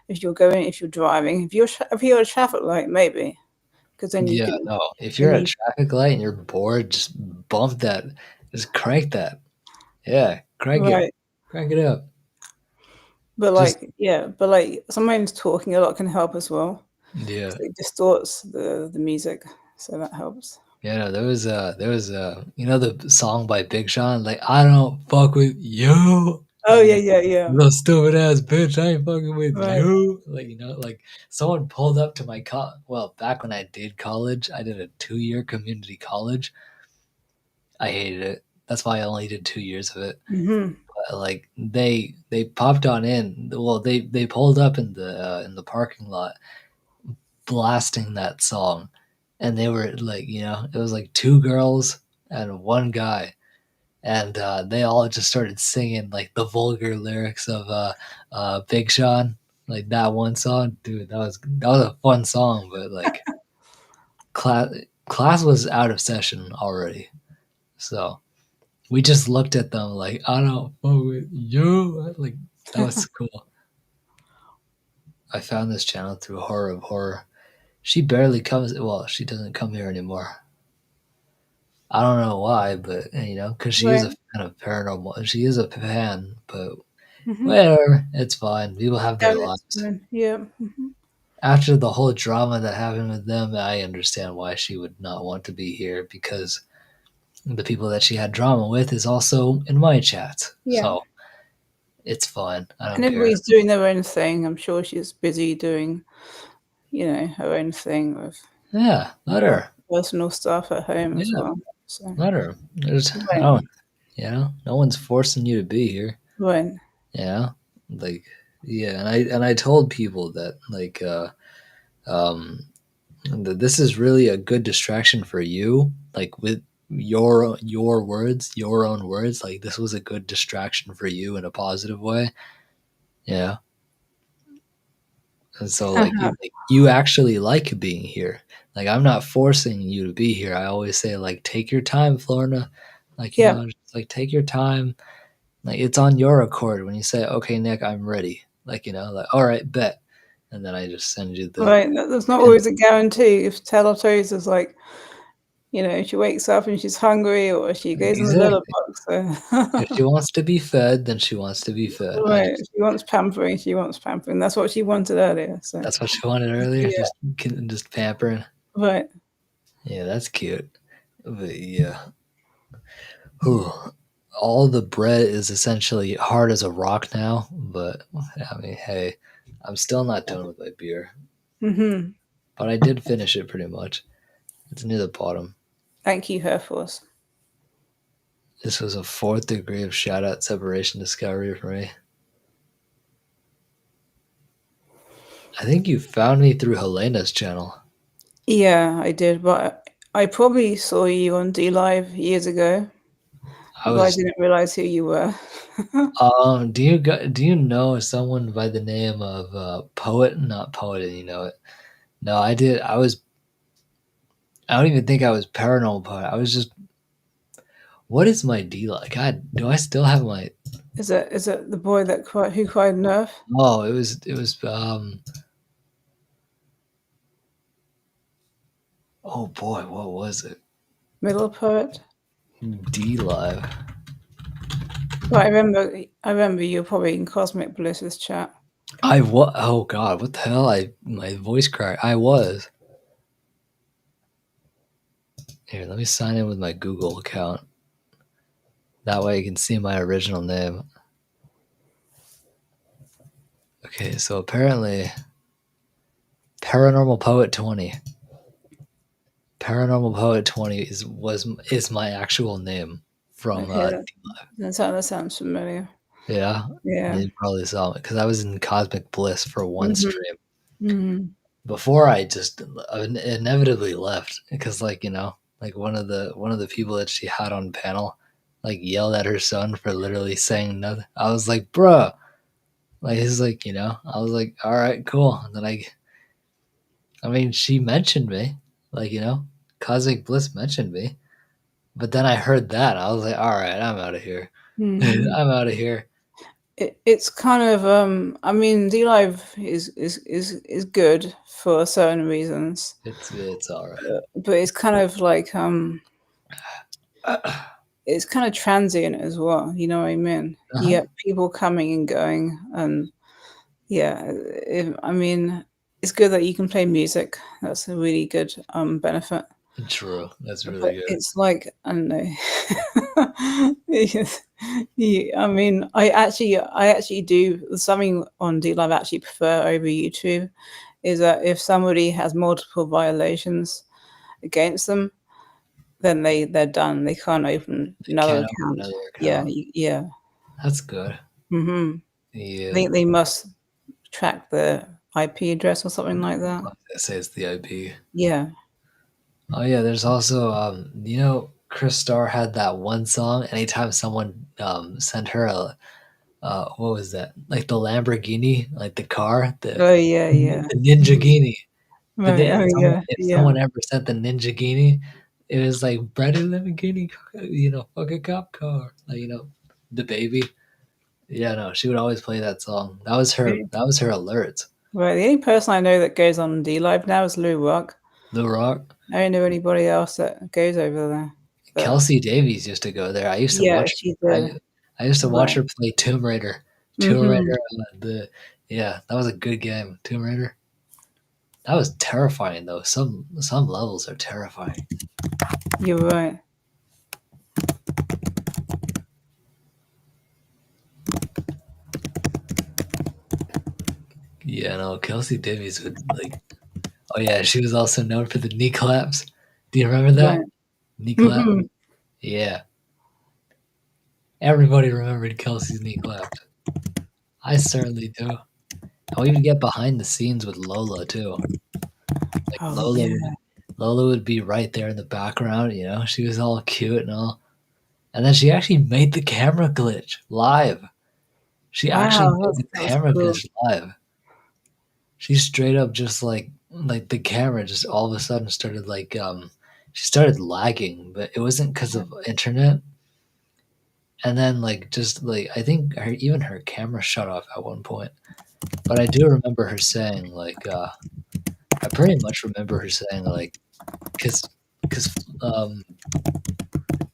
If you're driving, if you're at a traffic light, maybe, because
Yeah, no. If you're
then
at a
you
traffic light and you're bored, just bump that. Just crank that. Yeah, crank it.
right.
Crank it up.
But
Just
like sometimes talking a lot can help as well.
yeah.
'Cause it distorts the music, so that helps.
Yeah, no, there was the song by Big Sean, like I don't fuck with you.
Oh
Like
yeah, yeah, yeah.
little stupid ass bitch, I ain't fucking with
Right.
you. Like, like someone pulled up to my back when I did college, I did a 2-year community college. I hated it. That's why I only did 2 years of it.
Hmm.
But like they popped on in. Well, they pulled up in the parking lot, blasting that song, and they were like, it was like 2 girls and 1 guy, and they all just started singing like the vulgar lyrics of Big Sean, like that one song, dude. That was a fun song, but like class class was out of session already, so we just looked at them like I don't fuck with you. Like that was cool. I found this channel through Horror of Horror. She barely comes. Well, she doesn't come here anymore. I don't know why, but because she is
Right.
a fan of paranormal. She is a fan, but
Hmm.
whatever, it's fine. People have
Yeah,
their
it's
lives.
fine. Yeah. Hmm.
After the whole drama that happened with them, I understand why she would not want to be here because the people that she had drama with is also in my chat.
Yeah.
So it's fine. I
And
don't care.
everybody's doing their own thing. I'm sure she's busy doing, her own thing with
Yeah, let her.
personal stuff at home as
Yeah,
well. So,
let her. I
right,
don't. No one's forcing you to be here.
right.
You know, like yeah, and I told people that um that this is really a good distraction for you, like with your words, your own words. Like this was a good distraction for you in a positive way. Yeah, and so you actually like being here. Like I'm not forcing you to be here. I always say like take your time, Florna. Like
Yeah.
just like take your time. Like it's on your accord when you say, "Okay, Nick, I'm ready." Like like all right, bet, and then I just send you the
Right. There's not
pin.
always a guarantee. If Teletubbies is like, You know, she wakes up and she's hungry, or she goes in the litter
Exactly.
box.
If
So
she wants to be fed, then she wants to be fed.
right, she wants pampering. She wants pampering. That's what she wanted earlier. So
That's what she wanted earlier,
yeah,
just pampering.
right.
Yeah, that's cute. But yeah. Whew. All the bread is essentially hard as a rock now, but I mean, hey, I'm still not done with my beer.
Mm-hmm.
But I did finish it pretty much. It's near the bottom.
Thank you, Herforce.
This was a 4th degree of shout out separation discovery for me. I think you found me through Helena's channel.
Yeah, I did, but I probably saw you on D Live years ago,
I
but I
was
didn't realize who you were.
do you know someone by the name of Poet? Not Poet, and you know it. No, I did. I don't even think I was Paranormal Poet. I was just, what is my D like? God, do I still have my,
Is it the boy that who cried nerf?
oh, it was oh boy, what was it?
Middle poet?
D Live.
But I remember you were probably in Cosmic Bliss's chat.
Oh god, what the hell? My voice cracked. I was. Here, let me sign in with my Google account. That way you can see my original name. Okay, so apparently Paranormal Poet 20. Paranormal Poet 20 is my actual name from
Okay, that sounds familiar.
yeah.
Yeah.
You probably saw it because I was in Cosmic Bliss for one
Mm-hmm.
stream
Mm-hmm.
before I just inevitably left because, like, you know, like one of the people that she had on panel like yelled at her son for literally saying nothing. I was like, bruh, like he's like, you know, I was like, all right, cool. And then I mean, she mentioned me, like, you know, Cosmic Bliss mentioned me, but then I heard that I was like, all right, I'm out of here.
Mm-hmm.
I'm out of here.
It's kind of I mean D Live is good for certain reasons,
It's all right.
but it's kind of like it's kind of transient as well. You know what I mean? You
Uh-huh.
get people coming and going, and yeah, I mean, it's good that you can play music. That's a really good benefit.
True. That's really
But
good.
it's like I don't know. I mean, I actually do something on D Live. I actually prefer over YouTube is that if somebody has multiple violations against them, then they're done. They can't open
I
another
can't open
account.
another
Yeah,
account.
yeah.
That's good.
Hmm. I
Yeah.
think they must track the IP address or something like that.
I say it's the IP.
Yeah.
Oh yeah, there's also you know, Chris Starr had that one song. Anytime someone sent her a what was that? Like the Lamborghini, like the car,
Oh yeah, yeah.
the Ninja Genie.
Right. Oh yeah,
If
yeah.
someone ever sent the Ninja Genie, it was like Brandon Lamborghini, you know, fuck a cop car, like, you know, the baby. Yeah, no, she would always play that song. That was her.
Right.
That was her alert.
Right. The only person I know that goes on D Live now is Lou Rock.
The Rock.
I don't know anybody else that goes over there. But
Kelsey Davies used to go there. I used to
yeah,
watch.
she
I
did.
I used to watch
Right.
her play Tomb Raider. Tomb
Mm-hmm.
Raider. The Yeah, that was a good game. Tomb Raider. That was terrifying though. Some levels are terrifying.
You're right.
Yeah, no, Kelsey Davies would like. Oh yeah, she was also known for the knee collapse. Do you remember that
Right.
knee collapse?
Mm-hmm.
Yeah, everybody remembered Kelsey's knee collapse. I certainly do. And we would get behind the scenes with Lola too. Like
Oh yeah.
Lola would be right there in the background. You know, she was all cute and all. And then she actually made the camera glitch live. She actually
Wow,
made the
that was
camera
cool.
glitch live. She straight up just like the camera just all of a sudden started like she started lagging, but it wasn't because of internet. And then like just like I think even her camera shut off at one point. But I do remember her saying like I pretty much remember her saying like because because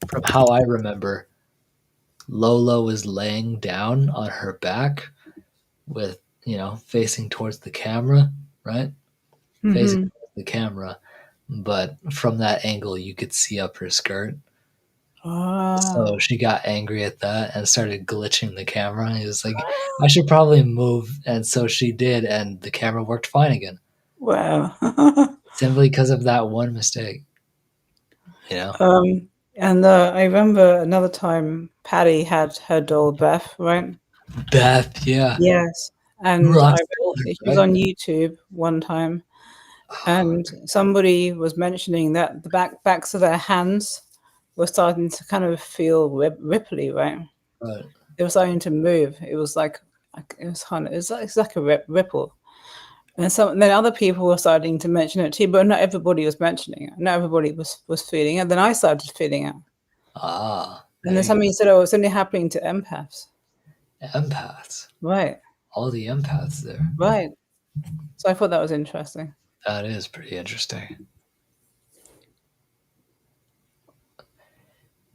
from how I remember, Lola was laying down on her back with, facing towards the camera, right? Facing
Mm-hmm.
towards the camera, but from that angle you could see up her skirt. So
Ah,
she got angry at that and started glitching the camera. He was like, I should probably move. And so she did, and the camera worked fine again.
wow.
Simply because of that one mistake. You know?
And I remember another time Patty had her doll Beth, right?
Beth, yeah.
Yes. And
Rock
I
Stellar,
she was
right?
on YouTube one time, and somebody was mentioning that the backs of their hands were starting to kind of feel ripply, right?
Right.
It was starting to move. It was like it's like a ripple. And then other people were starting to mention it too, but not everybody was mentioning it. Not everybody was feeling it. Then I started feeling it. And
There
then
you
somebody said, "Oh, it's only happening to empaths."
go. Empaths.
Right,
All the empaths there.
right. So I thought that was interesting.
That is pretty interesting.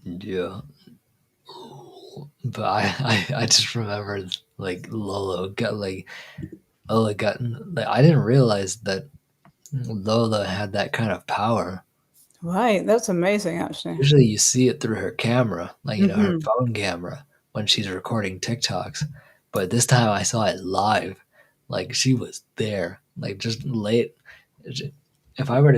Yeah. But I just remembered like Lola got like, I didn't realize that Lola had that kind of power.
Right, that's amazing, actually.
Usually you see it through her camera, like, her
Hmm.
phone camera when she's recording TikToks. But this time I saw it live. Like she was there. Like just late. If I were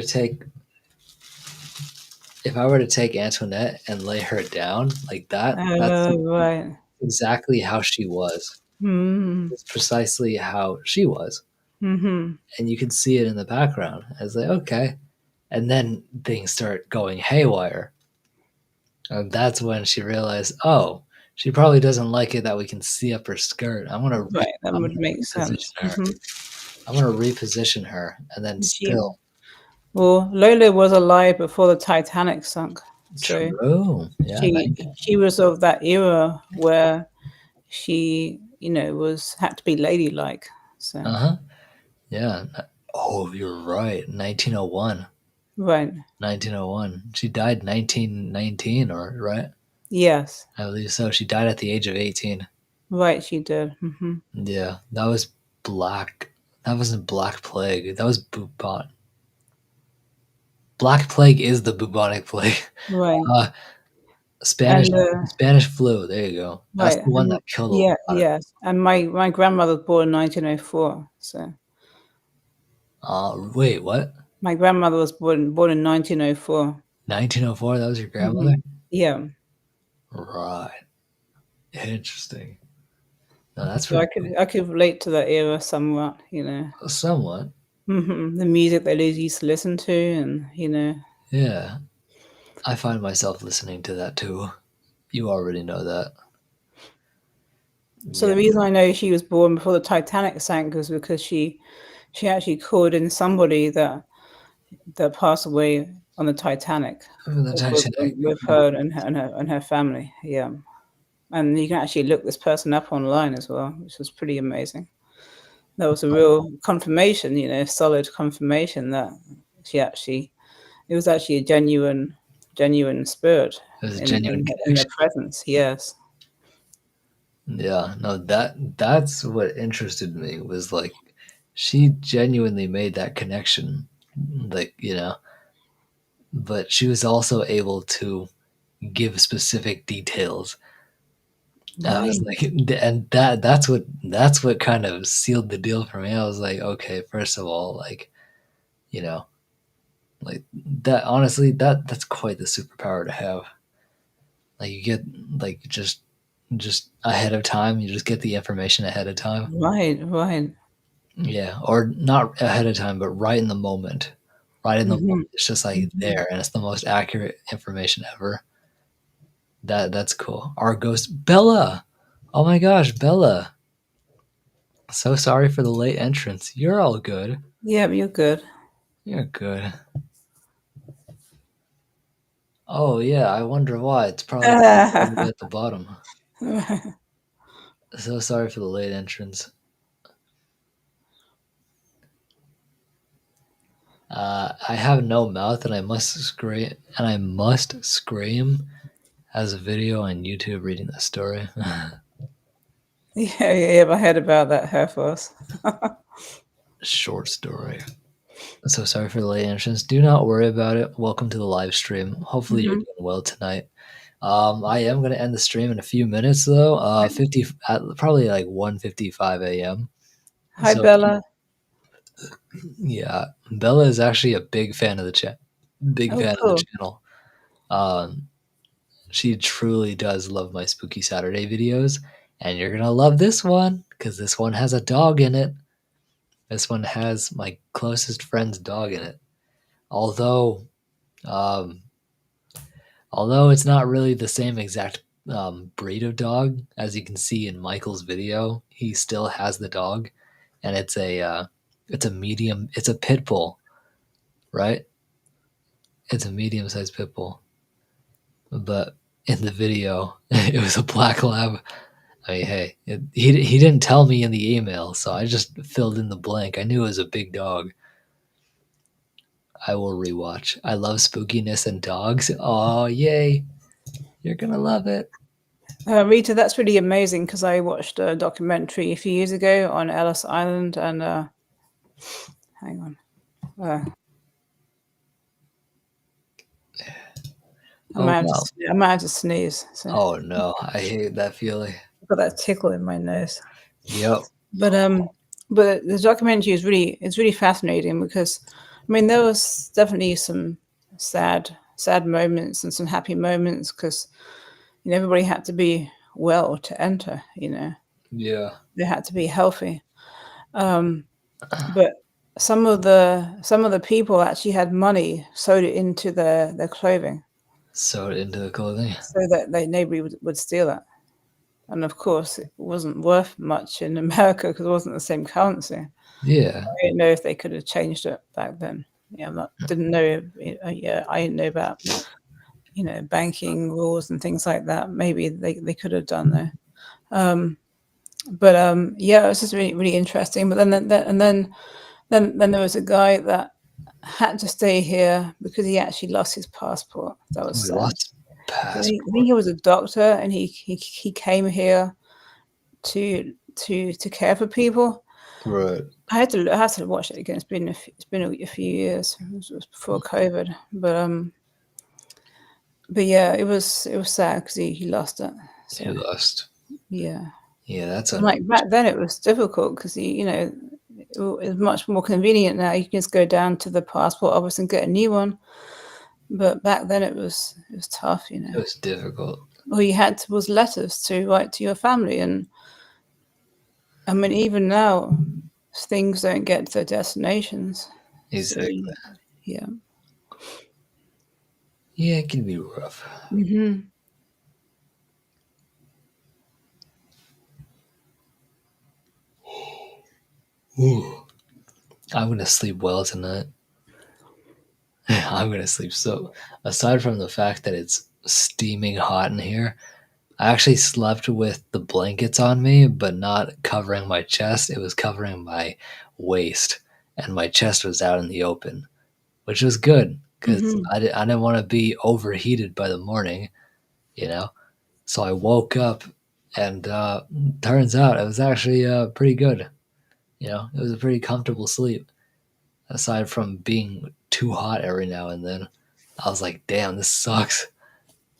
to take Antoinette and lay her down like that, that's
Right.
exactly how she was.
Hmm.
It's precisely how she was.
Hmm.
And you can see it in the background. I was like, okay. And then things start going haywire. And that's when she realized, oh, she probably doesn't like it that we can see up her skirt.
Right, that
I'm
would
gonna
make sense.
reposition her. I'm gonna reposition her, and then
She,
still
well, Lola was alive before the Titanic sunk, so
true. Yeah,
she was of that era where she, was had to be ladylike. So
uh-huh. Yeah. Oh, you're right. 1901.
right,
1901. She died 1919, or right?
yes,
I believe so. She died at the age of 18.
right, she did. Hmm.
Yeah, that was black. That wasn't Black Plague. That was bubon. Black Plague is the bubonic plague.
Right,
Uh, Spanish
and
Spanish flu. There you go. That's
right,
the one
and
that killed a
yeah,
lot of.
yes, and my grandmother was born in 1904. So
Wait, what?
my grandmother was born in 1904.
1904. That was your grandmother.
Hmm. Yeah,
Right. Interesting. No, that's
so I
pretty
could
cool.
I could relate to that era somewhat.
Somewhat.
The music that they used to listen to, and.
Yeah. I find myself listening to that too. You already know that.
So
Yeah.
the reason I know she was born before the Titanic sank was because she actually called in somebody that passed away on the Titanic
The Titanic.
with her and her family. Yeah, and you can actually look this person up online as well, which was pretty amazing. That was a real confirmation, solid confirmation that it was actually a genuine spirit
It was a
in
genuine
in their
connection.
presence. Yes.
Yeah, no, that's what interested me was like she genuinely made that connection. Like, but she was also able to give specific details. I was
Right.
like, and that's what kind of sealed the deal for me. I was like, okay, first of all, like, you know, like that honestly, that's quite the superpower to have. Like you get like just ahead of time, you just get the information ahead of time.
Right. Right.
Yeah, or not ahead of time, but right in the moment. Right in the moment.
Hmm.
It's just like there, and it's the most accurate information ever. That's cool. Our ghost Bella. Oh my gosh, Bella. So sorry for the late entrance. You're all good.
Yeah, you're good.
You're good. Oh yeah, I wonder why. It's probably at the bottom. So sorry for the late entrance. I have no mouth, and I must scream. And I must scream as a video on YouTube reading the story.
Yeah, I heard about that hair force.
Short story. So sorry for the late entrance. Do not worry about it. Welcome to the live stream. Hopefully you're
Mhm.
doing well tonight. I am going to end the stream in a few minutes though. 50 at probably like 1:55 a.m.
Hi,
So
Bella.
yeah, Bella is actually a big fan of the chat. Big
Oh,
fan of the
cool.
channel. Um, she truly does love my Spooky Saturday videos, and you're gonna love this one because this one has a dog in it. This one has my closest friend's dog in it. Although, um, although it's not really the same exact breed of dog, as you can see in Michael's video, he still has the dog, and it's a medium. It's a pit bull, right? It's a medium-sized pit bull. But in the video, it was a black lab. I mean, hey, he didn't tell me in the email, so I just filled in the blank. I knew it was a big dog. I will rewatch. I love spookiness and dogs. Oh, yay! You're gonna love it.
Rita, that's really amazing because I watched a documentary a few years ago on Ellis Island, and hang on,
Oh wow!
I might have to sneeze. So
Oh no, I hate that feeling.
I've got that tickle in my nose.
Yep.
But the documentary is really fascinating because, I mean, there was definitely some sad moments and some happy moments because everybody had to be well to enter.
Yeah.
They had to be healthy. But some of the people actually had money sewed it into their clothing
Sewed into the clothing.
so that nobody would steal it. And of course, it wasn't worth much in America because it wasn't the same currency.
Yeah.
I don't know if they could have changed it back then. Yeah, didn't know. Yeah, I didn't know about banking rules and things like that. Maybe they could have done there. But yeah, it was just really interesting. But then there was a guy that had to stay here because he actually lost his passport. That was
We
sad.
lost
I
passport.
think he was a doctor, and he came here to care for people.
Right.
I had to watch it again. It's been a few years. It was before COVID, but yeah, it was sad because he lost it. So
He lost.
yeah,
Yeah, that's
like back then it was difficult because it was much more convenient now. You can just go down to the passport office and get a new one. But back then it was tough.
It was difficult.
All you had was letters to write to your family, and I mean even now things don't get to their destinations.
Exactly.
So, yeah.
Yeah, it can be rough.
Mm-hmm.
Ooh. I'm gonna sleep well tonight. I'm gonna sleep so. Aside from the fact that it's steaming hot in here, I actually slept with the blankets on me, but not covering my chest. It was covering my waist, and my chest was out in the open, which was good because
Mm-hmm.
I didn't want to be overheated by the morning, you know. So I woke up, and turns out it was actually pretty good. It was a pretty comfortable sleep. Aside from being too hot every now and then, I was like, "Damn, this sucks."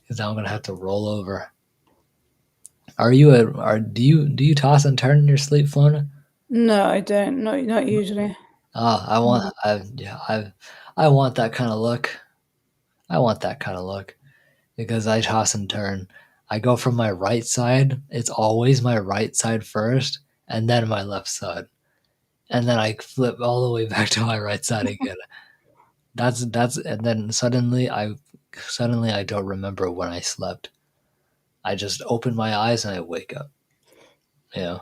Because now I'm gonna have to roll over. Do you toss and turn in your sleep, Flona?
No, I don't. Not usually.
Ah, I want that kind of look. I want that kind of look because I toss and turn. I go from my right side. It's always my right side first, and then my left side, and then I flip all the way back to my right side again. And then suddenly I don't remember when I slept. I just open my eyes and I wake up. You know.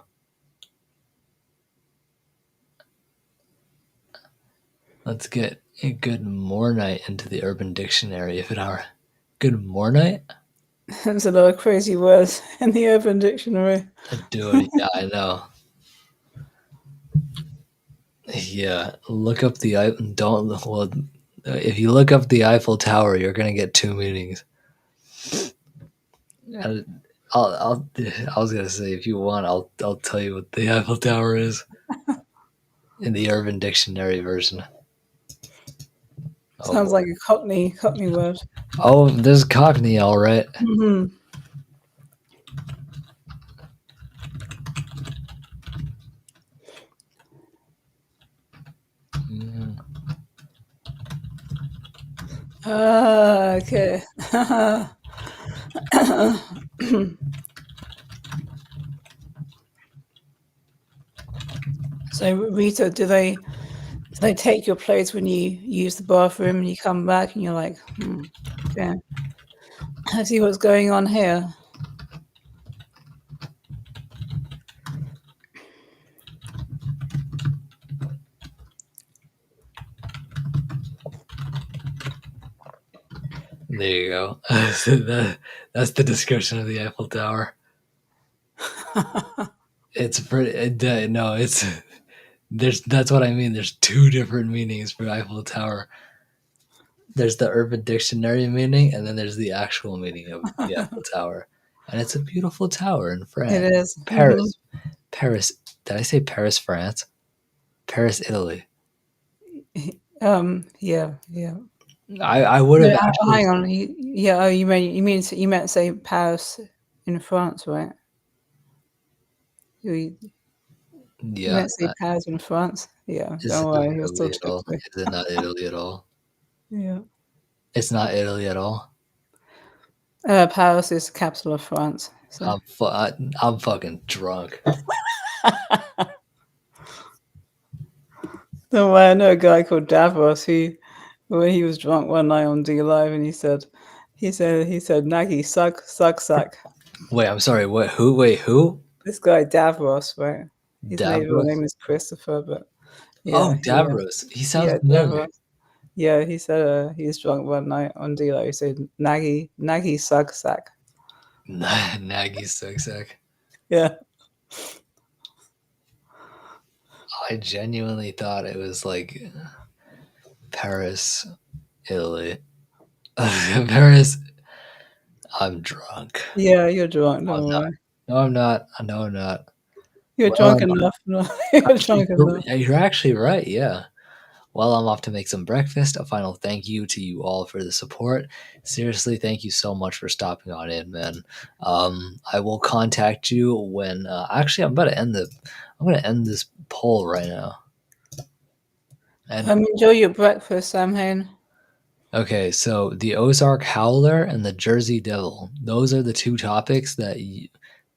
Let's get a good morning into the Urban Dictionary if it are. Good morning?
There's a lot of crazy words in the Urban Dictionary.
Dude, yeah, I know. Yeah, look up the don't well. If you look up the Eiffel Tower, you're gonna get two meanings. I, I was gonna say if you want, I'll tell you what the Eiffel Tower is in the Urban Dictionary version. Oh
Sounds
boy.
like a Cockney word.
Oh, there's Cockney, all right.
Hmm.
Mm.
Okay. So Rita, do they take your place when you use the bathroom and you come back and you're like, okay, I see what's going on here.
There you go. That's the description of the Eiffel Tower. It's pretty. No, it's there's. That's what I mean. There's two different meanings for Eiffel Tower. There's the Urban Dictionary meaning, and then there's the actual meaning of the Eiffel Tower. And it's a beautiful tower in
It
France,
is.
Paris, Paris. Did I say Paris, France? Paris, Italy.
Yeah, yeah.
I would
No,
have actually.
hang on. Yeah, you meant to say Paris in France, right? You
Yeah,
meant to say Paris in France. Yeah,
is
don't
it
worry, you're still
Italy at all?
tricked.
Is it not Italy at all?
Yeah.
It's not Italy at all.
Paris is the capital of France. So
I'm fucking drunk.
don't worry, I know a guy called Davros who, when he was drunk one night on D Live, and he said, Nagi, suck.
Wait, I'm sorry. What? Who? Wait, who?
This guy Davros, right? His real
Davros?
name is Christopher, but
Oh,
yeah,
Davros. He sounds
yeah,
familiar.
Davros. Yeah, he said he was drunk one night on D Live. He said, Nagi, suck.
Nagy Sucksack.
Yeah.
I genuinely thought it was like Paris, Italy. Paris. I'm drunk.
Yeah, you're drunk,
I'm
don't
not.
worry.
No, I'm not. No, I'm not.
You're drunk
Well,
enough. No, you're drunk enough.
you're actually right. Yeah. Well, I'm off to make some breakfast. A final thank you to you all for the support. Seriously, thank you so much for stopping on in, man. I will contact you when. Actually, I'm about to end the. I'm going to end this poll right now. And
Enjoy your breakfast, Sam Hain.
okay, so the Ozark Howler and the Jersey Devil. Those are the two topics that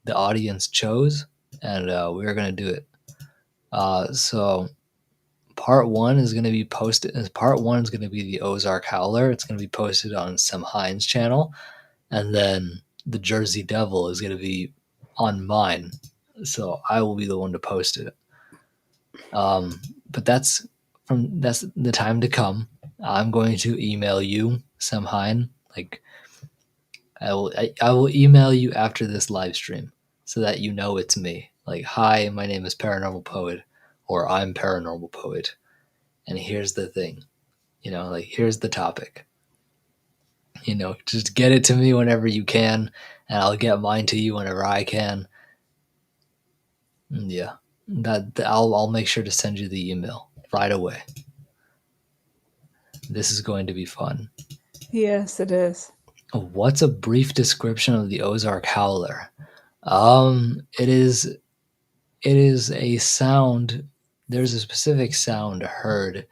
the audience chose, and we're going to do it. So part one is going to be posted. Part one is going to be the Ozark Howler. It's going to be posted on Sam Hines' channel, and then the Jersey Devil is going to be on mine. So I will be the one to post it. But that's the time to come. I'm going to email you, Sam Hine. Like I will email you after this live stream so that you know it's me. Like, hi, my name is Paranormal Poet, or I'm Paranormal Poet. And here's the thing, like here's the topic. Just get it to me whenever you can, and I'll get mine to you whenever I can. And yeah, I'll make sure to send you the email right away. This is going to be fun.
Yes, it is.
What's a brief description of the Ozark Howler? It is a sound. There's a specific sound heard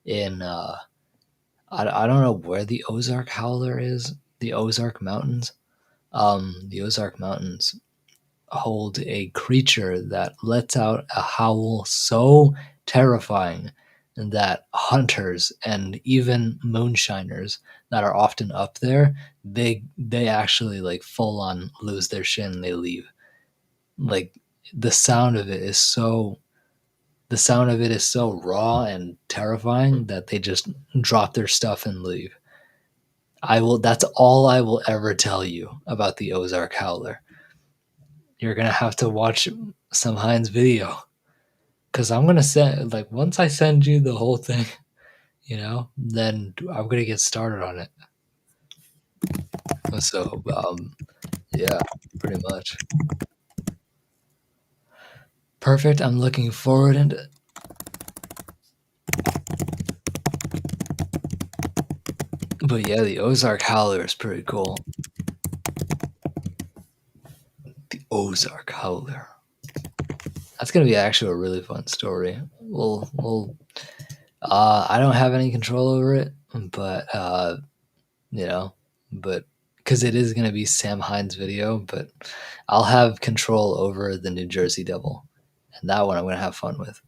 in I don't know where the Ozark Howler is. The Ozark Mountains. The Ozark Mountains hold a creature that lets out a howl so terrifying that hunters and even moonshiners that are often up there, they actually like full on lose their shit and they leave. Like the sound of it is so raw and terrifying that they just drop their stuff and leave. That's all I will ever tell you about the Ozark Howler. You're gonna have to watch some Hines video. because I'm gonna send, like, once I send you the whole thing, then I'm gonna get started on it. So, yeah, pretty much. Perfect. I'm looking forward into. But yeah, the Ozark Howler is pretty cool. The Ozark Howler. That's gonna be actually a really fun story. I don't have any control over it, but but because it is gonna be Sam Hines' video, but I'll have control over the New Jersey Devil, and that one I'm gonna have fun with.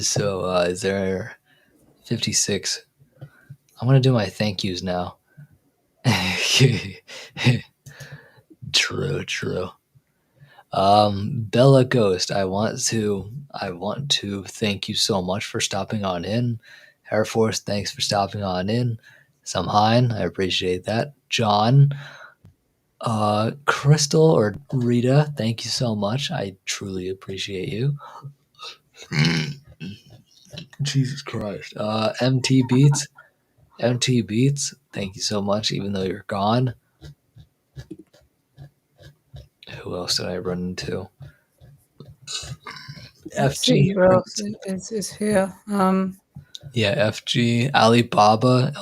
So is there 56? I'm gonna do my thank yous now. True. Bella Ghost, I want to thank you so much for stopping on in. Air Force, thanks for stopping on in. Samhain, I appreciate that. John, Crystal or Rita, thank you so much. I truly appreciate you. Jesus Christ. MT Beats, thank you so much, even though you're gone. Who else did I run into?
Let's see
FG.
who else is here.
Yeah, FG, Alibaba.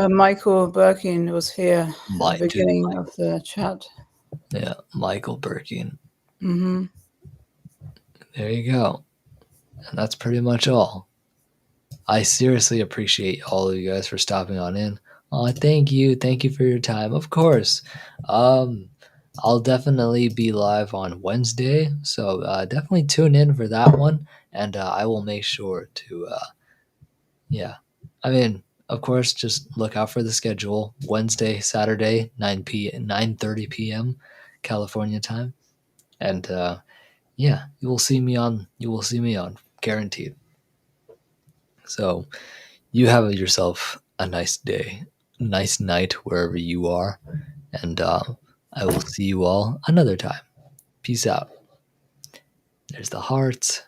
Michael Birkin was here at the beginning
Mike.
of the chat.
Yeah, Michael Birkin.
Mm-hmm.
There you go. And that's pretty much all. I seriously appreciate all of you guys for stopping on in. Oh, thank you. Thank you for your time. Of course. I'll definitely be live on Wednesday, so definitely tune in for that one, and I will make sure to, yeah. I mean, of course, just look out for the schedule. Wednesday, Saturday, 9:30 p.m. California time, and yeah, you will see me on, guaranteed. So you have yourself a nice day, nice night wherever you are, and I will see you all another time. Peace out. There's the hearts.